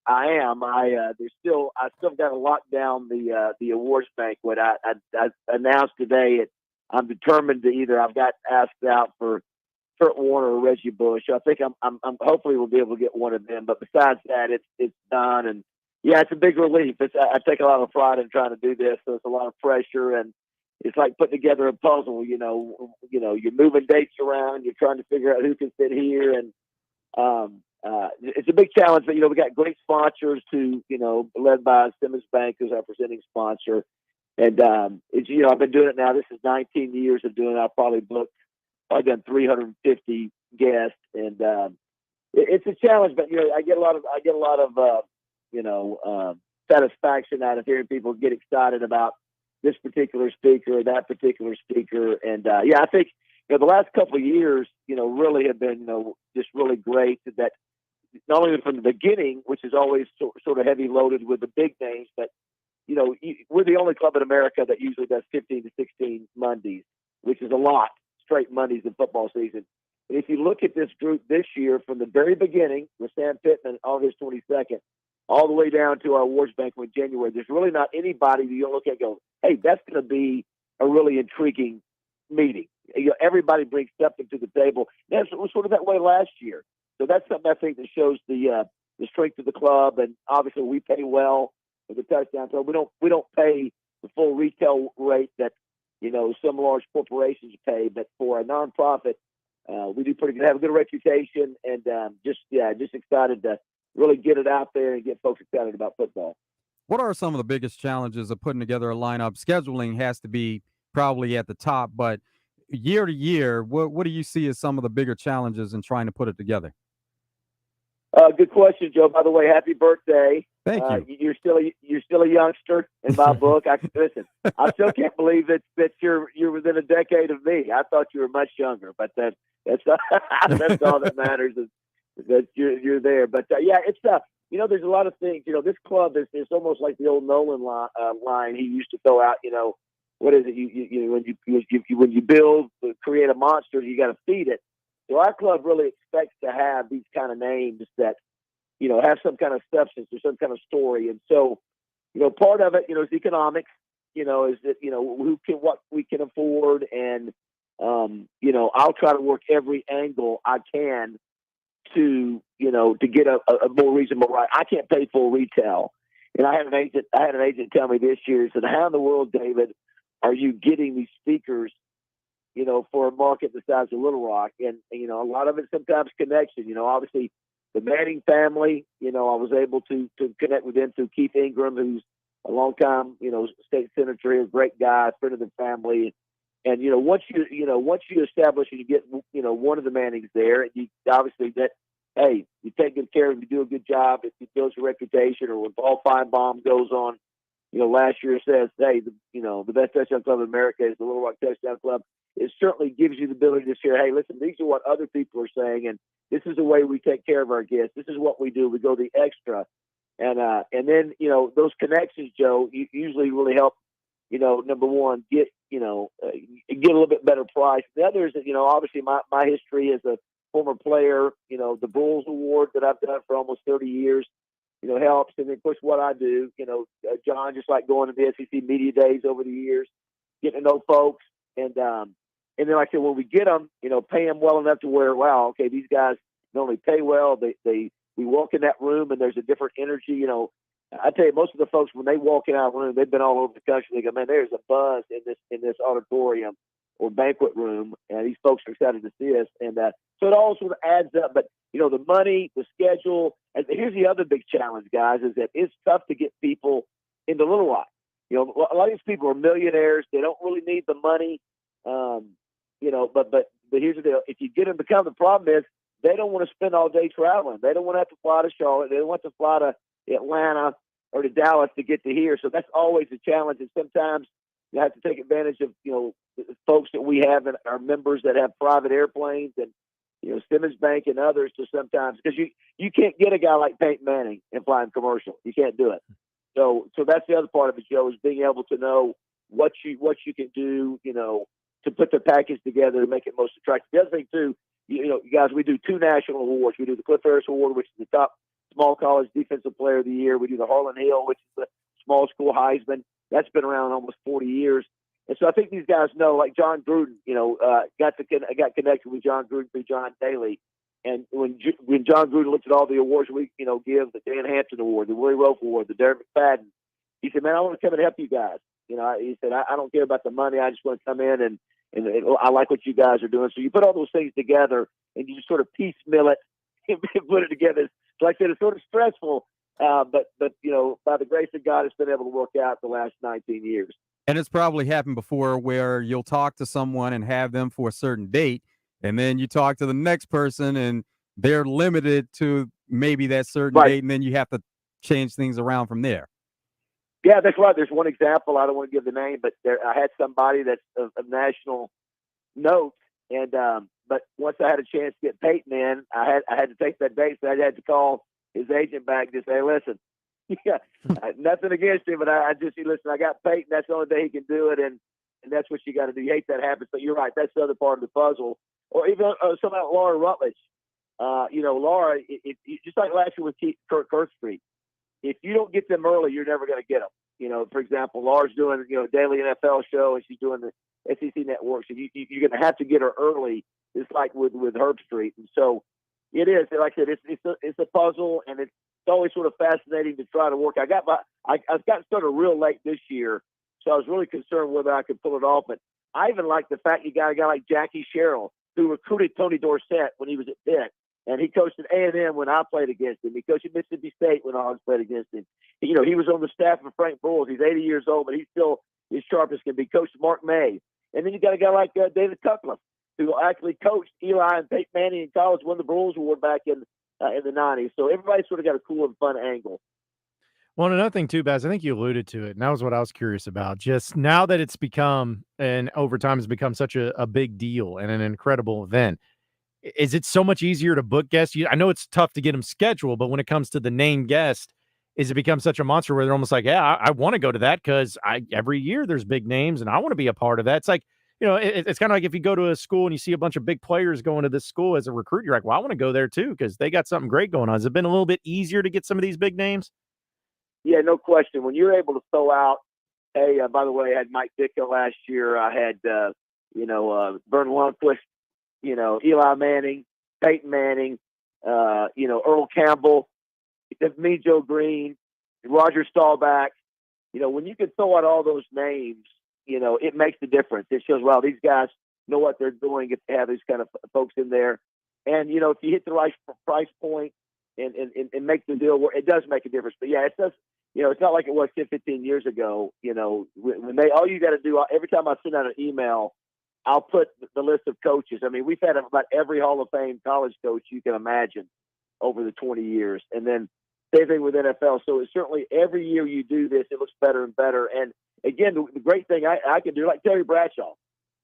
am. I still got to lock down the awards banquet. I announced today I'm determined to either I've got asked out for Kurt Warner or Reggie Bush. I think I'm hopefully we'll be able to get one of them. But besides that, it's done. And yeah, it's a big relief. I take a lot of pride in trying to do this. So it's a lot of pressure, and it's like putting together a puzzle. You know, you're moving dates around. You're trying to figure out who can fit here, and it's a big challenge. But we got great sponsors who led by Simmons Bank, who's our presenting sponsor. And I've been doing it now. This is 19 years of doing it. I've done 350 guests, and it's a challenge. But I get a lot of satisfaction out of hearing people get excited about this particular speaker or that particular speaker. And I think the last couple of years, really have been just really great. That not only from the beginning, which is always sort of heavy loaded with the big names, but we're the only club in America that usually does 15 to 16 Mondays, which is a lot. Straight Mondays in football season. And if you look at this group this year, from the very beginning with Sam Pittman, August 22nd, all the way down to our awards banquet in January, there's really not anybody that you look at and go, hey, that's going to be a really intriguing meeting. Everybody brings something to the table. It was sort of that way last year. So that's something I think that shows the strength of the club. And obviously, we pay well for the touchdown club. We don't pay the full retail rate that some large corporations pay, but for a nonprofit, we do pretty good. Have a good reputation, and just excited to really get it out there and get folks excited about football. What are some of the biggest challenges of putting together a lineup? Scheduling has to be probably at the top, but year to year, what do you see as some of the bigger challenges in trying to put it together? Good question, Joe. By the way, happy birthday. Thank you. You're still a youngster in my book. I still can't believe that you're within a decade of me. I thought you were much younger, but that's all that matters is that you're there. But it's there's a lot of things. This club is almost like the old Nolan line he used to throw out. What is it? When you build, create a monster, you got to feed it. So our club really expects to have these kind of names that, have some kind of substance or some kind of story. And so, part of it, is economics, is that, what we can afford. And, I'll try to work every angle I can to get a more reasonable right. I can't pay full retail. And I had an agent tell me this year, he said, how in the world, David, are you getting these speakers for a market the size of Little Rock? And, a lot of it sometimes connection. Obviously the Manning family, I was able to connect with them through Keith Ingram, who's a long time, state senator, a great guy, friend of the family. And, once you establish and you get, one of the Mannings there, you obviously hey, you take good care of them, you do a good job, it builds your reputation. Or when Paul Feinbaum goes on, last year says, hey, the best touchdown club in America is the Little Rock Touchdown Club. It certainly gives you the ability to share, hey, listen, these are what other people are saying, and this is the way we take care of our guests. This is what we do. We go the extra. And then, those connections, Joe, usually really help, number one, get a little bit better price. The other is that, obviously my history as a former player, the Bulls Award that I've done for almost 30 years, helps. And then, of course, what I do, John, just like going to the SEC media days over the years, getting to know folks. And then, like I said, when we get them, pay them well enough to where, wow, okay, these guys not only pay well, we walk in that room and there's a different energy. I tell you, most of the folks, when they walk in our room, they've been all over the country. They go, man, there's a buzz in this auditorium or banquet room, and these folks are excited to see us. And so it all sort of adds up. But, the money, the schedule, and here's the other big challenge, guys, is that it's tough to get people into Little Rock. A lot of these people are millionaires. They don't really need the money. But here's the deal. If you get them to come, the problem is they don't want to spend all day traveling. They don't want to have to fly to Charlotte. They don't want to fly to Atlanta or to Dallas to get to here. So that's always a challenge. And sometimes you have to take advantage of, the folks that we have and our members that have private airplanes and, Simmons Bank and others to sometimes, because you can't get a guy like Peyton Manning and fly him commercial. You can't do it. So that's the other part of it, Joe, is being able to know what you can do, to put the package together to make it most attractive. The other thing too, guys, we do 2 national awards. We do the Cliff Harris Award, which is the top small college defensive player of the year. We do the Harlan Hill, which is the small school Heisman. That's been around almost 40 years. And so I think these guys know, like John Gruden, got connected with John Gruden through John Daly. And when John Gruden looked at all the awards we, give, the Dan Hampton Award, the Willie Rofe Award, the Derek McFadden, he said, man, I want to come and help you guys. He said, I don't care about the money. I just want to come in and I like what you guys are doing. So you put all those things together and you just sort of piecemeal it and put it together. Like I said, it's sort of stressful, but by the grace of God, it's been able to work out the last 19 years. And it's probably happened before where you'll talk to someone and have them for a certain date, and then you talk to the next person and they're limited to maybe that certain date, and then you have to change things around from there. Yeah, that's right. There's one example. I don't want to give the name, but I had somebody that's of national note, and but once I had a chance to get Peyton in, I had to take that date, so I had to call his agent back and say, hey, listen, nothing against him, but I just say, listen, I got Peyton. That's the only day he can do it, and that's what you got to do. You hate that happens, but you're right. That's the other part of the puzzle. Or even something like Laura Rutledge. Laura, just like last year with Kirk Kirkstreet, if you don't get them early, you're never going to get them. For example, Laura's doing daily NFL show, and she's doing the SEC network, so you're going to have to get her early. It's like with Herb Street, and so it is. Like I said, it's a puzzle, and it's always sort of fascinating to try to work. I've gotten started real late this year, so I was really concerned whether I could pull it off. But I even like the fact you got a guy like Jackie Sherrill, who recruited Tony Dorsett when he was at Pitt, and he coached at A&M when I played against him. He coached at Mississippi State when Hoggs played against him. He was on the staff of Frank Bulls. He's 80 years old, but he's still as sharp as can be. Coached Mark May, and then you got a guy like David Cutcliffe, who actually coached Eli and Peyton Manning in college, won the Bulls Award back in the 90s. So everybody's sort of got a cool and fun angle. Well, another thing too, Baz, I think you alluded to it, and that was what I was curious about. Just now that it's become, and over time has become such a big deal and an incredible event, is it so much easier to book guests? I know it's tough to get them scheduled, but when it comes to the named guest, is it become such a monster where they're almost like, yeah, I want to go to that because every year there's big names and I want to be a part of that. It's like, it's kind of like if you go to a school and you see a bunch of big players going to this school as a recruit, you're like, well, I want to go there too because they got something great going on. Has it been a little bit easier to get some of these big names? Yeah, no question. When you're able to throw out, hey, by the way, I had Mike Ditka last year. I had, Vern Lundquist, Eli Manning, Peyton Manning, Earl Campbell, me, Joe Green, Roger Staubach. When you can throw out all those names, it makes the difference. It shows, wow, these guys know what they're doing if they have these kind of folks in there. And, if you hit the right price point and make the deal work, it does make a difference. But, yeah, it does. It's not like it was 10, 15 years ago. When all you got to do, every time I send out an email, I'll put the list of coaches. I mean, we've had about every Hall of Fame college coach you can imagine over the 20 years. And then same thing with NFL. So it's certainly every year you do this, it looks better and better. And again, the great thing I can do, like Terry Bradshaw,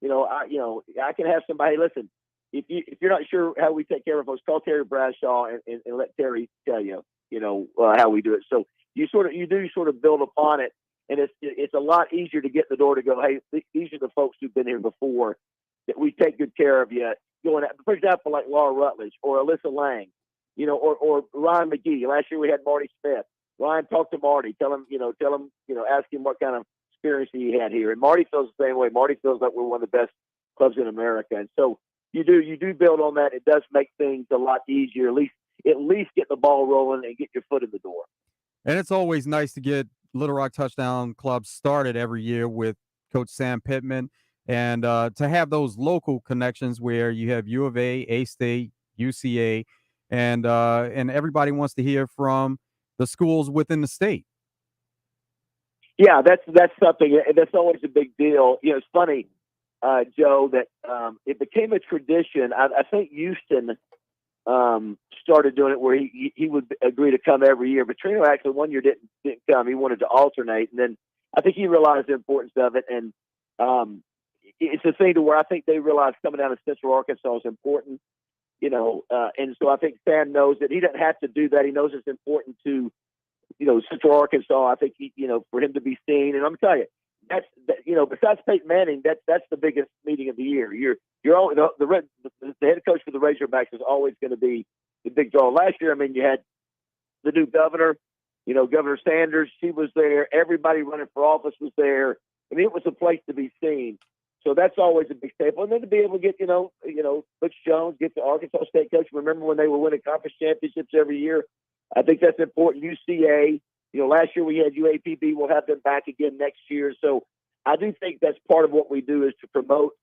I can have somebody, listen, if you're not sure how we take care of folks, call Terry Bradshaw and let Terry tell you. how we do it. So you do sort of build upon it, and it's a lot easier to get in the door to go, hey, these are the folks who've been here before, that we take good care of you. Going at, for example, like Laura Rutledge or Alyssa Lang, or Ryan McGee. Last year we had Marty Smith. Ryan, talk to Marty. Tell him, ask him what kind of experience he had here. And Marty feels the same way. Marty feels like we're one of the best clubs in America. And so you do build on that. It does make things a lot easier. At least get the ball rolling and get your foot in the door. And it's always nice to get Little Rock Touchdown Club started every year with Coach Sam Pittman, and to have those local connections where you have U of A, A-State, UCA, and everybody wants to hear from the schools within the state. Yeah, that's something that's always a big deal. It's funny, Joe, that it became a tradition. I think Houston started doing it where he would agree to come every year. But Trino actually one year didn't come. He wanted to alternate, and then I think he realized the importance of it. And it's a thing to where I think they realized coming down to Central Arkansas is important. And so I think Sam knows that he doesn't have to do that. He knows it's important to, Central Arkansas. I think for him to be seen. And I'm telling you, besides Peyton Manning, that's the biggest meeting of the year. You're always, the head coach for the Razorbacks is always going to be the big draw. Last year, you had the new governor, Governor Sanders. She was there. Everybody running for office was there. It was a place to be seen. So that's always a big staple. And then to be able to get, Butch Jones, get the Arkansas State coach. Remember when they were winning conference championships every year? I think that's important. UCA, last year we had UAPB. We'll have them back again next year. So I do think that's part of what we do is to promote,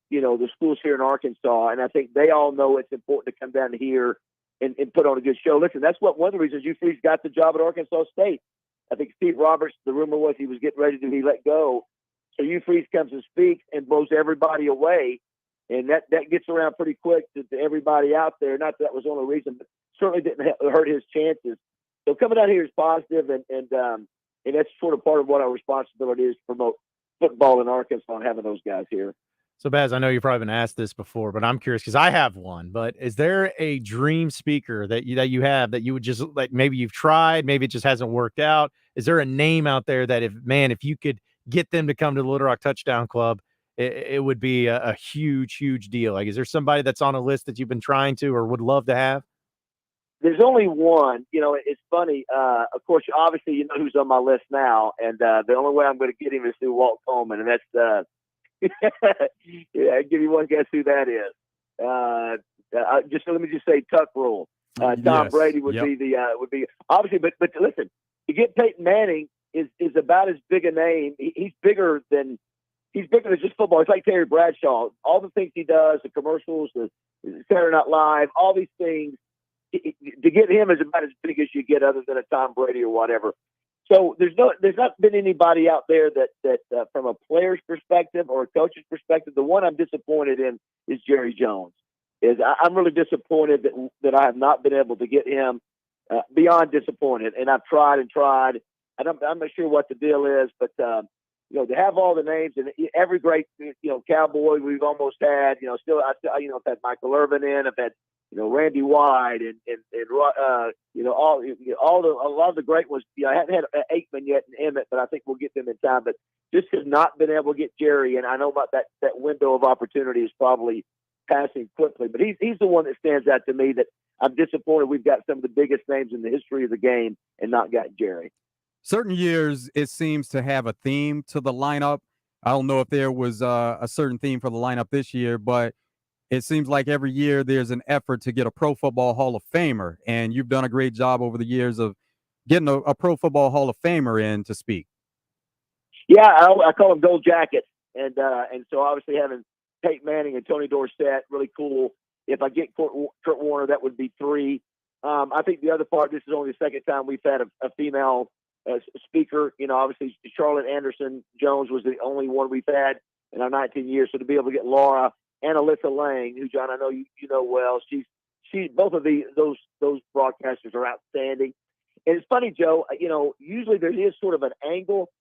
the schools here in Arkansas. And I think they all know it's important to come down here and put on a good show. Listen, that's one of the reasons Hugh Freeze got the job at Arkansas State. I think Steve Roberts, the rumor was he was getting ready to be let go. So Hugh Freeze comes and speaks and blows everybody away. And that gets around pretty quick to everybody out there. Not that was the only reason, but certainly didn't hurt his chances. So coming out here is positive, and that's sort of part of what our responsibility is to promote football in Arkansas and having those guys here. So, Baz, I know you've probably been asked this before, but I'm curious because I have one. But is there a dream speaker that you have that you would just like? Maybe you've tried, maybe it just hasn't worked out. Is there a name out there that if you could get them to come to the Little Rock Touchdown Club, it would be a huge, huge deal? Like, is there somebody that's on a list that you've been trying to or would love to have? There's only one. It's funny. Of course, obviously, you know who's on my list now, and the only way I'm going to get him is through Walt Coleman, and that's yeah. I'll give you one guess who that is. Let me just say Tuck Rule. Tom Brady would be obviously, but listen, to get Peyton Manning is about as big a name. He's bigger than just football. It's like Terry Bradshaw. All the things he does, the commercials, the Saturday Night Live, all these things. To get him is about as big as you get, other than a Tom Brady or whatever. So there's not been anybody out there that from a player's perspective or a coach's perspective. The one I'm disappointed in is Jerry Jones. I'm really disappointed that I have not been able to get him. Beyond disappointed, and I've tried and tried. And I'm not sure what the deal is, but to have all the names and every great cowboy we've almost had. I've had Michael Irvin in. I've had Randy White and a lot of the great ones. I haven't had Aikman yet and Emmett, but I think we'll get them in time. But just have not been able to get Jerry, and I know about that window of opportunity is probably passing quickly. But he's the one that stands out to me that I'm disappointed we've got some of the biggest names in the history of the game and not got Jerry. Certain years it seems to have a theme to the lineup. I don't know if there was a certain theme for the lineup this year, but it seems like every year there's an effort to get a Pro Football Hall of Famer, and you've done a great job over the years of getting a Pro Football Hall of Famer in to speak. Yeah, I call them gold jackets, and so obviously having Peyton Manning and Tony Dorsett, really cool. If I get Kurt Warner, that would be 3. I think the other part, this is only the second time we've had a female speaker. Obviously Charlotte Anderson Jones was the only one we've had in our 19 years. So to be able to get Laura and Alyssa Lang, who, John, I know you know well, she's both of those broadcasters are outstanding. And it's funny, Joe, usually there is sort of an angle,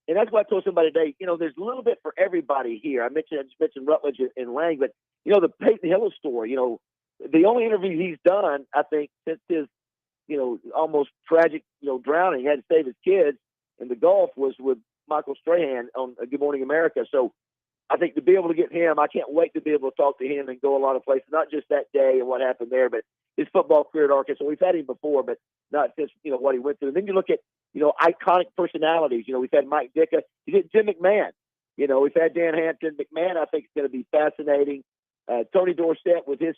and that's what I told somebody today. There's a little bit for everybody here. I just mentioned Rutledge and Lang, but the Peyton Hillis story. The only interview he's done, I think, since his almost tragic, drowning, had to save his kids in the Gulf, was with Michael Strahan on Good Morning America. So I think to be able to get him, I can't wait to be able to talk to him and go a lot of places, not just that day and what happened there, but his football career at Arkansas. We've had him before, but not just, what he went through. And then you look at, iconic personalities. We've had Mike Ditka. You did Jim McMahon. We've had Dan Hampton. McMahon, I think, is going to be fascinating. Tony Dorsett with his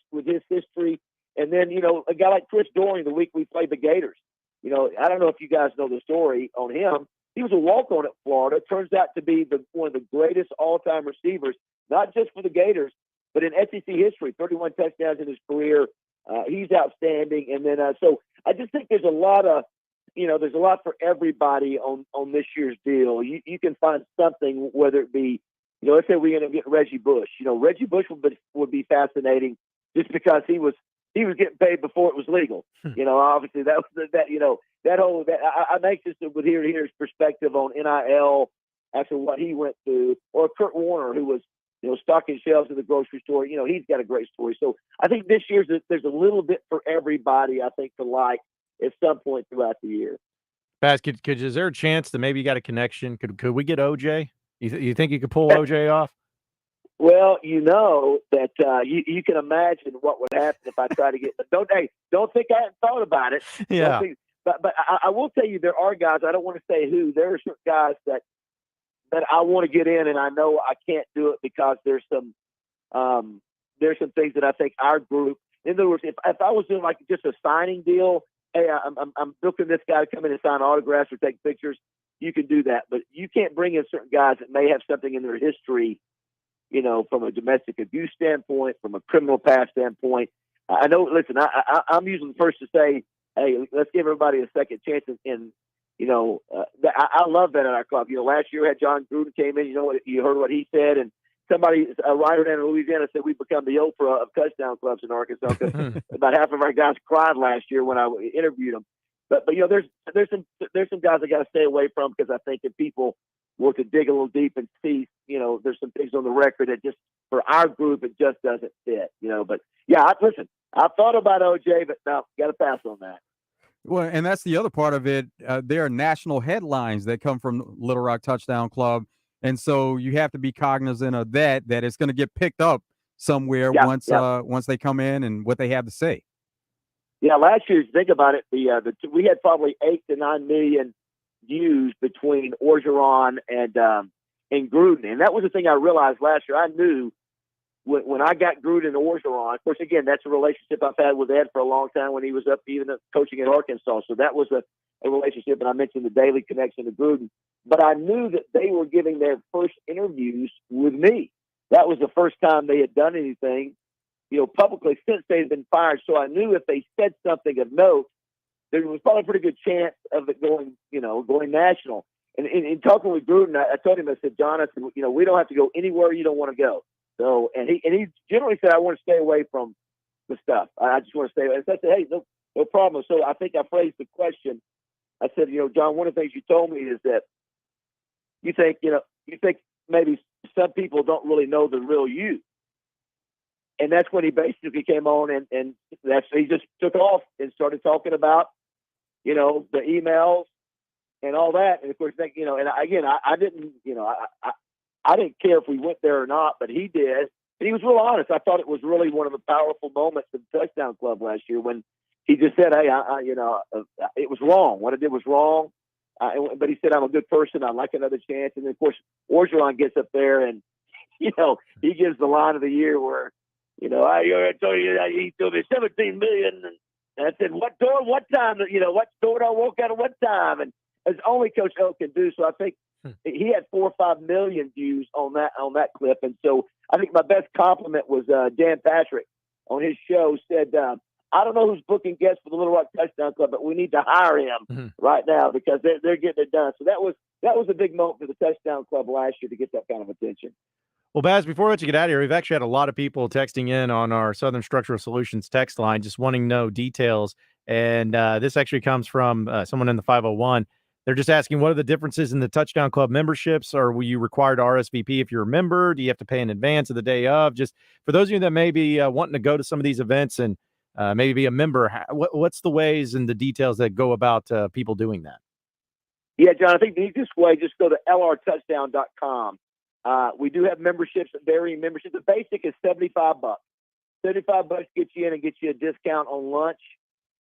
history. And then, a guy like Chris Doring the week we played the Gators. I don't know if you guys know the story on him. He was a walk-on at Florida. Turns out to be one of the greatest all-time receivers, not just for the Gators, but in SEC history. 31 touchdowns in his career. He's outstanding. And then, so I just think there's a lot for everybody on this year's deal. You can find something, whether it be, let's say we end up getting Reggie Bush. Reggie Bush would be fascinating just because he was getting paid before it was legal. Obviously that was I'm anxious to hear his perspective on NIL after what he went through, or Kurt Warner, who was, stocking shelves in the grocery store. He's got a great story. So I think this year's there's a little bit for everybody, I think, to like at some point throughout the year. Baz, is there a chance that maybe you got a connection? Could we get OJ? You think you could pull OJ off? Well, that you can imagine what would happen if I try to get. Don't think I hadn't thought about it. Yeah. But I will tell you, there are guys. I don't want to say who. There are certain guys that I want to get in, and I know I can't do it because there's some things that I think our group. In other words, if I was doing like just a signing deal, hey, I'm booking this guy to come in and sign autographs or take pictures. You can do that, but you can't bring in certain guys that may have something in their history. From a domestic abuse standpoint, from a criminal past standpoint. I know, listen, I'm usually the first to say, hey, let's give everybody a second chance. And I love that at our club. Last year we had John Gruden came in, you heard what he said. And a writer down in Louisiana said we've become the Oprah of touchdown clubs in Arkansas. About half of our guys cried last year when I interviewed them. But there's some guys I got to stay away from because I think that people were to dig a little deep and see, there's some things on the record that just for our group it just doesn't fit, But yeah, I thought about OJ, but no, got to pass on that. Well, and that's the other part of it. There are national headlines that come from Little Rock Touchdown Club, and so you have to be cognizant of that it's going to get picked up somewhere once they come in and what they have to say. Yeah, last year, think about it. We had probably 8 to 9 million views between Orgeron and Gruden, and that was the thing I realized last year. I knew when I got Gruden and Orgeron. Of course, again, that's a relationship I've had with Ed for a long time when he was up even coaching at Arkansas. So that was a relationship, and I mentioned the daily connection to Gruden. But I knew that they were giving their first interviews with me. That was the first time they had done anything, publicly since they had been fired. So I knew if they said something of note, there was probably a pretty good chance of it going national. And in talking with Gruden, I told him, I said, John, we don't have to go anywhere you don't want to go. So, and he generally said, I want to stay away from the stuff. I just want to stay away. And so I said, hey, no problem. So I think I phrased the question. I said, John, one of the things you told me is that you think maybe some people don't really know the real you. And that's when he basically came on and he just took off and started talking about, the emails and all that. And of course, and again, I didn't, I didn't care if we went there or not, but he did. And he was real honest. I thought it was really one of the powerful moments of the Touchdown Club last year when he just said, hey, it was wrong. What I did was wrong. But he said, I'm a good person. I'd like another chance. And then, of course, Orgeron gets up there and, he gives the line of the year where, I told you that he told me 17 million. And I said, what door, what time, what door do I walk out at what time? And as only Coach O can do. So I think he had 4 or 5 million views on that clip. And so I think my best compliment was Dan Patrick on his show said, I don't know who's booking guests for the Little Rock Touchdown Club, but we need to hire him right now because they're getting it done. So that was a big moment for the Touchdown Club last year to get that kind of attention. Well, Baz, before we let you get out of here, we've actually had a lot of people texting in on our Southern Structural Solutions text line just wanting to know details. And this actually comes from someone in the 501. They're just asking, what are the differences in the Touchdown Club memberships? Or were you required to RSVP if you're a member? Do you have to pay in advance of the day of? Just for those of you that may be wanting to go to some of these events and maybe be a member, what's the ways and the details that go about people doing that? Yeah, John, I think the easiest way, just go to lrtouchdown.com. We do have memberships, varying memberships. The basic is $75. $75 gets you in and gets you a discount on lunch.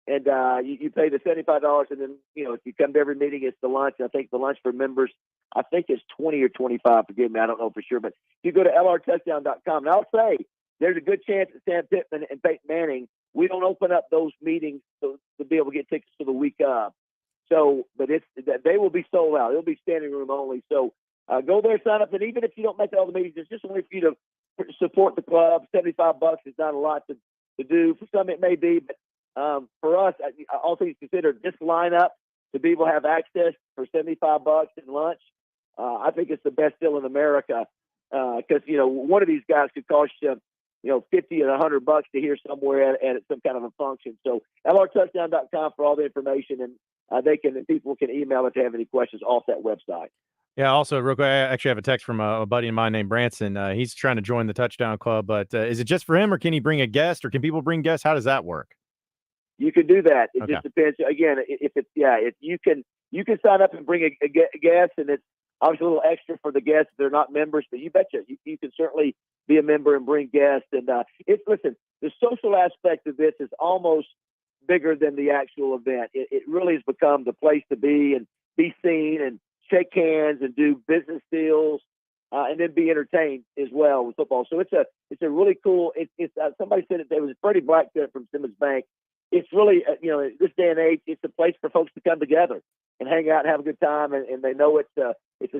And you pay the $75, and then, if you come to every meeting, it's the lunch. I think the lunch for members, I think it's 20 or 25. Forgive me, I don't know for sure. But if you go to lrtouchdown.com, and I'll say there's a good chance that Sam Pittman and Peyton Manning, we don't open up those meetings to be able to get tickets for the week of. So, but they will be sold out. It'll be standing room only. So go there, sign up, and even if you don't make all the meetings, it's just only for you to support the club. $75 is not a lot to do. For some, it may be, but for us, all things considered, just line up to be able to have access for $75 in lunch. I think it's the best deal in America because one of these guys could cost you, $50 and $100 to hear somewhere at some kind of a function. So lrtouchdown.com for all the information, and people can email if they have any questions off that website. Yeah, also, real quick, I actually have a text from a buddy of mine named Branson. He's trying to join the Touchdown Club, but is it just for him, or can he bring a guest, or can people bring guests? How does that work? You can do that. It Okay. just depends. Again, if you can sign up and bring a guest, and it's obviously a little extra for the guests if they're not members, but you betcha you can certainly be a member and bring guests. And listen, the social aspect of this is almost bigger than the actual event. It really has become the place to be and be seen and shake hands and do business deals, and then be entertained as well with football. So it's a really cool. It's somebody said it was Freddie Black said it from Simmons Bank. It's really this day and age, it's a place for folks to come together and hang out and have a good time, and they know it's a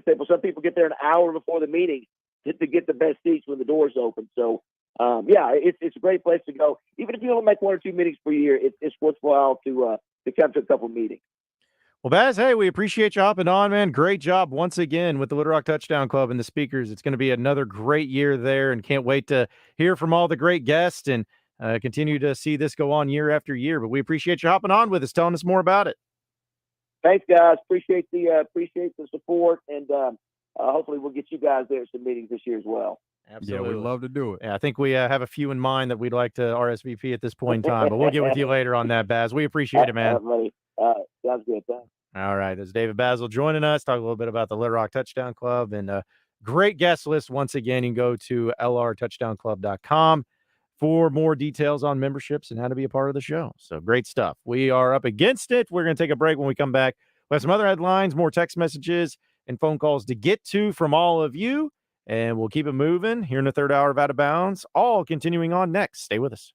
simple. Some people get there an hour before the meeting to get the best seats when the doors open. So it's a great place to go. Even if you only make one or two meetings per year, it's worthwhile to come to a couple meetings. Well, Baz, hey, we appreciate you hopping on, man. Great job once again with the Little Rock Touchdown Club and the speakers. It's going to be another great year there, and can't wait to hear from all the great guests and continue to see this go on year after year. But we appreciate you hopping on with us, telling us more about it. Thanks, guys. Appreciate the support, and hopefully we'll get you guys there at some meetings this year as well. Absolutely. Yeah, we'd love to do it. Yeah, I think we have a few in mind that we'd like to RSVP at this point in time, but we'll get with you later on that, Baz. We appreciate it, man. Sounds good. Thanks. All right. There's David Basil joining us, talk a little bit about the Little Rock Touchdown Club, and great guest list. Once again, you can go to lrtouchdownclub.com for more details on memberships and how to be a part of the show. So great stuff. We are up against it. We're going to take a break. When we come back, we have some other headlines, more text messages, and phone calls to get to from all of you. And we'll keep it moving here in the third hour of Out of Bounds, all continuing on next. Stay with us.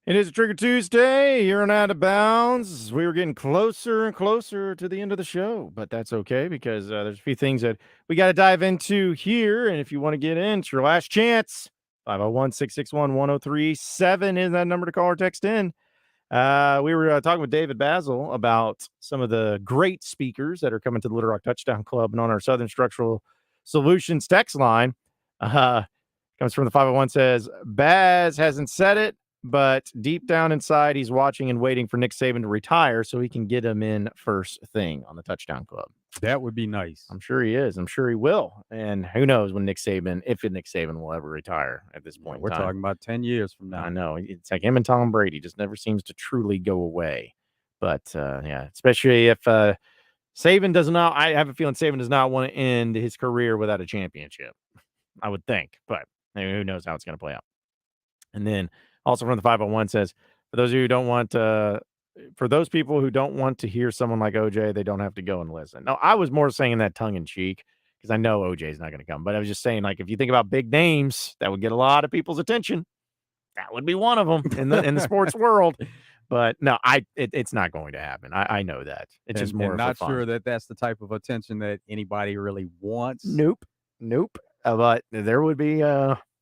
It is Trigger Tuesday here on Out of Bounds. We were getting closer and closer to the end of the show, but that's okay because there's a few things that we got to dive into here. And if you want to get in, it's your last chance. 501-661-1037 is that number to call or text in. We were talking with David Basil about some of the great speakers that are coming to the Little Rock Touchdown Club and on our Southern Structural Solutions text line. Comes from the 501, says, Baz hasn't said it, but deep down inside, he's watching and waiting for Nick Saban to retire so he can get him in first thing on the Touchdown Club. That would be nice. I'm sure he is. I'm sure he will. And who knows when Nick Saban, if Nick Saban will ever retire at this point. We're talking about 10 years from now. I know. It's like him and Tom Brady just never seems to truly go away. But, yeah, especially if Saban does not, I have a feeling Saban does not want to end his career without a championship. I would think. But who knows how it's going to play out. And then also from the 501 says, for those of you who don't want for those people who don't want to hear someone like OJ, they don't have to go and listen. No, I was more saying that tongue in cheek because I know OJ is not going to come. But I was just saying, like, if you think about big names that would get a lot of people's attention, that would be one of them in the sports world. But no, it's not going to happen. I know that. It's just more. Not sure that that's the type of attention that anybody really wants. Nope. But there would be.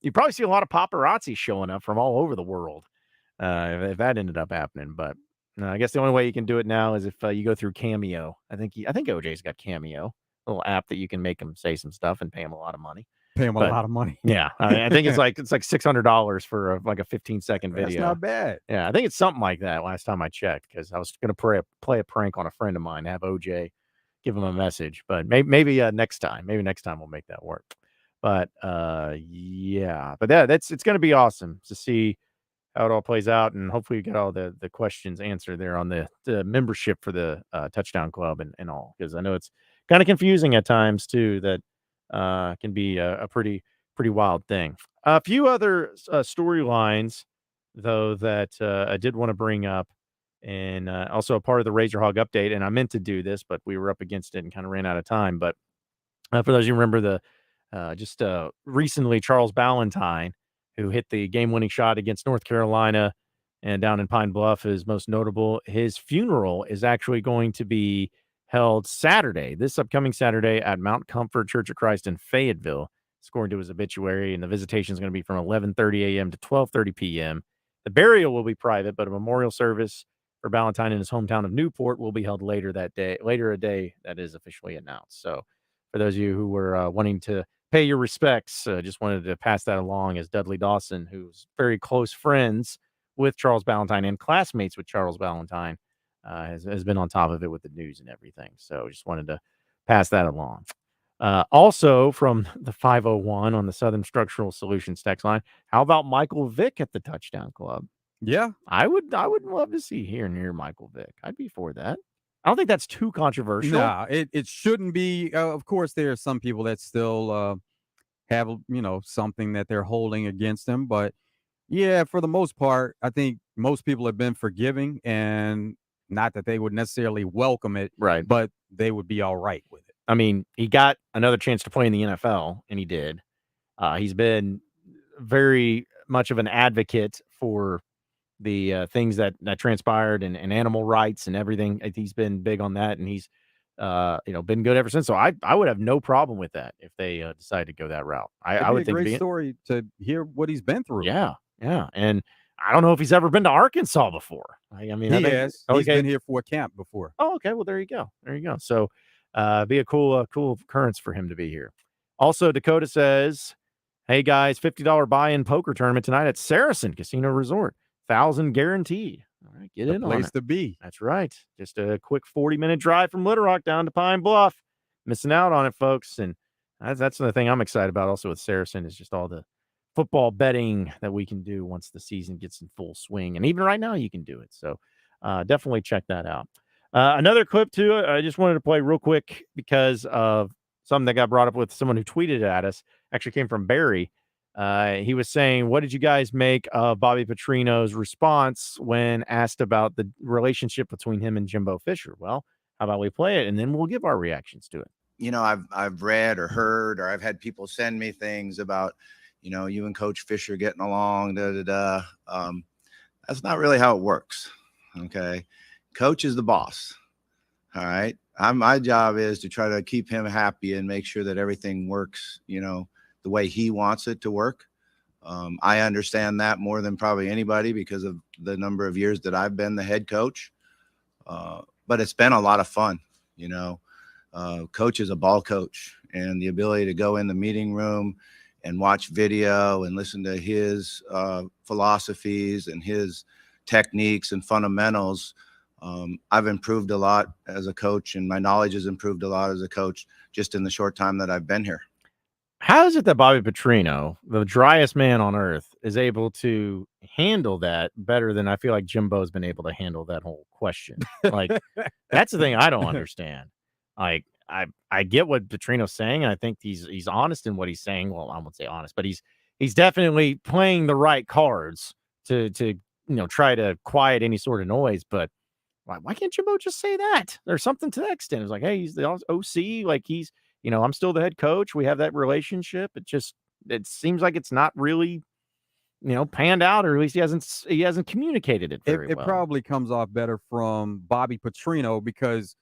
You'd probably see a lot of paparazzi showing up from all over the world if that ended up happening. But I guess the only way you can do it now is if you go through Cameo. I think OJ's got Cameo, a little app that you can make him say some stuff and pay him a lot of money. A lot of money. Yeah, I think it's like $600 for like a 15-second video. That's not bad. Yeah, I think it's something like that. Last time I checked, because I was going to play a prank on a friend of mine, have OJ give him a message. But maybe next time. Maybe next time we'll make that work. But yeah, but it's going to be awesome to see how it all plays out, and hopefully you get all the questions answered there on the membership for the Touchdown Club and all, because I know it's kind of confusing at times too. That can be a pretty wild thing. A few other storylines though that I did want to bring up, and also a part of the Razor Hog update. And I meant to do this, but we were up against it and kind of ran out of time. But for those of you who remember the recently, Charles Ballantyne, who hit the game-winning shot against North Carolina and down in Pine Bluff is most notable. His funeral is actually going to be held this upcoming Saturday at Mount Comfort Church of Christ in Fayetteville, according to his obituary. And the visitation is going to be from 11:30 a.m. to 12:30 p.m. The burial will be private, but a memorial service for Ballantyne in his hometown of Newport will be held later a day that is officially announced. So for those of you who were wanting to pay your respects, just wanted to pass that along, as Dudley Dawson, who's very close friends with Charles Ballantyne and classmates with Charles Ballantyne, has been on top of it with the news and everything. So just wanted to pass that along. Also from the 501 on the Southern Structural Solutions text line, how about Michael Vick at the Touchdown Club? Yeah, I would love to see near Michael Vick. I'd be for that. I don't think that's too controversial. No, it shouldn't be. Of course, there are some people that still have something that they're holding against him, but yeah, for the most part, I think most people have been forgiving, and not that they would necessarily welcome it, right? But they would be all right with it. I mean, he got another chance to play in the NFL, and he did. He's been very much of an advocate for the things that transpired and animal rights and everything. He's been big on that, and he's been good ever since. So I would have no problem with that if they decide to go that route. I would think it'd be a great story to hear what he's been through. Yeah, and I don't know if he's ever been to Arkansas before. I mean, he has. He's been here for a camp before. Oh, okay. Well, there you go. So be a cool occurrence for him to be here. Also, Dakota says, "Hey guys, $50 buy-in poker tournament tonight at Saracen Casino Resort. 1,000 guaranteed. All right, get in on it. Place to be. That's right. Just a quick 40-minute drive from Little Rock down to Pine Bluff. Missing out on it, folks. And that's the thing I'm excited about also with Saracen, is just all the football betting that we can do once the season gets in full swing. And even right now you can do it. So definitely check that out. Another clip too, I just wanted to play real quick because of something that got brought up with someone who tweeted at us. Actually came from Barry. He was saying, what did you guys make of Bobby Petrino's response when asked about the relationship between him and Jimbo Fisher? Well, how about we play it and then we'll give our reactions to it. I've read or heard, or I've had people send me things about, you and Coach Fisher getting along, That's not really how it works. Okay. Coach is the boss. All right. My job is to try to keep him happy and make sure that everything works, the way he wants it to work. I understand that more than probably anybody because of the number of years that I've been the head coach. But it's been a lot of fun. Coach is a ball coach, and the ability to go in the meeting room and watch video and listen to his philosophies and his techniques and fundamentals. I've improved a lot as a coach, and my knowledge has improved a lot as a coach just in the short time that I've been here. How is it that Bobby Petrino, the driest man on earth, is able to handle that better than I feel like Jimbo's been able to handle that whole question? Like, that's the thing I don't understand. Like, I get what Petrino's saying, and I think he's honest in what he's saying. Well, I won't say honest, but he's definitely playing the right cards to try to quiet any sort of noise. But why can't Jimbo just say that or something to that extent? It's like, hey, he's the OC, like I'm still the head coach. We have that relationship. It seems like it's not really, panned out, or at least he hasn't communicated it very It well. probably comes off better from Bobby Petrino because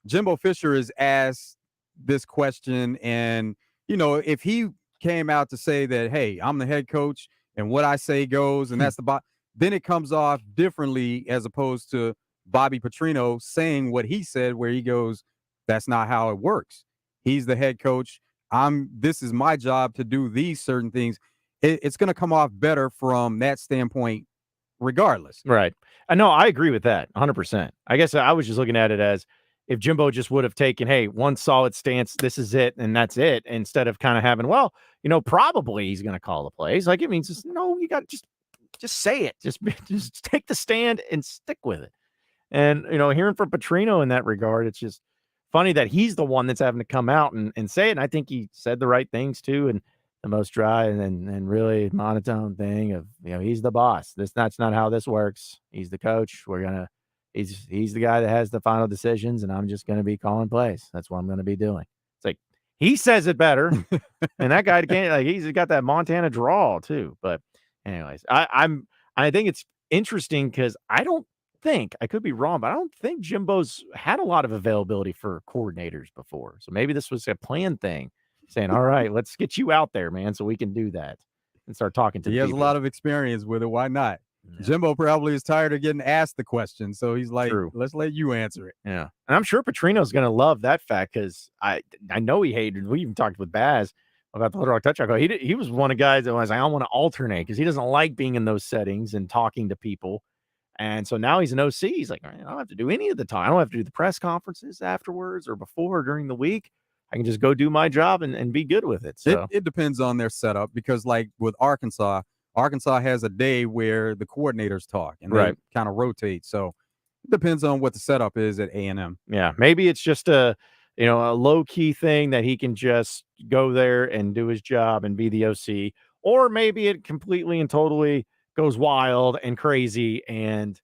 Jimbo Fisher is asked this question, and if he came out to say that, hey, I'm the head coach and what I say goes, and that's then it comes off differently as opposed to Bobby Petrino saying what he said, where he goes, that's not how it works. He's the head coach. This is my job to do these certain things. It's going to come off better from that standpoint, regardless. Right. I know. I agree with that 100%. I guess I was just looking at it as if Jimbo just would have taken, hey, one solid stance, this is it, and that's it, instead of kind of having, well, probably he's going to call the plays. Like, it means just, no, you got to just say it. Just take the stand and stick with it. And, hearing from Petrino in that regard, it's just funny that he's the one that's having to come out and say it. And I think he said the right things too. And the most dry and really monotone thing of, he's the boss. That's not how this works. He's the coach. He's the guy that has the final decisions, and I'm just going to be calling plays. That's what I'm going to be doing. It's like, he says it better. And that guy can't, like, he's got that Montana drawl too. But anyways, I think it's interesting because I could be wrong, but I don't think Jimbo's had a lot of availability for coordinators before. So maybe this was a planned thing, saying, all right, let's get you out there, man, so we can do that and start talking to He people. has a lot of experience with it. Why not? Yeah. Jimbo probably is tired of getting asked the question. So he's like, let's let you answer it. Yeah. And I'm sure Petrino's going to love that fact because I know he hated, we even talked with Baz about the Little Rock Touchdown. He was one of the guys that was like, I want to alternate because he doesn't like being in those settings and talking to people. And so now he's an OC. He's like, I don't have to do any of the time. I don't have to do the press conferences afterwards or before or during the week. I can just go do my job and be good with it. So it depends on their setup because, like with Arkansas has a day where the coordinators talk and they kind of rotate. So it depends on what the setup is at A&M. Yeah, maybe it's just a low key thing that he can just go there and do his job and be the OC, or maybe it completely and totally goes wild and crazy, and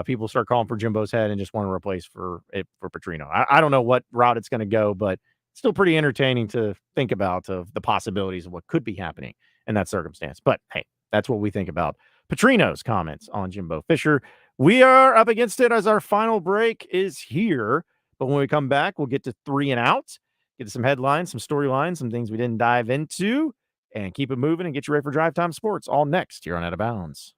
people start calling for Jimbo's head and just want to replace for Petrino. I don't know what route it's going to go, but it's still pretty entertaining to think about of the possibilities of what could be happening in that circumstance. But hey, that's what we think about Petrino's comments on Jimbo Fisher. We are up against it as our final break is here. But when we come back, we'll get to 3 and Out, get to some headlines, some storylines, some things we didn't dive into, and keep it moving and get you ready for Drive Time Sports all next here on Out of Bounds.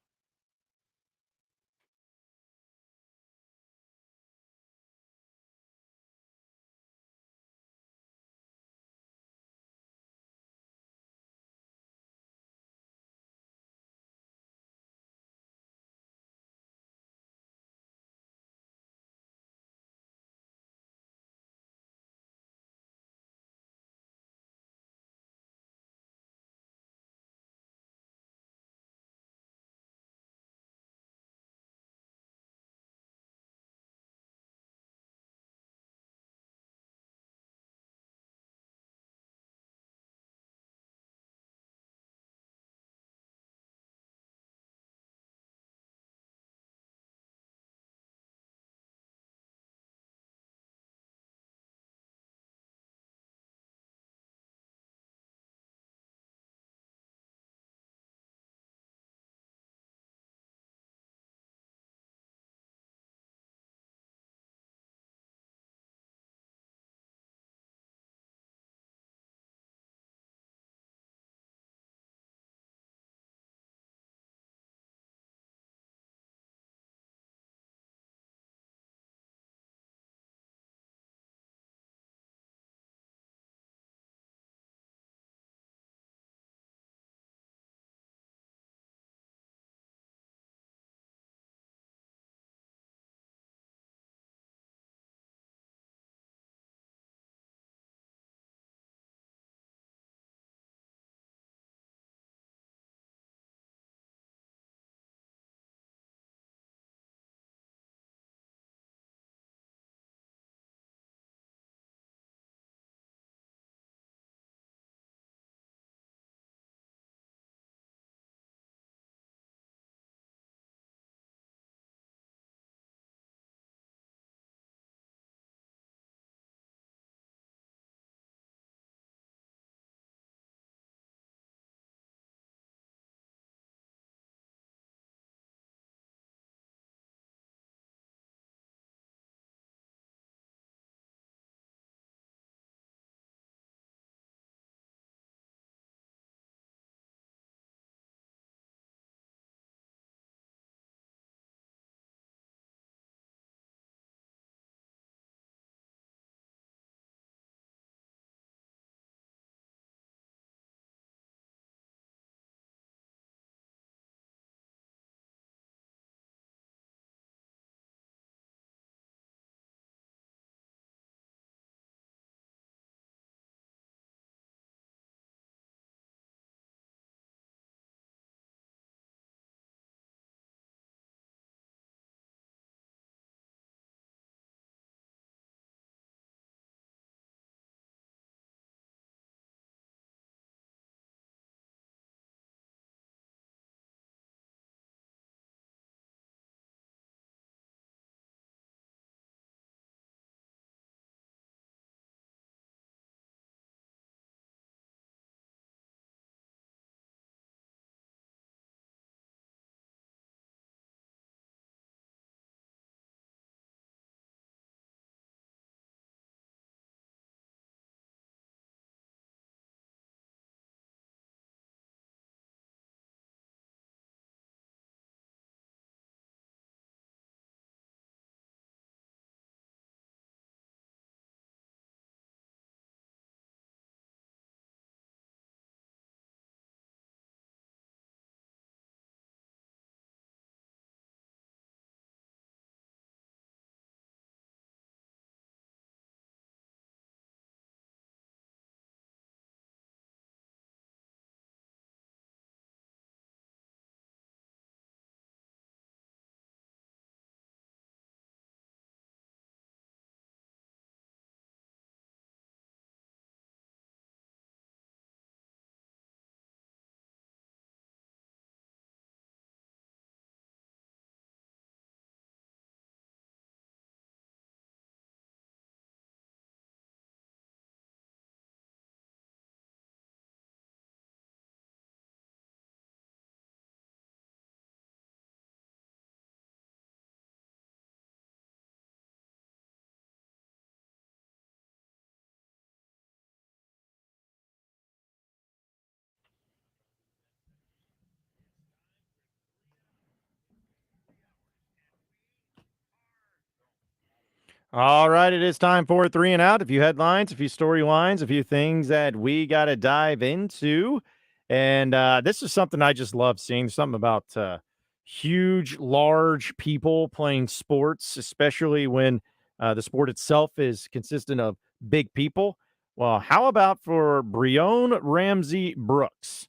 All right, it is time for 3 and Out. A few headlines, a few storylines, a few things that we got to dive into. And this is something I just love seeing. Something about huge, large people playing sports, especially when the sport itself is consistent of big people. Well, how about for Breon Ramsey Brooks?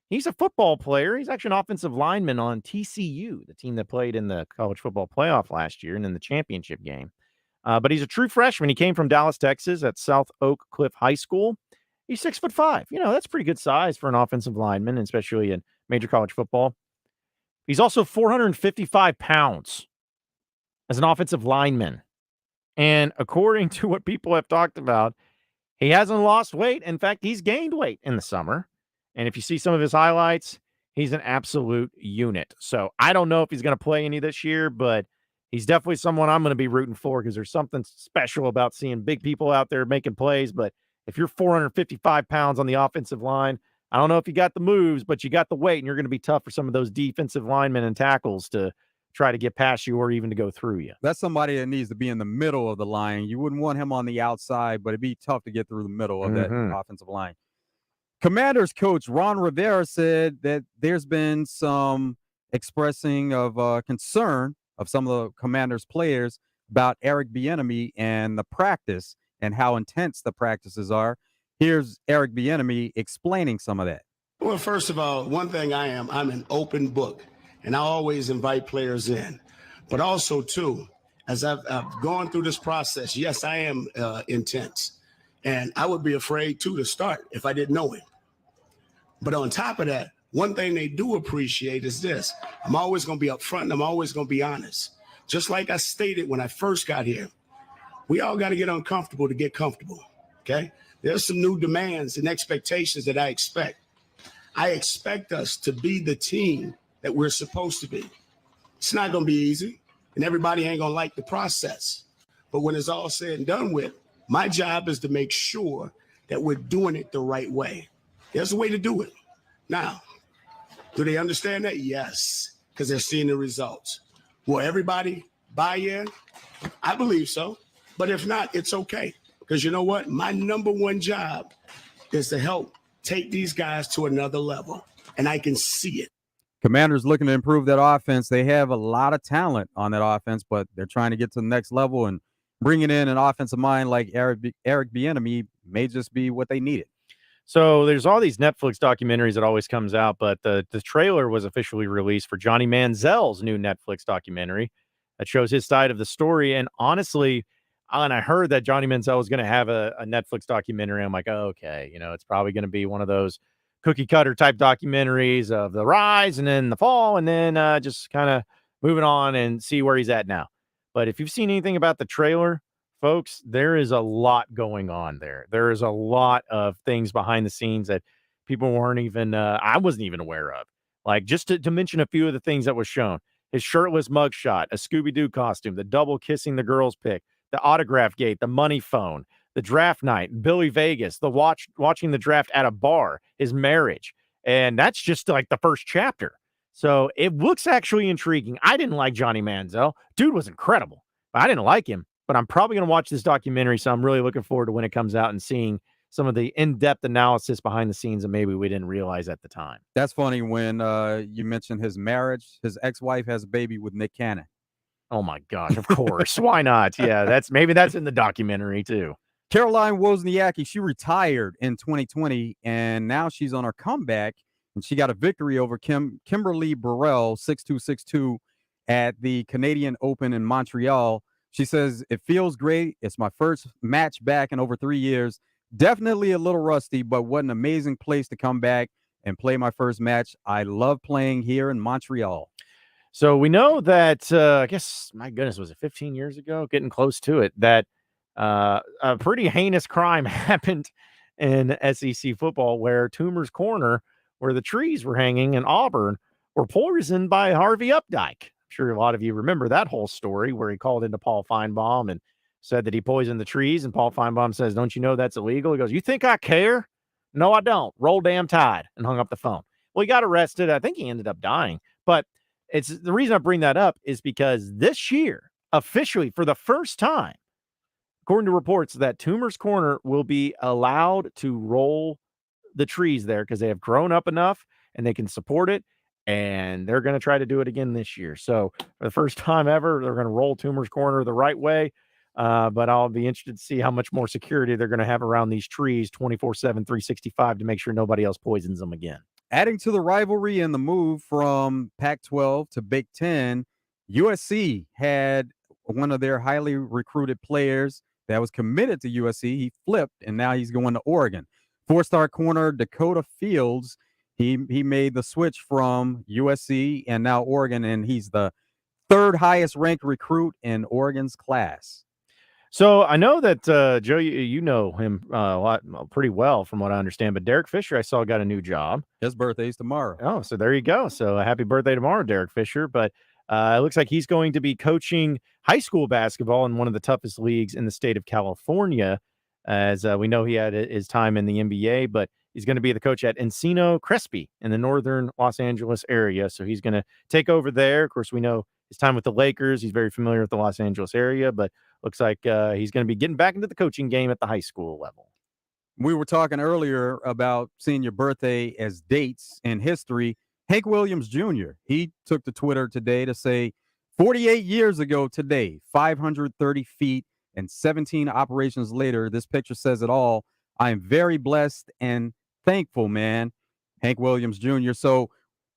He's a football player. He's actually an offensive lineman on TCU, the team that played in the college football playoff last year and in the championship game. But he's a true freshman. He came from Dallas, Texas at South Oak Cliff High School. He's 6'5". That's pretty good size for an offensive lineman, especially in major college football. He's also 455 pounds as an offensive lineman. And according to what people have talked about, he hasn't lost weight. In fact, he's gained weight in the summer. And if you see some of his highlights, he's an absolute unit. So I don't know if he's going to play any this year, but he's definitely someone I'm going to be rooting for because there's something special about seeing big people out there making plays. But if you're 455 pounds on the offensive line, I don't know if you got the moves, but you got the weight, and you're going to be tough for some of those defensive linemen and tackles to try to get past you or even to go through you. That's somebody that needs to be in the middle of the line. You wouldn't want him on the outside, but it'd be tough to get through the middle of that offensive line. Commanders coach Ron Rivera said that there's been some expressing of concern of some of the Commanders players about Eric Bieniemy and the practice and how intense the practices are. Here's Eric Bieniemy explaining some of that. Well, first of all, one thing I'm an open book, and I always invite players in. But also, too, as I've gone through this process, yes, I am intense. And I would be afraid, too, to start if I didn't know it. But on top of that, one thing they do appreciate is this. I'm always going to be upfront and I'm always going to be honest. Just like I stated when I first got here, we all got to get uncomfortable to get comfortable, okay? There's some new demands and expectations that I expect. I expect us to be the team that we're supposed to be. It's not going to be easy, and everybody ain't going to like the process. But when it's all said and done with, my job is to make sure that we're doing it the right way. There's a way to do it. Now, do they understand that? Yes, because they're seeing the results. Will everybody buy in? I believe so. But if not, it's okay. Because you know what? My number one job is to help take these guys to another level, and I can see it. Commanders looking to improve that offense. They have a lot of talent on that offense, but they're trying to get to the next level, and bringing in an offensive mind like Eric Bieniemy may just be what they needed. So there's all these Netflix documentaries that always comes out, but the trailer was officially released for Johnny Manziel's new Netflix documentary that shows his side of the story. And honestly, when I heard that Johnny Manziel was going to have a Netflix documentary, I'm like, oh, okay, it's probably going to be one of those cookie cutter type documentaries of the rise and then the fall and then just kind of moving on and see where he's at now. But if you've seen anything about the trailer, folks, there is a lot going on there. There is a lot of things behind the scenes that people weren't even, I wasn't even aware of. Like, just to mention a few of the things that was shown: his shirtless mugshot, a Scooby-Doo costume, the double kissing the girls pic, the autograph gate, the money phone, the draft night, Billy Vegas, the watching the draft at a bar, his marriage. And that's just like the first chapter. So it looks actually intriguing. I didn't like Johnny Manziel. Dude was incredible, but I didn't like him. But I'm probably going to watch this documentary, so I'm really looking forward to when it comes out and seeing some of the in-depth analysis behind the scenes that maybe we didn't realize at the time. That's funny when you mentioned his marriage. His ex-wife has a baby with Nick Cannon. Oh, my gosh, of course. Why not? Yeah, that's in the documentary, too. Caroline Wozniacki, she retired in 2020, and now she's on her comeback, and she got a victory over Kimberly Burrell, 6'2", at the Canadian Open in Montreal. She says, it feels great. It's my first match back in over 3 years. Definitely a little rusty, but what an amazing place to come back and play my first match. I love playing here in Montreal. So we know that, I guess, my goodness, was it 15 years ago? Getting close to it, that a pretty heinous crime happened in SEC football where Toomer's Corner, where the trees were hanging in Auburn, were poisoned by Harvey Updike. I'm sure a lot of you remember that whole story where he called into Paul Feinbaum and said that he poisoned the trees. And Paul Feinbaum says, don't you know that's illegal? He goes, you think I care? No, I don't. Roll damn tide, and hung up the phone. Well, he got arrested. I think he ended up dying. But it's the reason I bring that up is because this year, officially, for the first time, according to reports, that Toomer's Corner will be allowed to roll the trees there because they have grown up enough and they can support it. And they're going to try to do it again this year. So for the first time ever, they're going to roll Toomer's Corner the right way. But I'll be interested to see how much more security they're going to have around these trees 24/7, 365 to make sure nobody else poisons them again. Adding to the rivalry and the move from Pac-12 to Big Ten, USC had one of their highly recruited players that was committed to USC. He flipped, and now he's going to Oregon. Four-star corner Dakota Fields, he made the switch from USC and now Oregon, and he's the third highest ranked recruit in Oregon's class. So I know that, Joe, you know him pretty well from what I understand, but Derek Fisher, I saw, got a new job. His birthday's tomorrow. Oh, so there you go. So happy birthday tomorrow, Derek Fisher. But it looks like he's going to be coaching high school basketball in one of the toughest leagues in the state of California. As we know, he had his time in the NBA, but he's going to be the coach at Encino Crespi in the northern Los Angeles area. So he's going to take over there. Of course, we know his time with the Lakers. He's very familiar with the Los Angeles area, but looks like he's going to be getting back into the coaching game at the high school level. We were talking earlier about seeing your birthday as dates in history. Hank Williams Jr., he took to Twitter today to say 48 years ago today, 530 feet and 17 operations later, this picture says it all. I am very blessed and thankful, man. Hank Williams Jr. So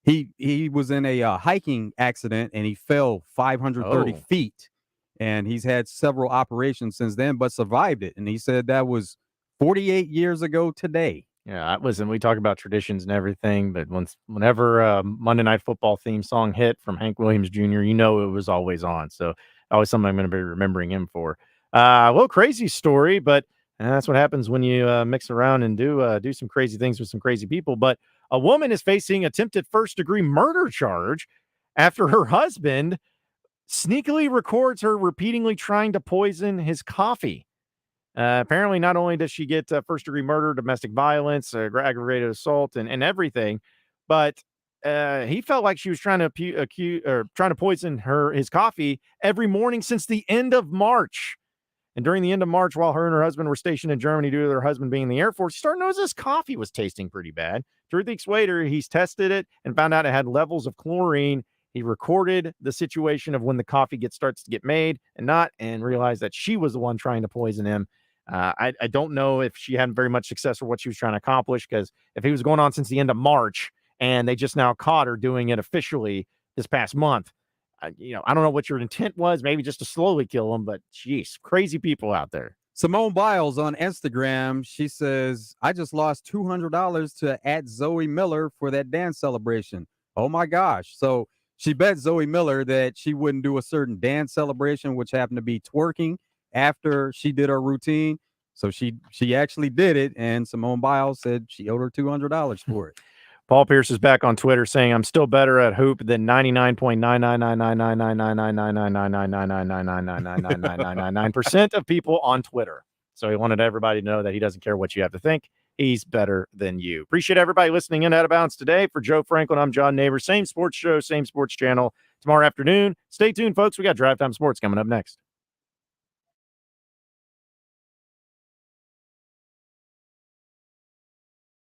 he was in a hiking accident and he fell 530 feet. And he's had several operations since then, but survived it. And he said that was 48 years ago today. Yeah, listen, we talk about traditions and everything, but whenever Monday Night Football theme song hit from Hank Williams Jr., you know it was always on. So always something I'm going to be remembering him for. Well, crazy story, but that's what happens when you mix around and do some crazy things with some crazy people. But a woman is facing attempted first-degree murder charge after her husband sneakily records her repeatedly trying to poison his coffee. Apparently, not only does she get first-degree murder, domestic violence, aggravated assault, and everything, but he felt like she was trying to poison his coffee every morning since the end of March. And during the end of March, while her and her husband were stationed in Germany due to their husband being in the Air Force, he started to notice his coffee was tasting pretty bad. 3 weeks later, he's tested it and found out it had levels of chlorine. He recorded the situation of when the coffee starts to get made and realized that she was the one trying to poison him. I don't know if she had very much success or what she was trying to accomplish, because if he was going on since the end of March and they just now caught her doing it officially this past month, I don't know what your intent was, maybe just to slowly kill him, but geez, crazy people out there. Simone Biles on Instagram, she says, I just lost $200 to @Zoe Miller for that dance celebration. Oh my gosh. So she bet Zoe Miller that she wouldn't do a certain dance celebration, which happened to be twerking after she did her routine. So she actually did it, and Simone Biles said she owed her $200 for it. Paul Pierce is back on Twitter saying, I'm still better at hoop than 99.999999999999999999999% of people on Twitter. So he wanted everybody to know that he doesn't care what you have to think. He's better than you. Appreciate everybody listening in Out of Bounds today. For Joe Franklin, I'm John Nabors. Same sports show, same sports channel tomorrow afternoon. Stay tuned, folks. We got Drive Time Sports coming up next.